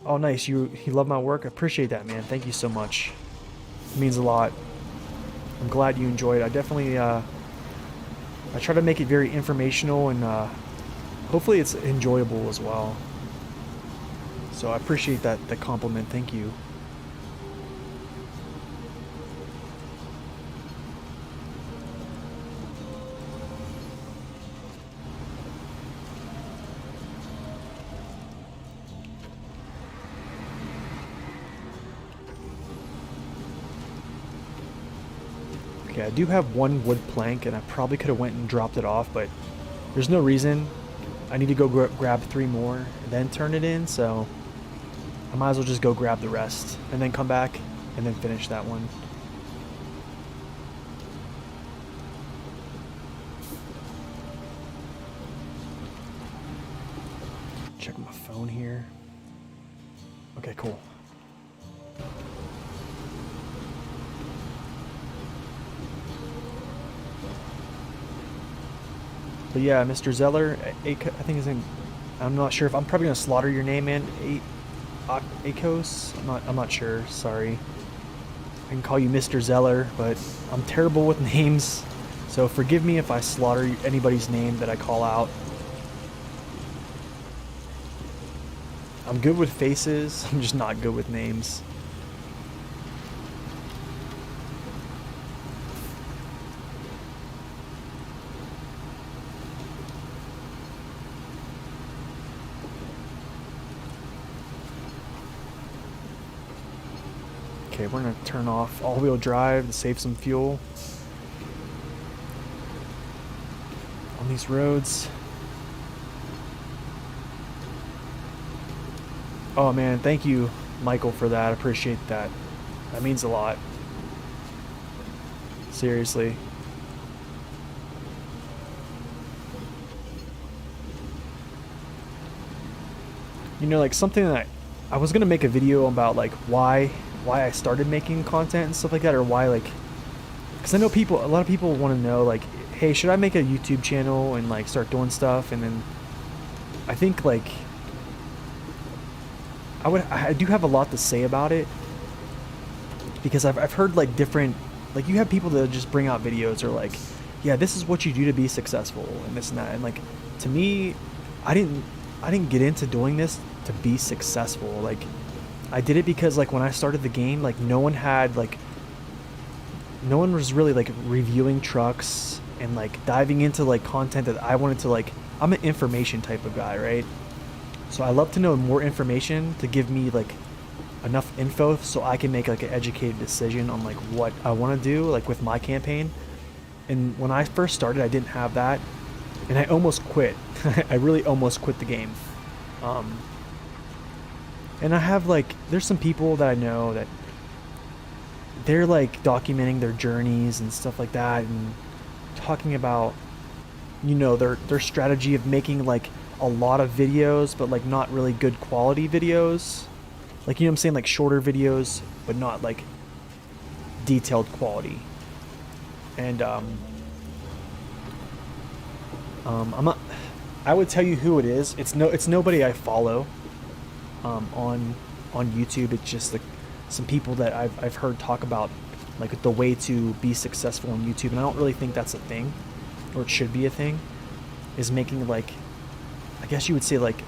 Oh, nice. You love my work. I appreciate that, man. Thank you so much. It means a lot. I'm glad you enjoyed. I definitely I try to make it very informational and hopefully it's enjoyable as well. So I appreciate that compliment. Thank you. Okay, I do have one wood plank, and I probably could have went and dropped it off, but there's no reason. I need to go grab 3 more, and then turn it in, so I might as well just go grab the rest, and then come back, and then finish that one. Check my phone here. Okay, cool. But yeah, Mr. Zeller, I think his name. I'm not sure if I'm probably gonna slaughter your name, man. Akos. I'm not sure. Sorry. I can call you Mr. Zeller, but I'm terrible with names, so forgive me if I slaughter anybody's name that I call out. I'm good with faces. I'm just not good with names. Okay, we're gonna turn off all-wheel drive to save some fuel on these roads. Oh man, thank you, Michael, for that. I appreciate that. That means a lot. Seriously. You know, like something that I was gonna make a video about, like why I started making content and stuff like that, or why, like, because I know a lot of people want to know, like, hey, should I make a YouTube channel and like start doing stuff? And then I think like I do have a lot to say about it, because I've heard like different, like you have people that just bring out videos or like, yeah, this is what you do to be successful and this and that, and like to me, I didn't get into doing this to be successful. Like I did it because like when I started the game, like no one was really like reviewing trucks and like diving into like content that I wanted to, like, I'm an information type of guy, right? So I love to know more information to give me like enough info so I can make like an educated decision on like what I want to do like with my campaign. And when I first started, I didn't have that, and I almost quit. I really almost quit the game. And I have like, there's some people that I know that they're like documenting their journeys and stuff like that, and talking about, you know, their strategy of making like a lot of videos but like not really good quality videos, like, you know what I'm saying, like shorter videos but not like detailed quality. And I'm not, I would tell you who it is. It's nobody I follow on YouTube. It's just like some people that I've heard talk about like the way to be successful on YouTube, and I don't really think that's a thing, or it should be a thing, is making like, I guess you would say like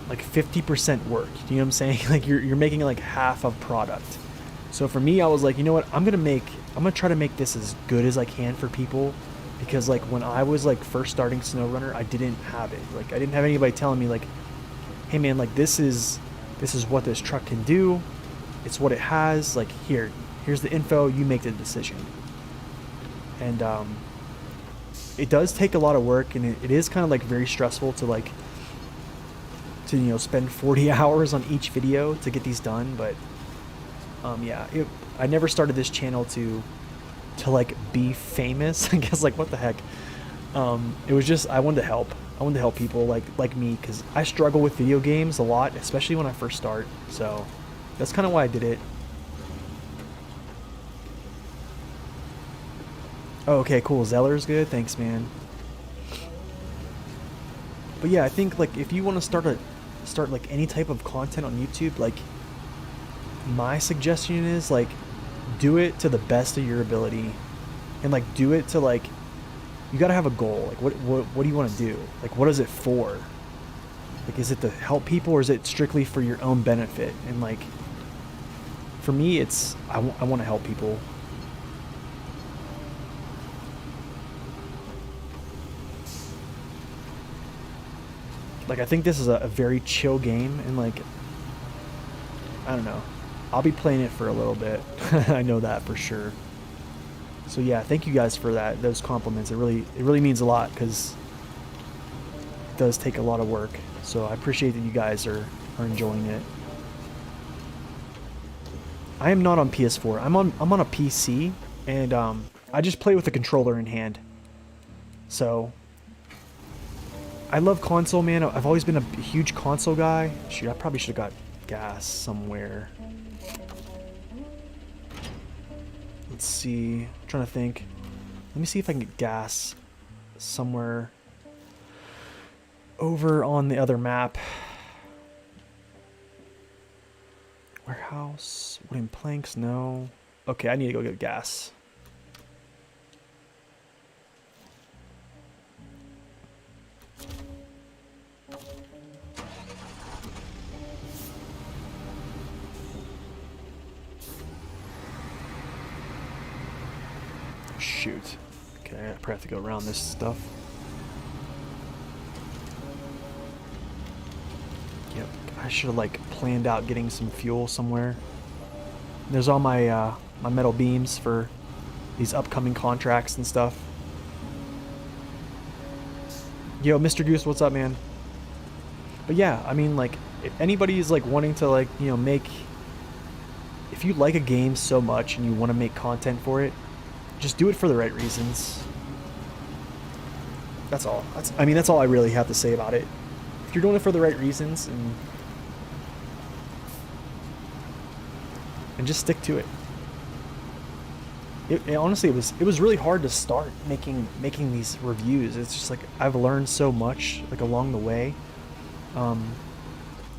50% work. You know what I'm saying? Like you're making like half of product. So for me, I was like, you know what? I'm gonna try to make this as good as I can for people, because like when I was like first starting SnowRunner, I didn't have it. Like I didn't have anybody telling me like, hey man, like this is what this truck can do. It's what it has. Like here's the info. You make the decision. And it does take a lot of work, and it is kind of like very stressful to you know, spend 40 hours on each video to get these done. But yeah, I never started this channel to like be famous. I guess, like, what the heck. It was just, I wanted to help people like me, because I struggle with video games a lot, especially when I first start. So that's kind of why I did it. Oh, okay, cool. Zeller's good. Thanks, man. But yeah, I think like if you want to start start like any type of content on YouTube, like my suggestion is like do it to the best of your ability, and like do it to like, you gotta have a goal. Like what do you want to do? Like what is it for? Like is it to help people, or is it strictly for your own benefit? And like for me, it's I want to help people. Like I think this is a very chill game, and like I don't know, I'll be playing it for a little bit. I know that for sure. So yeah, thank you guys for those compliments. It really means a lot, because it does take a lot of work. So I appreciate that you guys are enjoying it. I am not on PS4. I'm on a PC, and I just play with the controller in hand. So I love console, man. I've always been a huge console guy. Shoot, I probably should have got gas somewhere. Let's see. I'm trying to think. Let me see if I can get gas somewhere over on the other map. Warehouse. Wooden planks, no. Okay, I need to go get gas. Shoot. Okay, I probably have to go around this stuff. Yep, I should have like planned out getting some fuel somewhere. There's all my my metal beams for these upcoming contracts and stuff. Yo, Mr. Goose, what's up, man? But yeah, I mean, like, if anybody's like wanting to like, you know, if you like a game so much and you want to make content for it, just do it for the right reasons. That's all. That's all I really have to say about it. If you're doing it for the right reasons, and just stick to it. Honestly, it was really hard to start making these reviews. It's just like I've learned so much like along the way.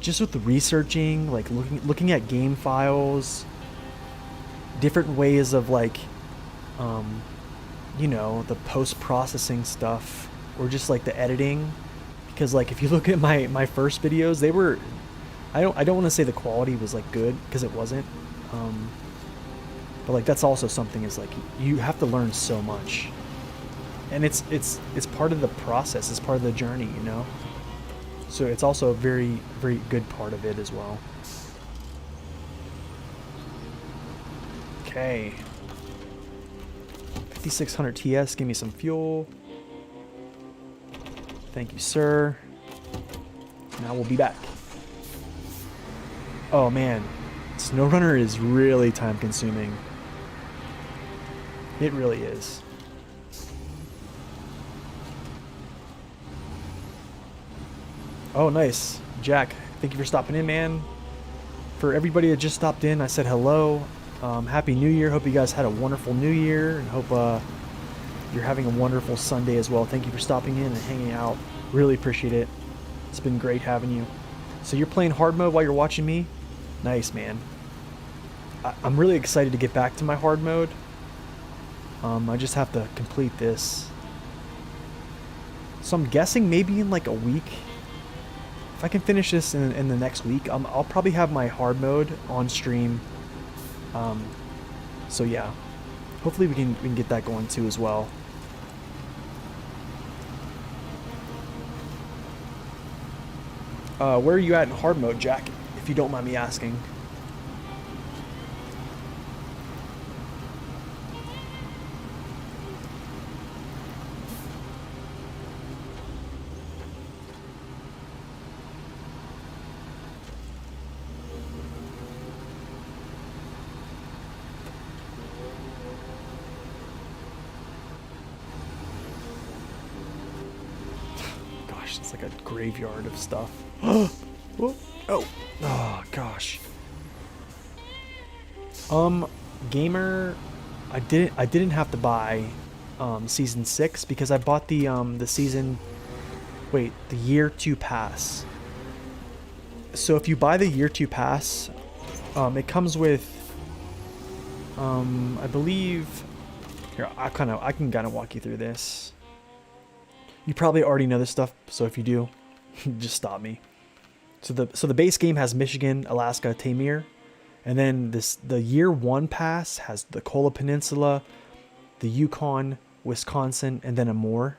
Just with the researching, like looking at game files, different ways of like, you know, the post-processing stuff, or just like the editing. Because like if you look at my first videos, they were, I don't want to say the quality was like good, because it wasn't. But like that's also something, is like you have to learn so much, and it's part of the process. It's part of the journey, you know. So it's also a very, very good part of it as well. Okay. 5600 TS, give me some fuel. Thank you, sir. Now we'll be back. Oh man, SnowRunner is really time consuming. It really is. Oh, nice. Jack, thank you for stopping in, man. For everybody that just stopped in, I said hello. Happy New Year. Hope you guys had a wonderful New Year, and hope you're having a wonderful Sunday as well. Thank you for stopping in and hanging out. Really appreciate it. It's been great having you. So you're playing hard mode while you're watching me? Nice, man. I'm really excited to get back to my hard mode. I just have to complete this. So I'm guessing maybe in like a week, if I can finish this in the next week, I'll probably have my hard mode on stream. So yeah, hopefully we can get that going too as well. Where are you at in hard mode, Jack, if you don't mind me asking? It's like a graveyard of stuff. Oh gosh. Gamer, I didn't have to buy season 6 because I bought the year 2 pass. So if you buy the year 2 pass, it comes with, I believe, here, I can kind of walk you through this. You probably already know this stuff, so if you do, just stop me. So the base game has Michigan, Alaska, Tamir, and then the year 1 pass has the Kola Peninsula, the Yukon, Wisconsin, and then Amur.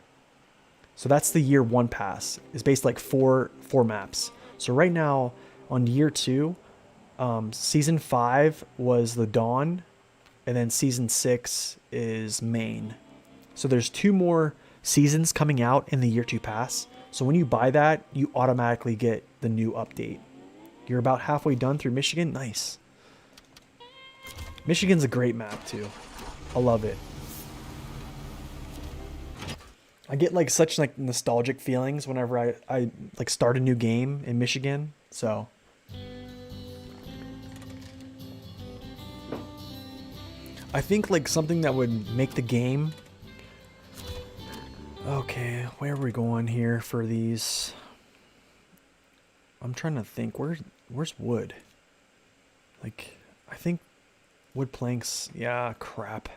So that's the year 1 pass. It's based like four maps. So right now on year 2, season 5 was the Dawn, and then season 6 is Maine. So there's 2 more seasons coming out in the year 2 pass. So when you buy that, you automatically get the new update. You're about halfway done through Michigan. Nice. Michigan's a great map too. I love it. I get like such like nostalgic feelings whenever I like start a new game in Michigan. So I think like something that would make the game. Okay, where are we going here for these? I'm trying to think. Where's wood? Like, I think wood planks. Yeah, crap.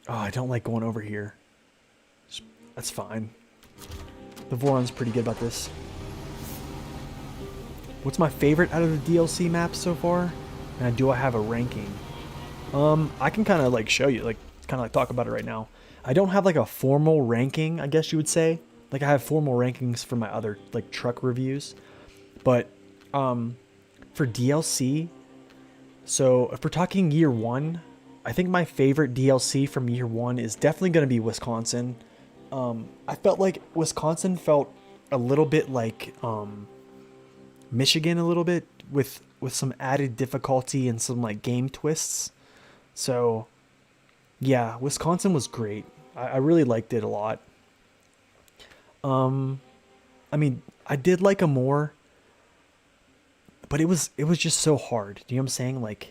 Oh, I don't like going over here. That's fine. The Voron's pretty good about this. What's my favorite out of the DLC maps so far? And do I have a ranking? I can kind of like show you, like kind of like talk about it right now. I don't have like a formal ranking, I guess you would say. Like I have formal rankings for my other like truck reviews. But for DLC, so if we're talking year 1, I think my favorite DLC from year 1 is definitely going to be Wisconsin. I felt like Wisconsin felt a little bit like Michigan a little bit with some added difficulty and some like game twists. So yeah, Wisconsin was great. I really liked it a lot. I mean, I did like Amur, but it was just so hard. Do you know what I'm saying? Like,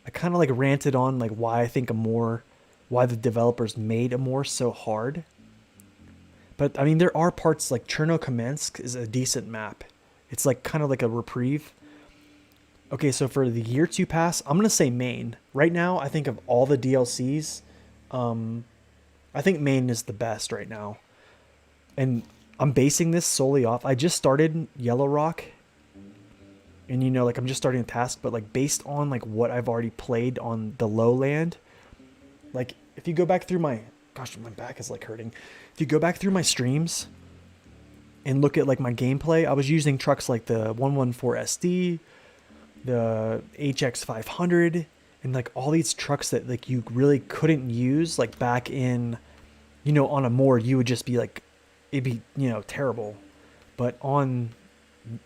I kind of like ranted on like why I think why the developers made Amur so hard. But I mean, there are parts like Cherno-Kamensk is a decent map. It's like kind of like a reprieve. Okay, so for the year 2 pass, I'm gonna say Maine. Right now, I think of all the DLCs, I think Maine is the best right now. And I'm basing this solely off. I just started Yellow Rock, and you know, like I'm just starting a task, but like based on like what I've already played on the lowland, like if you go back through my, gosh, my back is like hurting. If you go back through my streams and look at like my gameplay, I was using trucks like the 114 SD, the HX 500, and like all these trucks that like you really couldn't use like back in, you know, on a Amur you would just be like, it'd be, you know, terrible. But on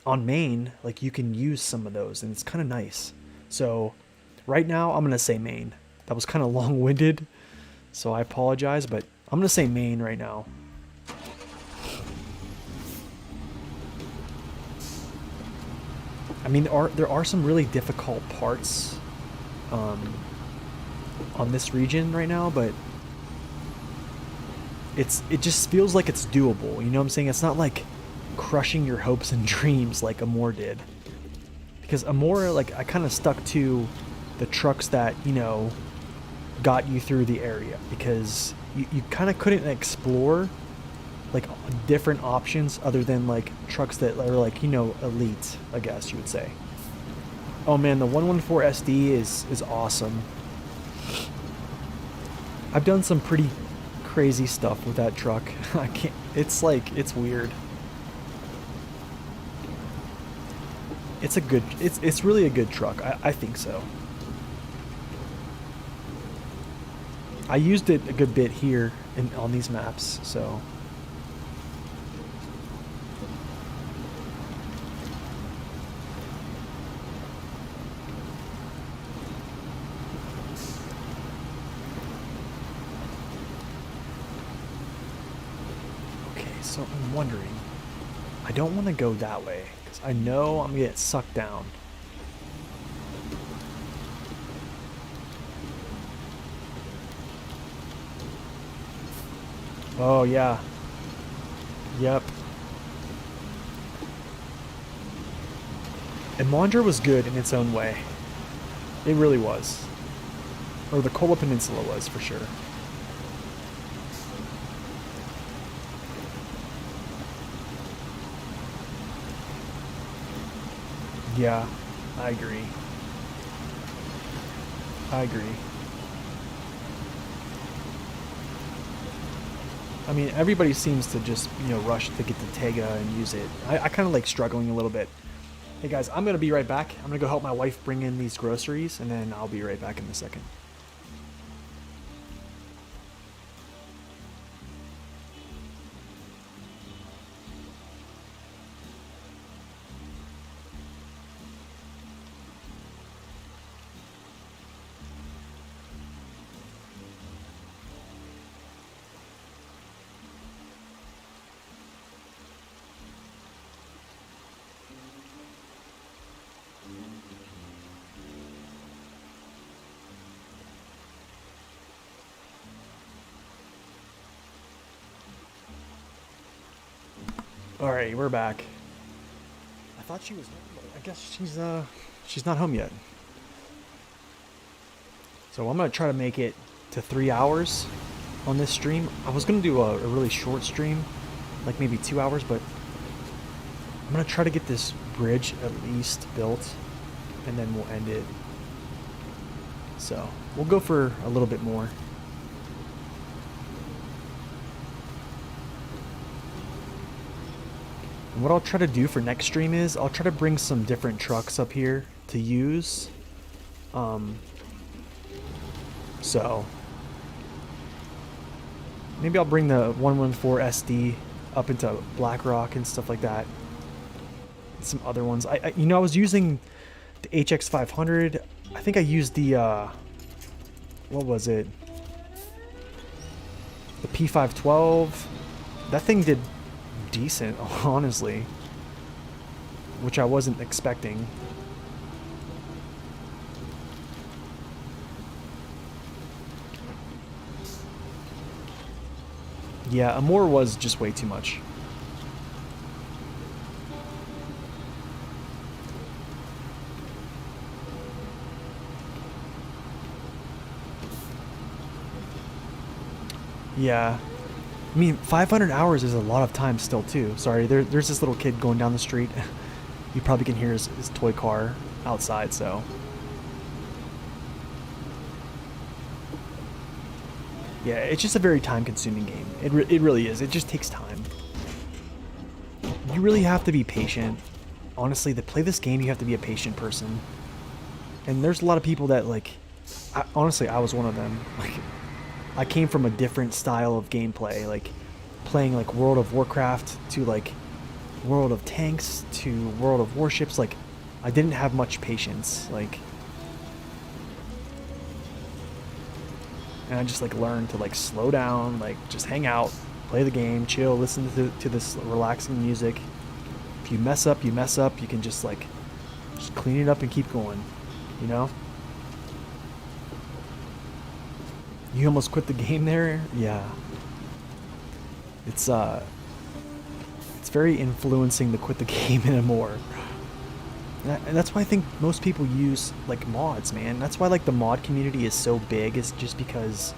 Maine, like you can use some of those and it's kind of nice. So right now I'm gonna say Maine. That was kind of long-winded, so I apologize, but I'm gonna say Maine right now. I mean, there are some really difficult parts on this region right now, but it just feels like it's doable. You know what I'm saying? It's not like crushing your hopes and dreams like Amur did. Because Amur, like, I kind of stuck to the trucks that, you know, got you through the area. Because you kind of couldn't explore, like, different options other than, like, trucks that are, like, you know, elite, I guess you would say. Oh, man, the 114 SD is awesome. I've done some pretty crazy stuff with that truck. I can't, it's like, it's weird. It's a good, it's really a good truck. I think so. I used it a good bit here on these maps, so. So I'm wondering, I don't want to go that way because I know I'm gonna get sucked down. Oh yeah. Yep. And Mondra was good in its own way. It really was. Or the Kola Peninsula was, for sure. Yeah, I agree. I agree. I mean, everybody seems to just, rush to get the Tega and use it. I kind of like struggling a little bit. Hey guys, I'm going to be right back. I'm going to go help my wife bring in these groceries, and then I'll be right back in a second. All right, we're back. I thought she was. I guess she's not home yet. So I'm gonna try to make it to 3 hours on this stream. I was gonna do a really short stream, like maybe 2 hours, but I'm gonna try to get this bridge at least built, and then we'll end it. So we'll go for a little bit more. And what I'll try to do for next stream is I'll try to bring some different trucks up here to use. So maybe I'll bring the 114 SD up into BlackRock and stuff like that. And some other ones. I was using the HX 500. I think I used the what was it? The P512. That thing did decent, honestly, which I wasn't expecting. Yeah, Amore was just way too much. Yeah. I mean, 500 hours is a lot of time still, too. Sorry, there's this little kid going down the street. You probably can hear his toy car outside, so. Yeah, it's just a very time-consuming game. It really is. It just takes time. You really have to be patient. Honestly, to play this game, you have to be a patient person. And there's a lot of people that, like, honestly, I was one of them. Like, I came from a different style of gameplay, like playing like World of Warcraft to like World of Tanks to World of Warships. Like, I didn't have much patience, like, and I just like learned to like slow down, like just hang out, play the game, chill, listen to this relaxing music. If you mess up, you mess up. You can just like just clean it up and keep going, you know? You almost quit the game there? Yeah. It's very influencing to quit the game anymore. And that's why I think most people use like mods, man. That's why like the mod community is so big, is just because,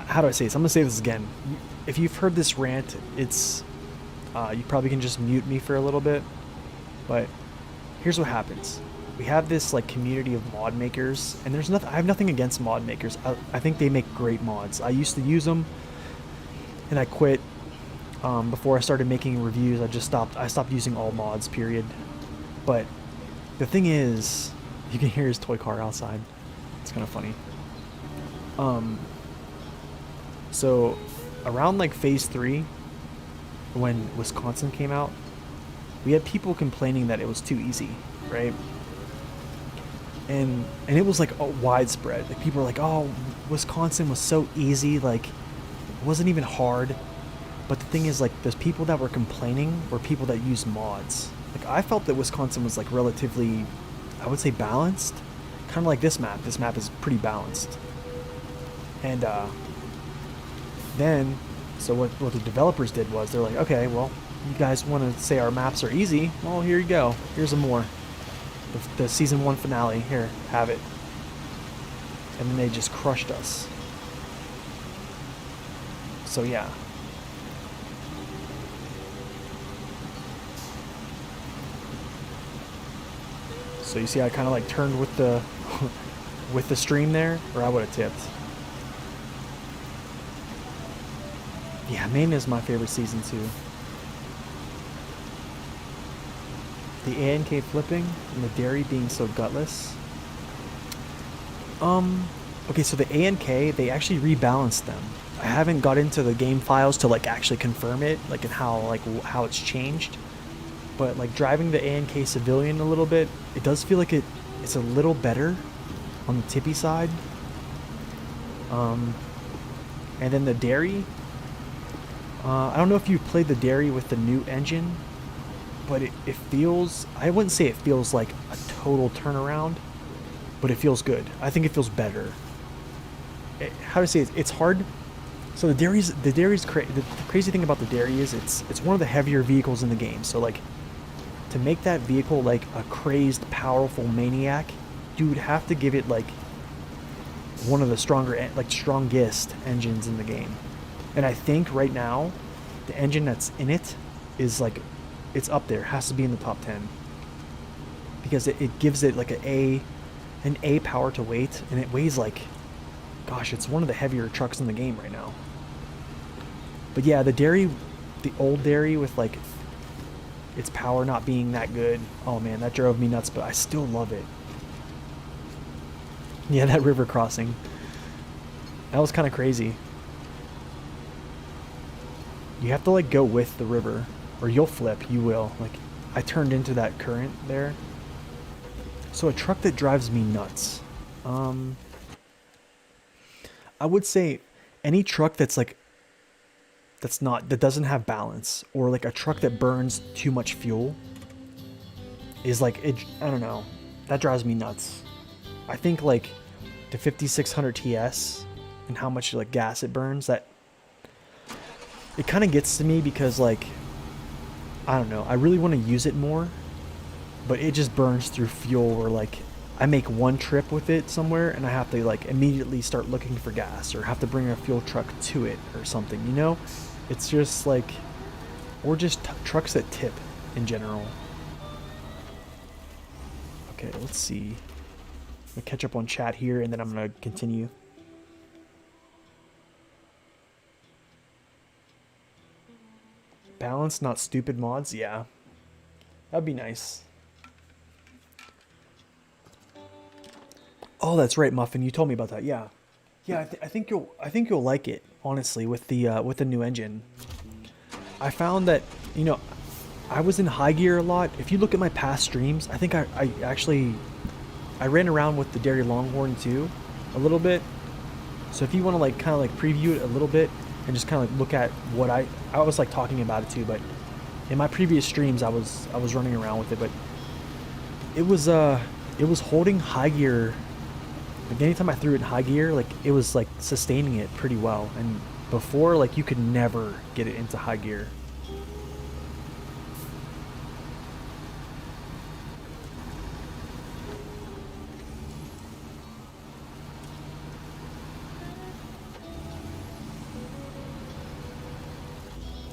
how do I say this? I'm gonna say this again. If you've heard this rant, it's you probably can just mute me for a little bit. But here's what happens. We have this like community of mod makers, and there's nothing. I have nothing against mod makers. I think they make great mods. I used to use them, and I quit before I started making reviews. I stopped using all mods. Period. But the thing is, you can hear his toy car outside. It's kind of funny. So around like phase 3, when Wisconsin came out, we had people complaining that it was too easy, right? And it was like widespread. Like, people were like, "Oh, Wisconsin was so easy, like it wasn't even hard." But the thing is, like, those people that were complaining were people that use mods. Like, I felt that Wisconsin was like relatively, I would say, balanced, kind of like this map. This map is pretty balanced. And then, so what the developers did was they're like, okay, well, you guys want to say our maps are easy, well, here you go. Here's some more. The season 1 finale. Here, have it. And then they just crushed us. So yeah. So you see I kind of like turned with the with the stream there, or I would have tipped. Yeah, Maine is my favorite season too. The ANK flipping and the dairy being so gutless. Okay, so the ANK, they actually rebalanced them. I haven't got into the game files to like actually confirm it, like and how it's changed. But like driving the ANK civilian a little bit, it does feel like it's a little better on the tippy side. And then the dairy. I don't know if you played the dairy with the new engine, but it feels, I wouldn't say it feels like a total turnaround, but it feels good. I think it feels better. How to say it? It's hard. So the crazy thing about the dairy is it's one of the heavier vehicles in the game. So like to make that vehicle like a crazed, powerful maniac, you would have to give it like one of the strongest engines in the game. And I think right now, the engine that's in it is like, it's up there. Has to be in the top 10 because it gives it like an A power to weight, and it weighs like, gosh, it's one of the heavier trucks in the game right now. But yeah, the old dairy with like its power not being that good. Oh man, that drove me nuts, but I still love it. Yeah, that river crossing. That was kind of crazy. You have to like go with the river or you'll flip. You will. Like I turned into that current there. So a truck that drives me nuts. I would say any truck that's like that doesn't have balance, or like a truck that burns too much fuel is like I don't know. That drives me nuts. I think like the 5600 TS and how much like gas it burns, that it kind of gets to me because like I don't know, I really want to use it more, but it just burns through fuel, or like I make one trip with it somewhere and I have to like immediately start looking for gas or have to bring a fuel truck to it or something, you know? It's just like, or just trucks that tip in general. Okay, let's see. I'm gonna catch up on chat here and then I'm gonna continue. Balance, not stupid mods. Yeah, that'd be nice. Oh, that's right, Muffin. You told me about that. Yeah, yeah. I think you'll like it, honestly, with the new engine. I found that, you know, I was in high gear a lot. If you look at my past streams, I think I actually ran around with the Dairy Longhorn too, a little bit. So if you want to like kind of like preview it a little bit and just kind of like look at what I was like talking about it too, but in my previous streams I was running around with it, but it was holding high gear. Like anytime I threw it in high gear, like it was like sustaining it pretty well. And before, like you could never get it into high gear.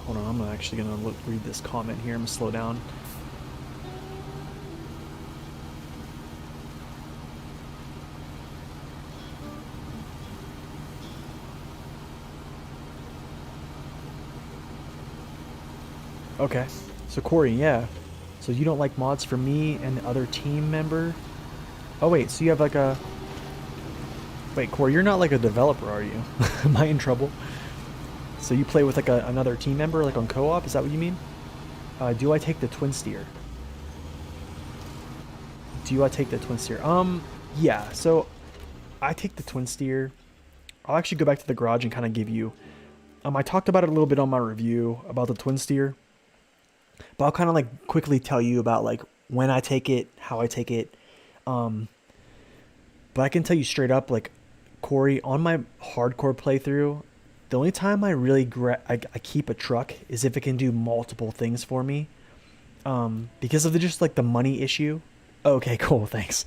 Hold on, I'm actually gonna read this comment here. I'm gonna slow down. Okay, so Corey, yeah. So you don't like mods for me and the other team member? Oh wait, so you have like a... Wait, Corey, you're not like a developer, are you? Am I in trouble? So you play with like another team member, like on co-op? Is that what you mean? Do I take the twin steer? Do I take the twin steer? Yeah, so I take the twin steer. I'll actually go back to the garage and kind of give you... I talked about it a little bit on my review about the twin steer. But I'll kind of like quickly tell you about like when I take it, how I take it. But I can tell you straight up, like Corey, on my hardcore playthrough, The only time I really I keep a truck is if it can do multiple things for me. Because of just like the money issue. Okay, cool, thanks.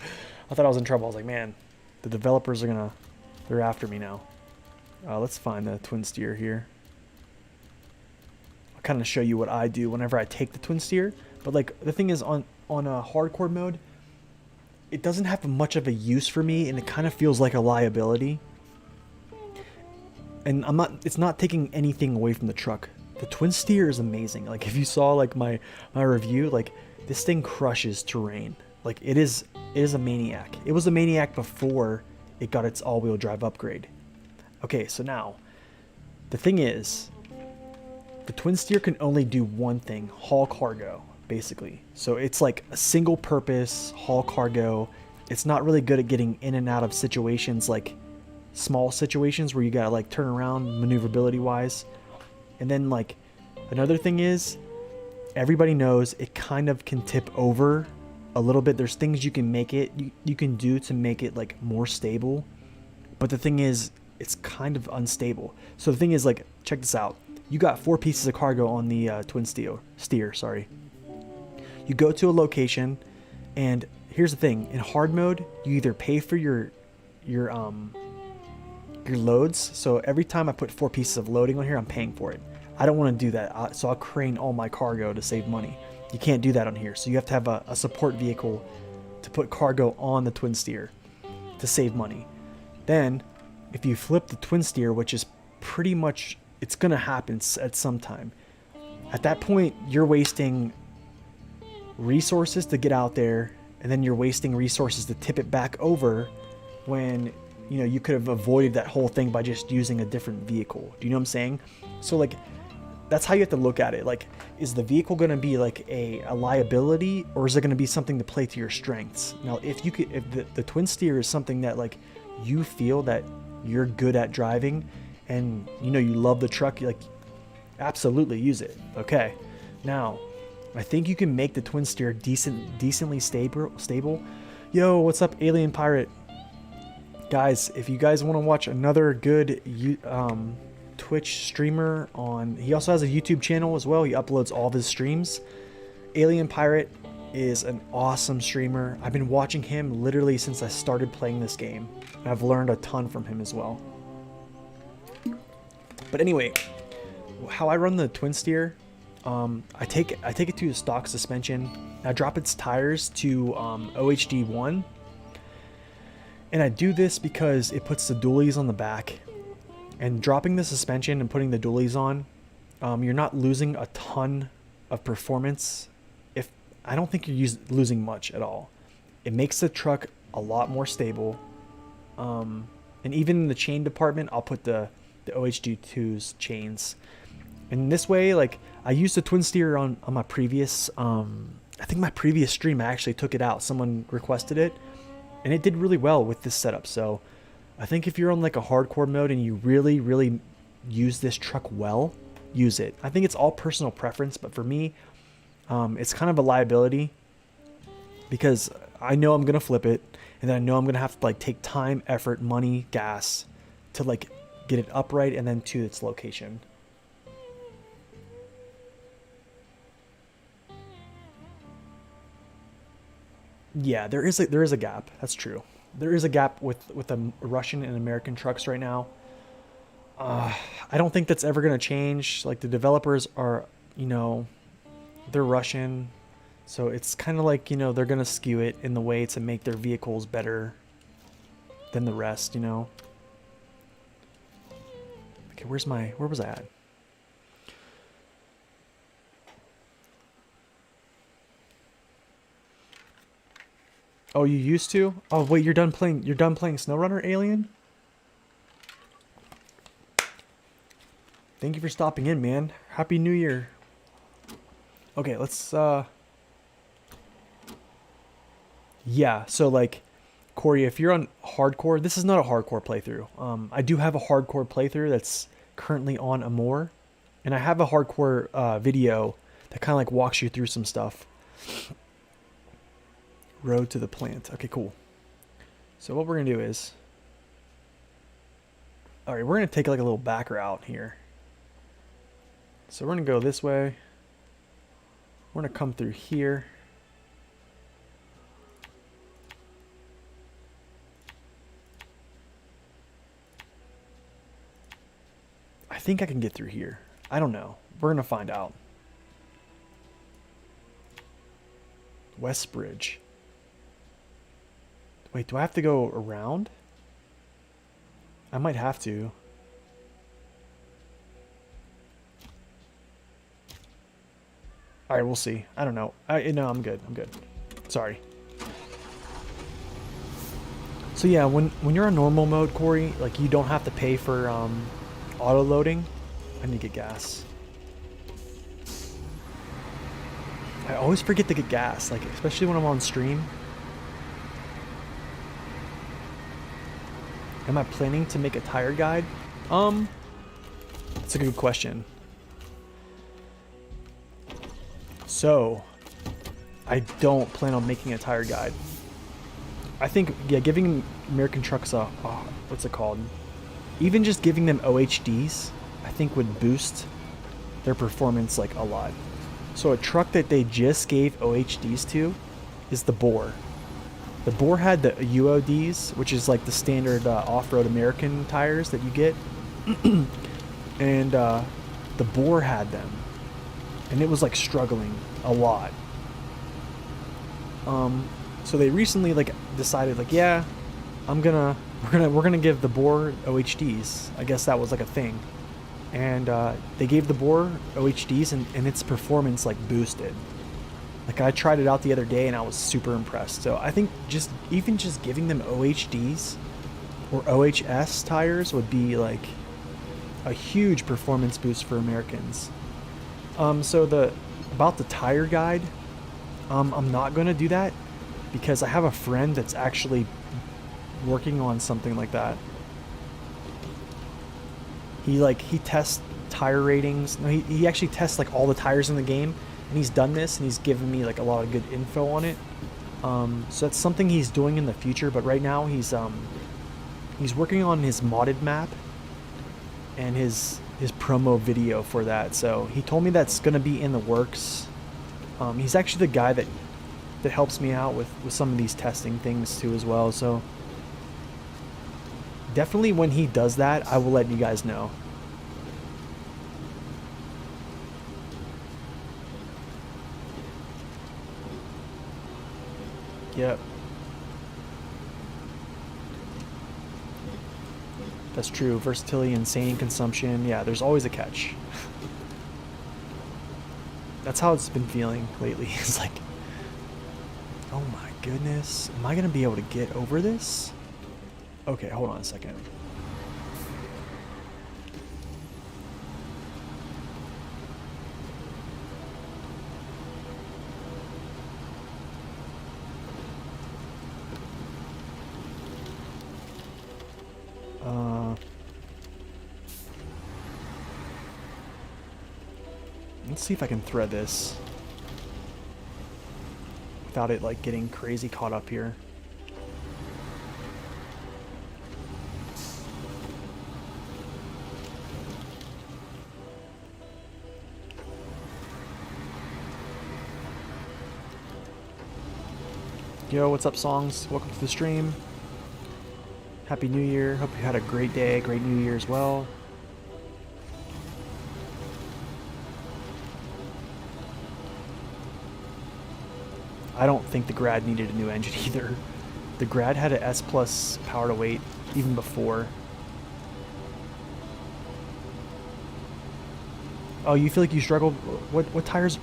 I thought I was in trouble. I was like, man, the developers are they're after me now. Let's find the twin steer here. I'll kind of show you what I do whenever I take the twin steer. But like the thing is, on a hardcore mode, it doesn't have much of a use for me, and it kind of feels like a liability. And it's not taking anything away from the truck. The twin steer is amazing. Like if you saw like my review, like this thing crushes terrain. Like it is a maniac. It was a maniac before it got its all-wheel drive upgrade. Okay, so now the thing is, the twin steer can only do one thing: haul cargo, basically. So it's like a single purpose haul cargo. It's not really good at getting in and out of situations, like small situations where you gotta like turn around maneuverability wise. And then like another thing is, everybody knows it kind of can tip over a little bit. There's things you can make it you can do to make it like more stable, but the thing is, it's kind of unstable. So the thing is, like, check this out. You got 4 pieces of cargo on the twin steer, sorry. You go to a location, and here's the thing: in hard mode, you either pay for your loads. So every time I put 4 pieces of loading on here, I'm paying for it. I don't want to do that, so I'll crane all my cargo to save money. You can't do that on here, so you have to have a support vehicle to put cargo on the twin steer to save money. Then if you flip the twin steer, which is pretty much, it's gonna happen at some time, at that point you're wasting resources to get out there, and then you're wasting resources to tip it back over, when you know you could have avoided that whole thing by just using a different vehicle. Do you know what I'm saying? So like, that's how you have to look at it. Like, is the vehicle going to be like a liability, or is it going to be something to play to your strengths? Now, if the twin steer is something that like you feel that you're good at driving, and you know you love the truck, like, absolutely use it. Okay, now I think you can make the twin steer decently stable. Yo, what's up, Alien Pirate? Guys, if you guys want to watch another good Twitch streamer he also has a YouTube channel as well. He uploads all of his streams. Alien Pirate is an awesome streamer. I've been watching him literally since I started playing this game. I've learned a ton from him as well. But anyway, how I run the twin steer, I take it to a stock suspension. I drop its tires to OHD 1. And I do this because it puts the dualies on the back. And dropping the suspension and putting the dualies on, you're not losing a ton of performance. I don't think you're losing much at all. It makes the truck a lot more stable. And even in the chain department, I'll put the OHD2's chains. And this way, like, I used the twin steer on my previous, I think my previous stream, I actually took it out. Someone requested it, and it did really well with this setup. So I think if you're on like a hardcore mode and you really, really use this truck well, use it. I think it's all personal preference, but for me, it's kind of a liability, because I know I'm going to flip it, and then I know I'm going to have to like take time, effort, money, gas to like get it upright and then to its location. Yeah, there is a gap. That's true. There is a gap with the Russian and American trucks right now. I don't think that's ever going to change. Like, the developers are, you know, they're Russian, so it's kind of like, you know, they're going to skew it in the way to make their vehicles better than the rest, you know. Okay, where was I at? Oh, you used to? Oh, wait, you're done playing SnowRunner, Alien? Thank you for stopping in, man. Happy New Year. Okay, let's yeah, so like, Corey, if you're on hardcore, this is not a hardcore playthrough. I do have a hardcore playthrough that's currently on Amore, and I have a hardcore video that kind of like walks you through some stuff. Road to the plant. Okay, cool. So what we're gonna do is, All right, we're gonna take like a little back route here. So we're gonna go this way. We're gonna come through here. I think I can get through here. I don't know. We're gonna find out. West Bridge. Wait, do I have to go around? I might have to. All right, we'll see. I don't know. No, I'm good. I'm good. Sorry. So yeah, when you're on normal mode, Corey, like you don't have to pay for auto loading. I need to get gas. I always forget to get gas, like especially when I'm on stream. Am I planning to make a tire guide? That's a good question. So, I don't plan on making a tire guide. I think, yeah, giving American trucks a, what's it called? Even just giving them OHDs, I think would boost their performance like a lot. So a truck that they just gave OHDs to is the Boar. The Boar had the UODs, which is like the standard off-road American tires that you get. And the Boar had them. And it was like struggling a lot. So they recently like decided like, yeah, we're gonna give the Boar OHDs. I guess that was like a thing. And they gave the Boar OHDs and its performance like boosted. Like I tried it out the other day and I was super impressed. So I think even just giving them OHDs or OHS tires would be like a huge performance boost for Americans. So about the tire guide, I'm not gonna do that because I have a friend that's actually working on something like that. He tests tire ratings. No, he actually tests like all the tires in the game, and he's done this and he's given me like a lot of good info on it. So that's something he's doing in the future, but right now he's working on his modded map and his promo video for that. So he told me that's gonna be in the works. He's actually the guy that helps me out with some of these testing things too as well. So definitely when he does that, I will let you guys know. Yep. That's true. Versatility, insane consumption. Yeah, there's always a catch. That's how it's been feeling lately. It's like, oh my goodness. Am I going to be able to get over this? Okay, hold on a second. Let's see if I can thread this without it like getting crazy caught up here. Yo, what's up, Songs? Welcome to the stream. Happy New Year. Hope you had a great day, great New Year as well. I don't think the Grad needed a new engine either. The Grad had an S plus power to weight even before. Oh, you feel like you struggled? What tires,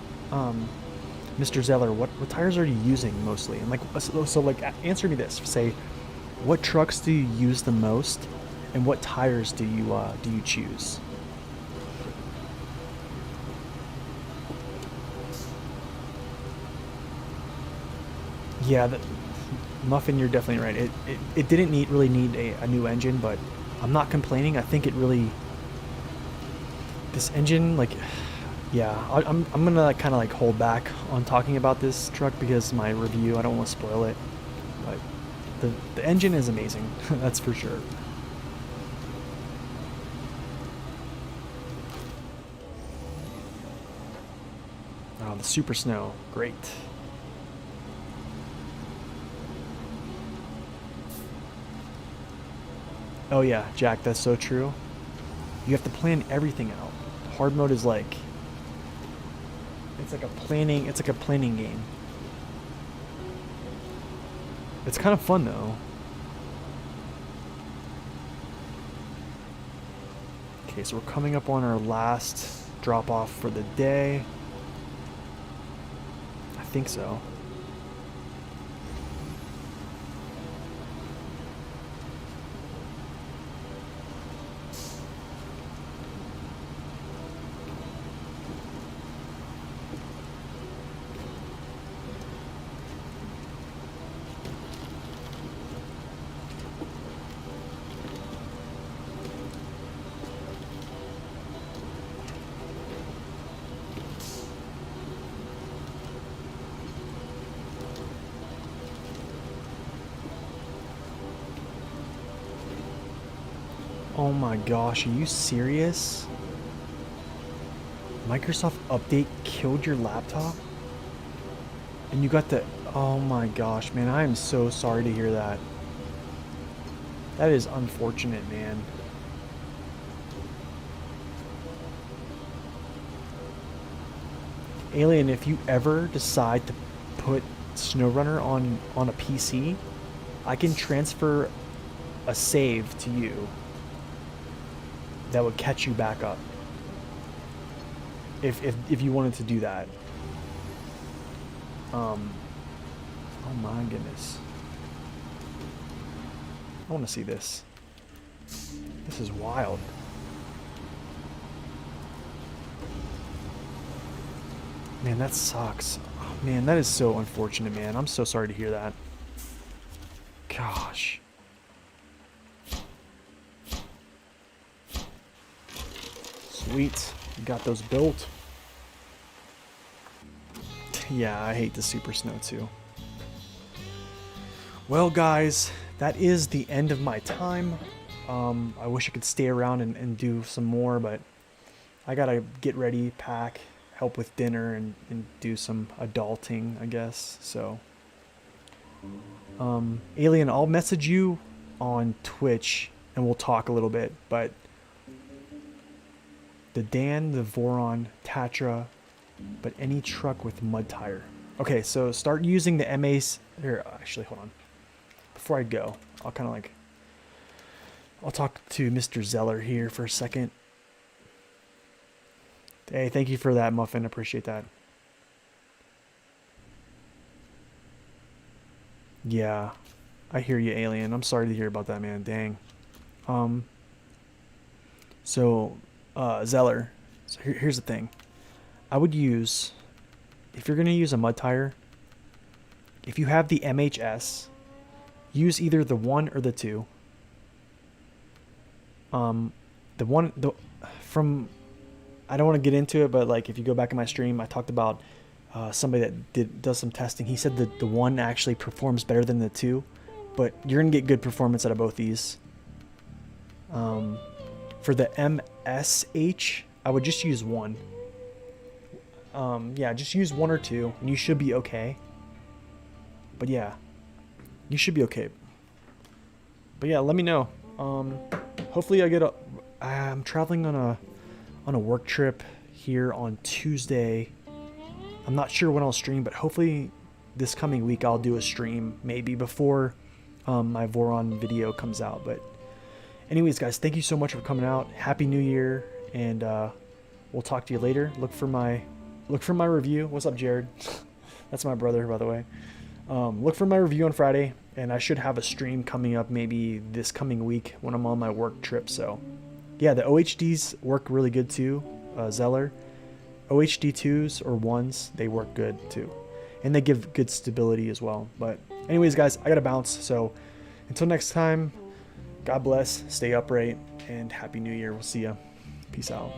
Mr. Zeller, what tires are you using mostly? And like, so like, answer me this. Say, what trucks do you use the most, and what tires do you choose? Yeah, Muffin, you're definitely right. It didn't really need a new engine, but I'm not complaining. I think it really, this engine, like, yeah, I'm gonna like, kind of like hold back on talking about this truck because my review, I don't want to spoil it. But the engine is amazing, that's for sure. Oh, the super snow. Great. Oh yeah, Jack, that's so true. You have to plan everything out. Hard mode is like it's like a planning game. It's kind of fun though. Okay, so we're coming up on our last drop off for the day. I think so. Oh my gosh, are you serious? Microsoft update killed your laptop? And you got the... Oh my gosh, man, I am so sorry to hear that. That is unfortunate, man. Alien, if you ever decide to put SnowRunner on a PC, I can transfer a save to you that would catch you back up. If you wanted to do that. Oh my goodness. I want to see this. This is wild. Man, that sucks. Oh, man, that is so unfortunate, man. I'm so sorry to hear that. Gosh. Sweet. You got those built. Yeah, I hate the super snow too. Well, guys, that is the end of my time. I wish I could stay around and do some more, but I gotta get ready, pack, help with dinner, and do some adulting, I guess. So, Alien, I'll message you on Twitch and we'll talk a little bit. But the Dan, the Voron, Tatra, but any truck with mud tire. Okay, so start using the MAs. Here, actually, hold on. Before I go, I'll kind of like, I'll talk to Mr. Zeller here for a second. Hey, thank you for that, Muffin. Appreciate that. Yeah, I hear you, Alien. I'm sorry to hear about that, man. Dang. So, Zeller. So here's the thing. I would use, if you're gonna use a mud tire, if you have the MHS, use either the 1 or the 2. I don't want to get into it, but like if you go back in my stream, I talked about somebody that does some testing. He said that the 1 actually performs better than the 2, but you're gonna get good performance out of both these. For the MSH, I would just use 1. Yeah, just use 1 or 2, and you should be okay. But yeah, you should be okay. But yeah, let me know. Hopefully I'm traveling on a work trip here on Tuesday. I'm not sure when I'll stream, but hopefully this coming week I'll do a stream, maybe before my Voron video comes out. But anyways, guys, thank you so much for coming out. Happy New Year, and we'll talk to you later. Look for my review. What's up, Jared? That's my brother, by the way. Look for my review on Friday, and I should have a stream coming up maybe this coming week when I'm on my work trip. So yeah, the OHDs work really good too, Zeller. OHD 2s or 1s, they work good too. And they give good stability as well. But anyways, guys, I gotta bounce. So until next time, God bless, stay upright, and Happy New Year. We'll see ya. Peace out.